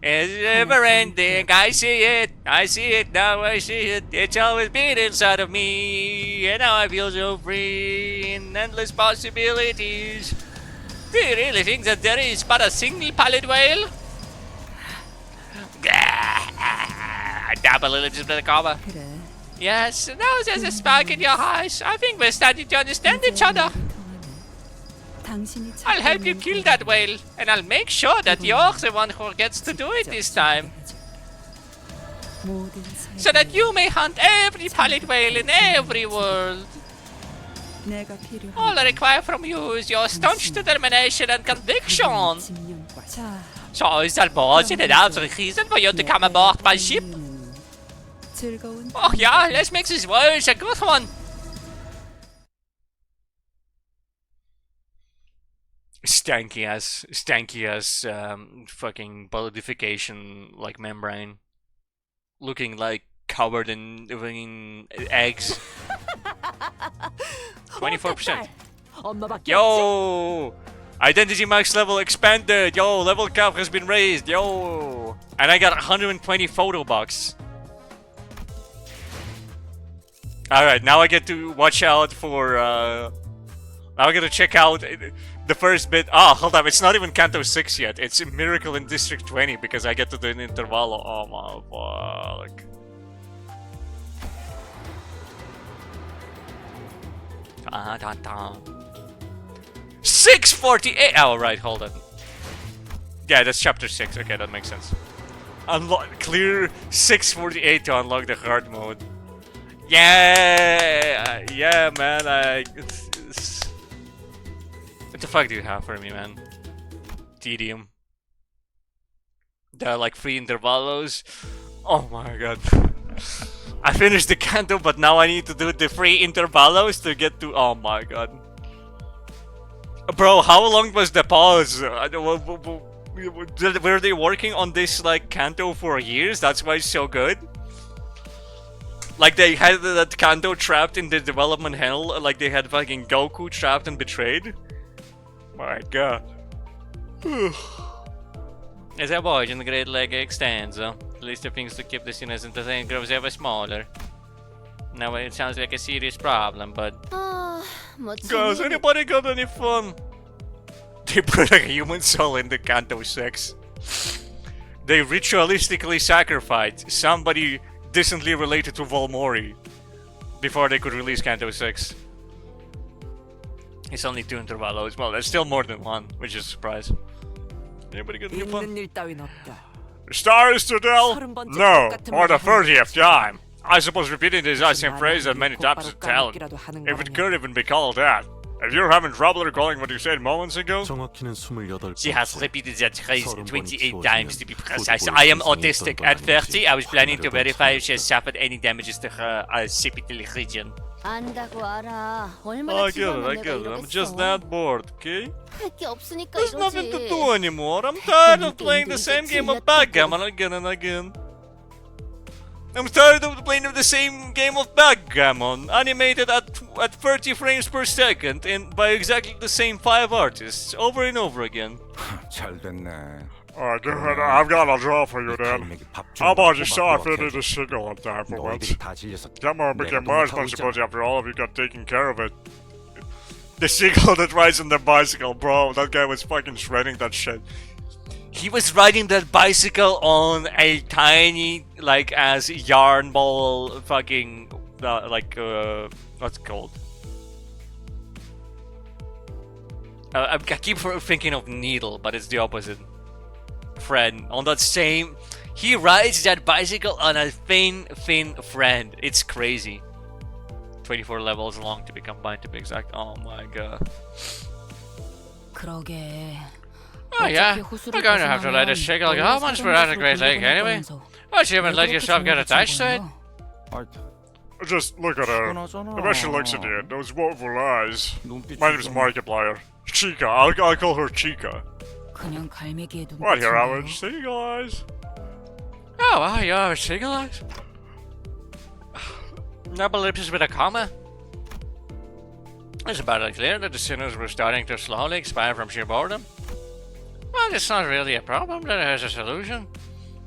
It's never ending. I see it now. I see it. It's always been inside of me, and now I feel so free in endless possibilities. Do you really think that there is but a single pilot whale? Double ellipses with a comma. Yes, now there's a spark in your eyes. I think we're starting to understand each other. I'll help you kill that whale, and I'll make sure that you're the one who gets to do it this time. So that you may hunt every pilot whale in every world. All I require from you is your staunch determination and conviction. So is that boss in another reason for you to come aboard my ship? Oh yeah, let's make this voyage a good one. Stanky ass fucking bolidification like membrane, looking like covered in eggs. 24%. Yo, identity max level expanded. Yo, level cap has been raised. Yo, and I got 120 photo bucks. All right, now I get to watch out for. Now I gotta check out the first bit. Oh, hold up. It's not even Canto 6 yet. It's a Miracle in District 20 because I get to do an intervallo. Oh my fuck. Da, da, da. 648. Oh, right. Hold on. Yeah, that's chapter 6. Okay, that makes sense. Unlock. Clear 648 to unlock the hard mode. Yeah, yeah, man. What the fuck do you have for me, man? Tedium. The like free intervalos. Oh my god. I finished the canto, but now I need to do the free intervalos to get to. Oh my god. Bro, how long was the pause? Were they working on this like canto for years? That's why it's so good. Like they had that canto trapped in the development hell. Like they had fucking Goku trapped and betrayed. My god. As I watch in the Great Leg extends, the list of things to keep the scene as entertaining grows ever smaller. Now it sounds like a serious problem, but... Guys, anybody got any fun? They put a human soul in the Canto 6. They ritualistically sacrificed somebody distantly related to Volmori before they could release Canto 6. It's only 2 intervalos. Well, that's still more than 1, which is a surprise. Anybody got any fun? Aristotle? No, for the 30th time. I suppose repeating this same phrase that many times is a talent. If it could even be called that. If you're having trouble recalling what you said moments ago, 정확히는 she has repeated that phrase 28 times to be precise. I am autistic. At 30, I was planning to verify if she has suffered any damages to her occipital region. I get it. I'm just that bored, okay? There's nothing to do anymore. I'm tired of playing the same game of backgammon again and again. I'm tired of playing the same game of backgammon, animated at 30 frames per second and by exactly the same 5 artists, over and over again. 잘 됐네. Alright, I've got a job for you then. How about you start fitting the signal on time for once? Come on, became my responsibility after all of you got taken care of it. The signal that rides on the bicycle, bro. That guy was fucking shredding that shit. He was riding that bicycle on a tiny, like, as yarn ball fucking, what's it called? I keep thinking of needle, but it's the opposite. Friend. On that same... He rides that bicycle on a thin friend. It's crazy. 24 levels long to be combined, to be exact. Oh my god. Oh yeah, we're going to have to let this chick like how much we're at a Great Lake anyway. Why you haven't let yourself get attached to it? Just look at her. The way she looks at you, those woeful eyes. My name's Markiplier. Chica, I'll call her Chica. What here, average single eyes? Oh, wow, you have single eyes? Double lips with a comma? It's about clear that the sinners were starting to slowly expire from sheer boredom. Well, it's not really a problem, that it has a solution.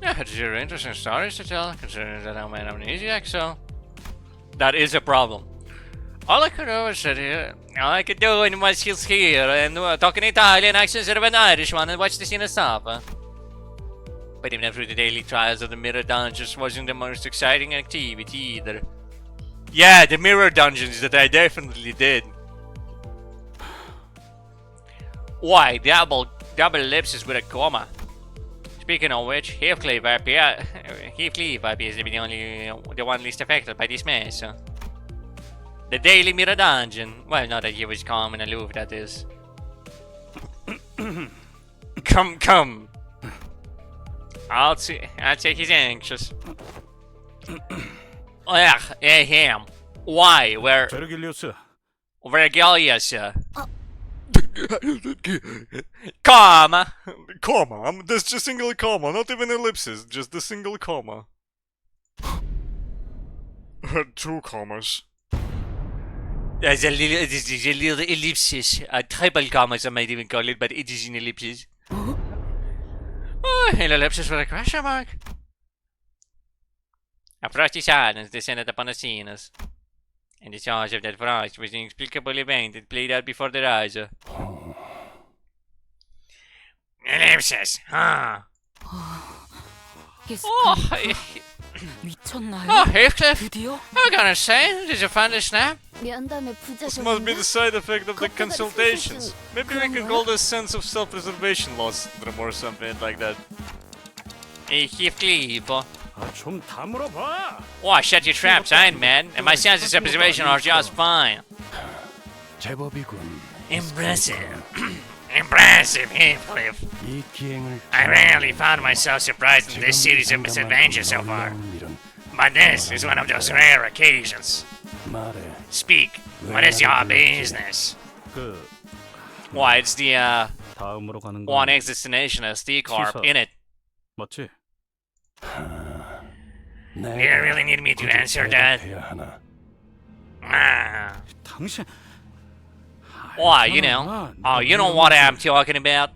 Yeah, it's your interesting stories to tell, considering that I'm an amnesiac, so... That is a problem. All I could do is sit here, all I could do was sit here and talk in Italian accent instead of an Irish one and watch the scene stop. But even through the daily trials of the mirror dungeons wasn't the most exciting activity either. Yeah, the mirror dungeons that I definitely did. Why, double ellipses with a comma. Speaking of which, Heathcliff appears to be the one least affected by this mess. The daily mirror dungeon. Well, not that he was calm and aloof, that is. Come. I'll take he's anxious. Him. Why? Where? Vergilius. Comma. Comma? There's just single comma, not even ellipses, just the single comma. 2 commas. There's a little ellipsis. A triple comma, some might even call it, but it is an ellipsis. Oh, an ellipsis with a question mark. A frosty silence descended upon the scenes. And the charge of that frost was an inexplicable event that played out before their eyes. ellipses, huh? 미쳤나요? Oh, Heathcliff, 드디어? I'm gonna say, did you find the snap? 면담의 This must be the 부작용인가? side effect of the 겉바가 consultations. 슬슬 Maybe we 그런 can 거야? call this sense of self-preservation loss or something like that. Hey, Heathcliff. 좀 다물어봐. Oh, shut your traps, Iron Man. And my sense of self-preservation are just fine. 제법이군. Impressive. Impressive, Heathcliff. 이 기행을 I rarely found myself surprised in this series of misadventures so far. But this is one of those rare occasions. 말해. Speak. What is your business? 그 Why, it's the, 다음으로 가는 건 one X destination as D-Corp, 취소. innit? 맞지? Do you really need me to answer that? Ah. 당신 Why, you know? Oh, you know what I'm talking about?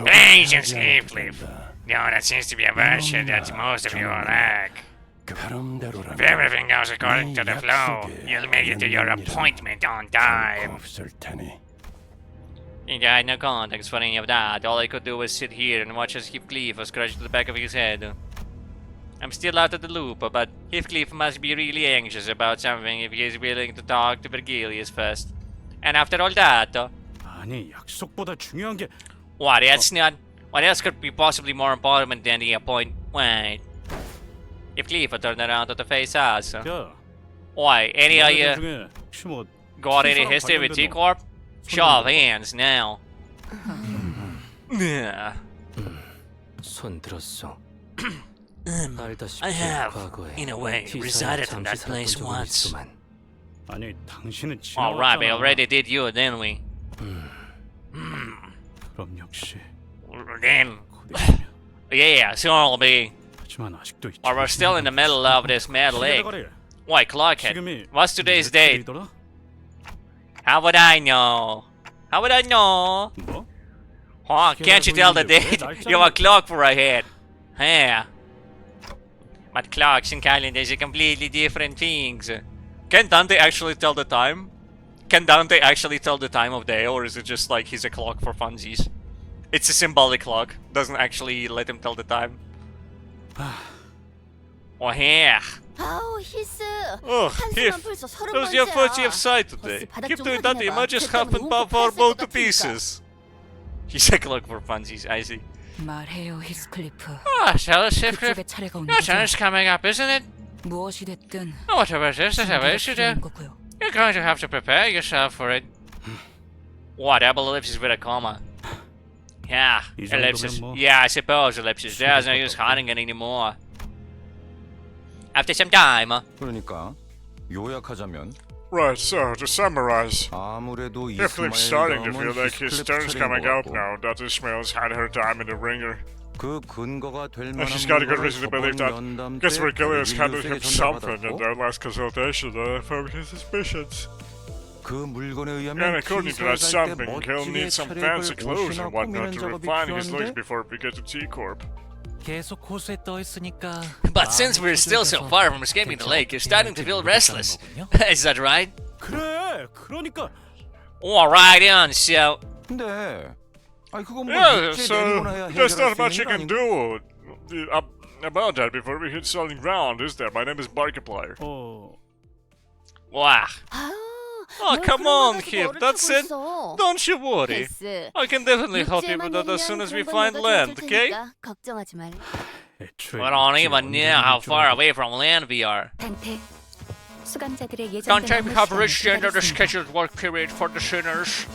Agents, Heathcliff. No, that seems to be a version that most of you lack. If everything goes according to the flow, you'll make it to your appointment on time. He had no context for any of that. All I could do was sit here and watch as Heathcliff was crushed to the back of his head. I'm still out of the loop, but Heathcliff must be really anxious about something if he is willing to talk to Virgilius first. And after all that, 아니 약속보다 중요한 게 what else not? What else could be possibly more important than the appointment? Wait. Heathcliff turned around to face us. 야. Why? Any of 너희들 you 중에 혹시 뭐 got any history with T-Corp? Show of hands now. Yeah. 손 들었어. I have, in a way, resided in that place once. 아니 당신은 Alright, we 지나왔잖아. already did you, didn't we? 그럼 역시 Then, 고대시면. yeah, so I'll be. 하지만 아직도 있지. Or we're still in the middle of this mad lake. 시계대가리, Why, Clockhead? 지금이 What's today's 몇 date? 살이더라? How would I know? How would I know? 뭐? Oh, can't you tell the date? You have a clock for a head. Yeah. But clocks and calendars are completely different things. Can Dante actually tell the time? Can Dante actually tell the time of day, or is it just like he's a clock for funsies? It's a symbolic clock. Doesn't actually let him tell the time. Oh, yeah. 아우 힐스. Oh, 한숨만 Hif. 벌써 That was your first 번째야. of sight today. 바닥 Keep 좀 doing that, you 확인해봐. might just 그때는 half and 온갖 fall 파란색 both to 같으니까. pieces. He's a clock for funsies, I see. 말해요, 히스클리프. Ah, shall I shift? 그쪽의 차례가 온 Your 거죠. turn is coming up, isn't it? 무엇이 됐든 Oh, whatever it is, whatever it is, 준비가 필요한 거고요. you're going to have to prepare yourself for it. What, double ellipsis with a comma? Yeah, 이 정도면 ellipsis. 뭐 Yeah, I suppose ellipsis. There's no use hiding it anymore. After some time, 그러니까 요약하자면 Right, so to summarize, 아무래도 Heathcliff's starting to feel like his turn's coming out now that Ishmael's had her time in the ringer. 그 근거가 될 And 만한 she's got a good 물건을 reason to believe that. 저번 Guess 연담 때 Virgilius handed him 벨리우스에게 something in 전달받았고 their last consultation from his suspicions. 그 물건에 And 의하면 according to that 기사를 something, 갈때 he'll 멋지게 need some fancy 차례를 clothes and 옷이나 whatnot 꾸미는 to 작업이 refine his looks 필요한데 before we get to T-Corp. 계속 호수에 떠 있으니까. but since we're still so far from escaping the lake, you're starting to feel restless. Is that right? 그래. 그러니까 Alright, on, so. 근데 아니 그건 뭐 Yeah, 육지에 so 내려오나야 there's 해결할 not 수 much you 있는 일 can 아닌가? do about that before we hit solid ground, is there? My name is Barkiplier. Wow. 아우. Oh, 뭘 come 그런 거 on, 가지고 Kip, 어를 that's 타고 it. 있어. Don't you worry. 힐스. I can definitely help you with that as soon as we find land, okay? 걱정하지 말라. 애초에 We don't 육지에 even know 언제 how 있는 줄 far 알고. away from land we are. 단테. 수감자들의 예정된 Don't take 업무 coverage 시간을 under the 기다렸습니다. scheduled work period for the sinners.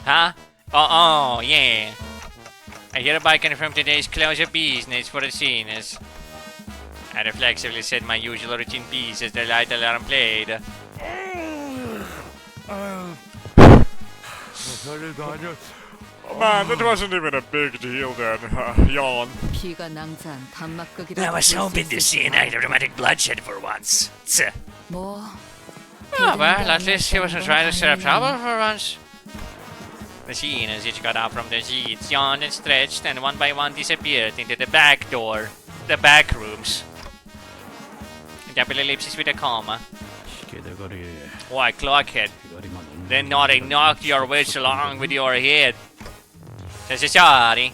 Huh? Oh, yeah. I hereby confirm today's close of business for the sinners. I reflexively said my usual routine piece as the light alarm played. Man, that wasn't even a big deal then. Yawn. 피가 낭자한 단막극이라고 I was 볼 수 hoping to see a 있을 night of dramatic bloodshed for once. Tch. 뭐 Oh, well, at least he wasn't trying to set up trouble for once. The sinners each got up from their seats, yawned and stretched, and one by one disappeared into the back door. The back rooms. Double ellipsis with a comma. 시계대가리 Why, Clockhead? 대가리만 Then I knocked your wits along with your head. So sorry.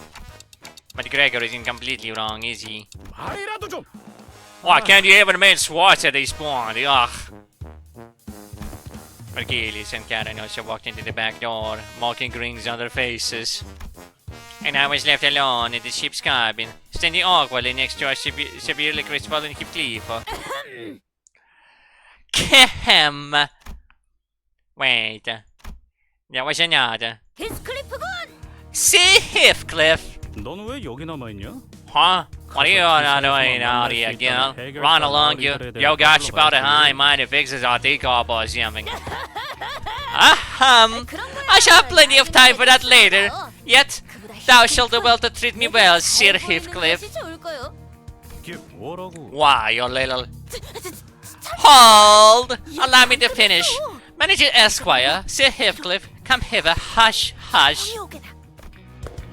But Gregor isn't completely wrong, is he? 말이라도 좀. Why can't you even make swats at this point? Ugh. Achilles and Karen also walked into the back door, mocking grins on their faces. And I was left alone in the ship's cabin, standing awkwardly next to a severely crestfallen Heathcliff. Kehem! Wait. There was another. See Heathcliff! 넌 왜 여기 남아 있냐? Huh? What are you doing out here, Gil? Run along, you got about a high mind fixes our decor or something. I shall have plenty of time for that later. Yet, thou shalt do well to treat me well, Sir Heathcliff. 이게 뭐라고? Why, you little... Hold! Allow me to finish. Manager Esquire, Sir Heathcliff, come hither, hush, hush.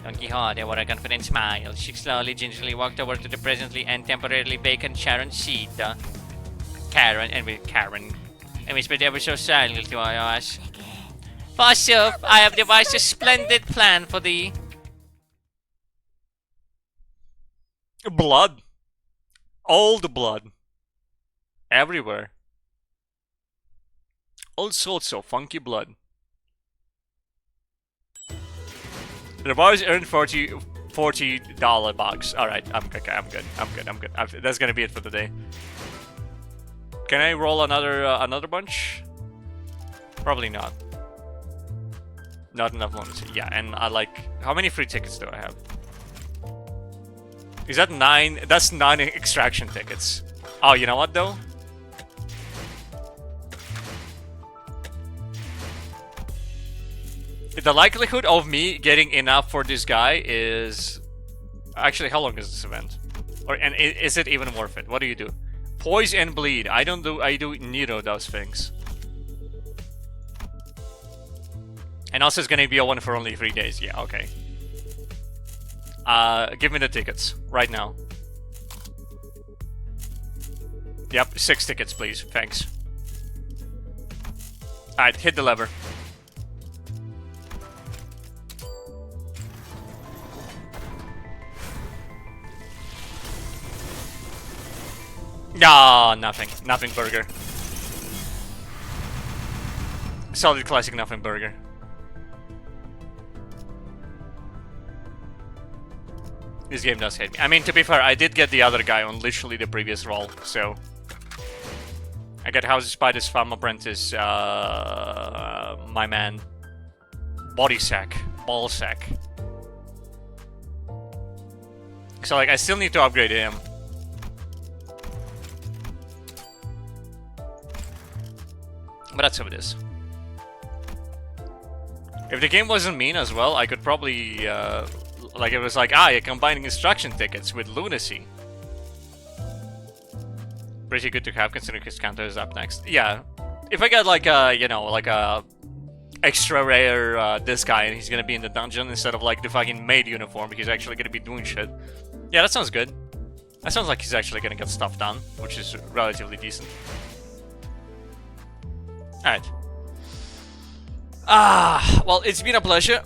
Don Quixote wore a confident smile. She slowly, gingerly walked over to the presently and temporarily vacant Sharon's seat. Karen, and whispered ever so silently to us. Forsooth, I have devised a splendid plan for thee. Blood. Old blood. Everywhere. All sorts of funky blood. The boys earned $40 bucks. Alright, I'm good. That's gonna be it for the day. Can I roll another bunch? Probably not. Not enough loans. Yeah, and I like... How many free tickets do I have? Is that 9? That's 9 extraction tickets. Oh, you know what though? The likelihood of me getting enough for this guy is... Actually, how long is this event? And is it even worth it? What do you do? Poise and bleed. I do neither of those things. And also it's gonna be a one for only 3 days. Yeah, okay. Give me the tickets right now. Yep, 6 tickets, please. Thanks. Alright, hit the lever. No, nothing. Nothing burger. Solid classic nothing burger. This game does hate me. I mean, to be fair, I did get the other guy on literally the previous roll, so... I got House of Spider's Farm Apprentice, my man. Body sack. Ball sack. So, like, I still need to upgrade him. But that's how it is. If the game wasn't mean as well, I could probably, like it was like, you're combining instruction tickets with lunacy. Pretty good to have considering his counter is up next. Yeah, if I get like a, you know, like a extra rare this guy and he's gonna be in the dungeon instead of like the fucking maid uniform, he's actually gonna be doing shit. Yeah, that sounds good. That sounds like he's actually gonna get stuff done, which is relatively decent. Alright. Well, it's been a pleasure.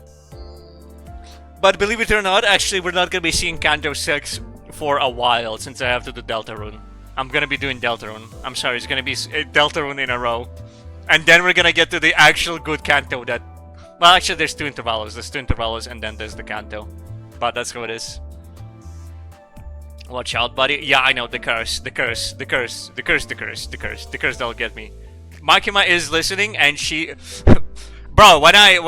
But believe it or not, actually, we're not gonna be seeing Kanto 6 for a while since I have to do Deltarune. I'm gonna be doing Deltarune. I'm sorry, it's gonna be Deltarune in a row. And then we're gonna get to the actual good Kanto that... Well, actually, there's 2 intervalos. There's 2 intervalos and then there's the Kanto. But that's how it is. Watch out, buddy. Yeah, I know, the curse. The curse. The curse. The curse. The curse. The curse. The curse that'll get me. Makima is listening and she... Bro, when I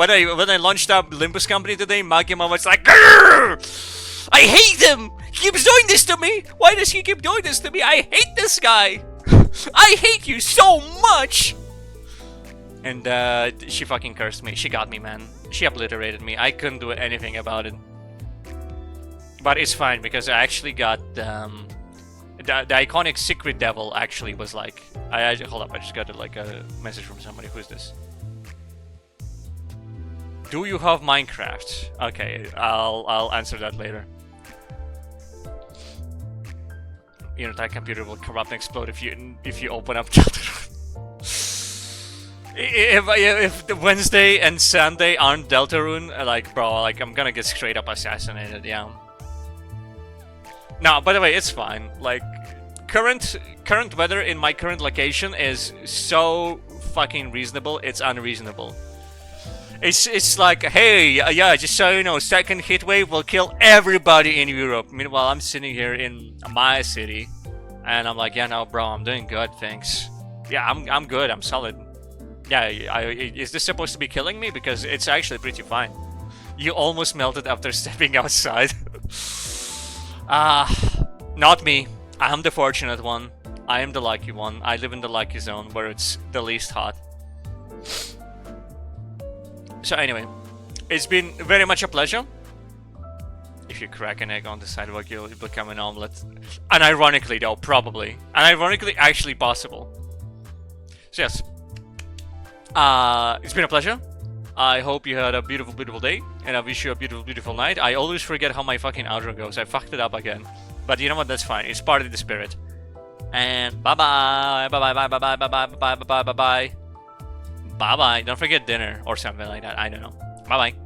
launched up Limbus Company today, Makima was like, "Grrr! I hate him! He keeps doing this to me! Why does he keep doing this to me? I hate this guy! I hate you so much!" And she fucking cursed me. She got me, man. She obliterated me. I couldn't do anything about it. But it's fine because I actually got the iconic Secret Devil actually was like... hold up, I just got like a message from somebody. Who's this? Do you have Minecraft? Okay, I'll answer that later. Your entire computer will corrupt and explode if you open up If the Wednesday and Sunday aren't Deltarune, like, bro, like, I'm gonna get straight up assassinated, yeah. No, by the way, it's fine. Like, current weather in my current location is so fucking reasonable, it's unreasonable. It's like, hey, yeah, just so you know, second heat wave will kill everybody in Europe. Meanwhile, I'm sitting here in my city, and I'm like, yeah, no, bro, I'm doing good, thanks. Yeah, I'm good, I'm solid. Yeah, is this supposed to be killing me? Because it's actually pretty fine. You almost melted after stepping outside. Not me. I'm the fortunate one. I am the lucky one. I live in the lucky zone where it's the least hot. So anyway, it's been very much a pleasure. If you crack an egg on the sidewalk, you'll become an omelet. Unironically though, probably. Unironically, actually possible. So yes. It's been a pleasure. I hope you had a beautiful, beautiful day, and I wish you a beautiful, beautiful night. I always forget how my fucking outro goes. I fucked it up again. But you know what? That's fine. It's part of the spirit. And bye-bye. Bye-bye, bye-bye, bye-bye, bye-bye, bye-bye, bye-bye. Bye-bye. Don't forget dinner or something like that. I don't know. Bye-bye.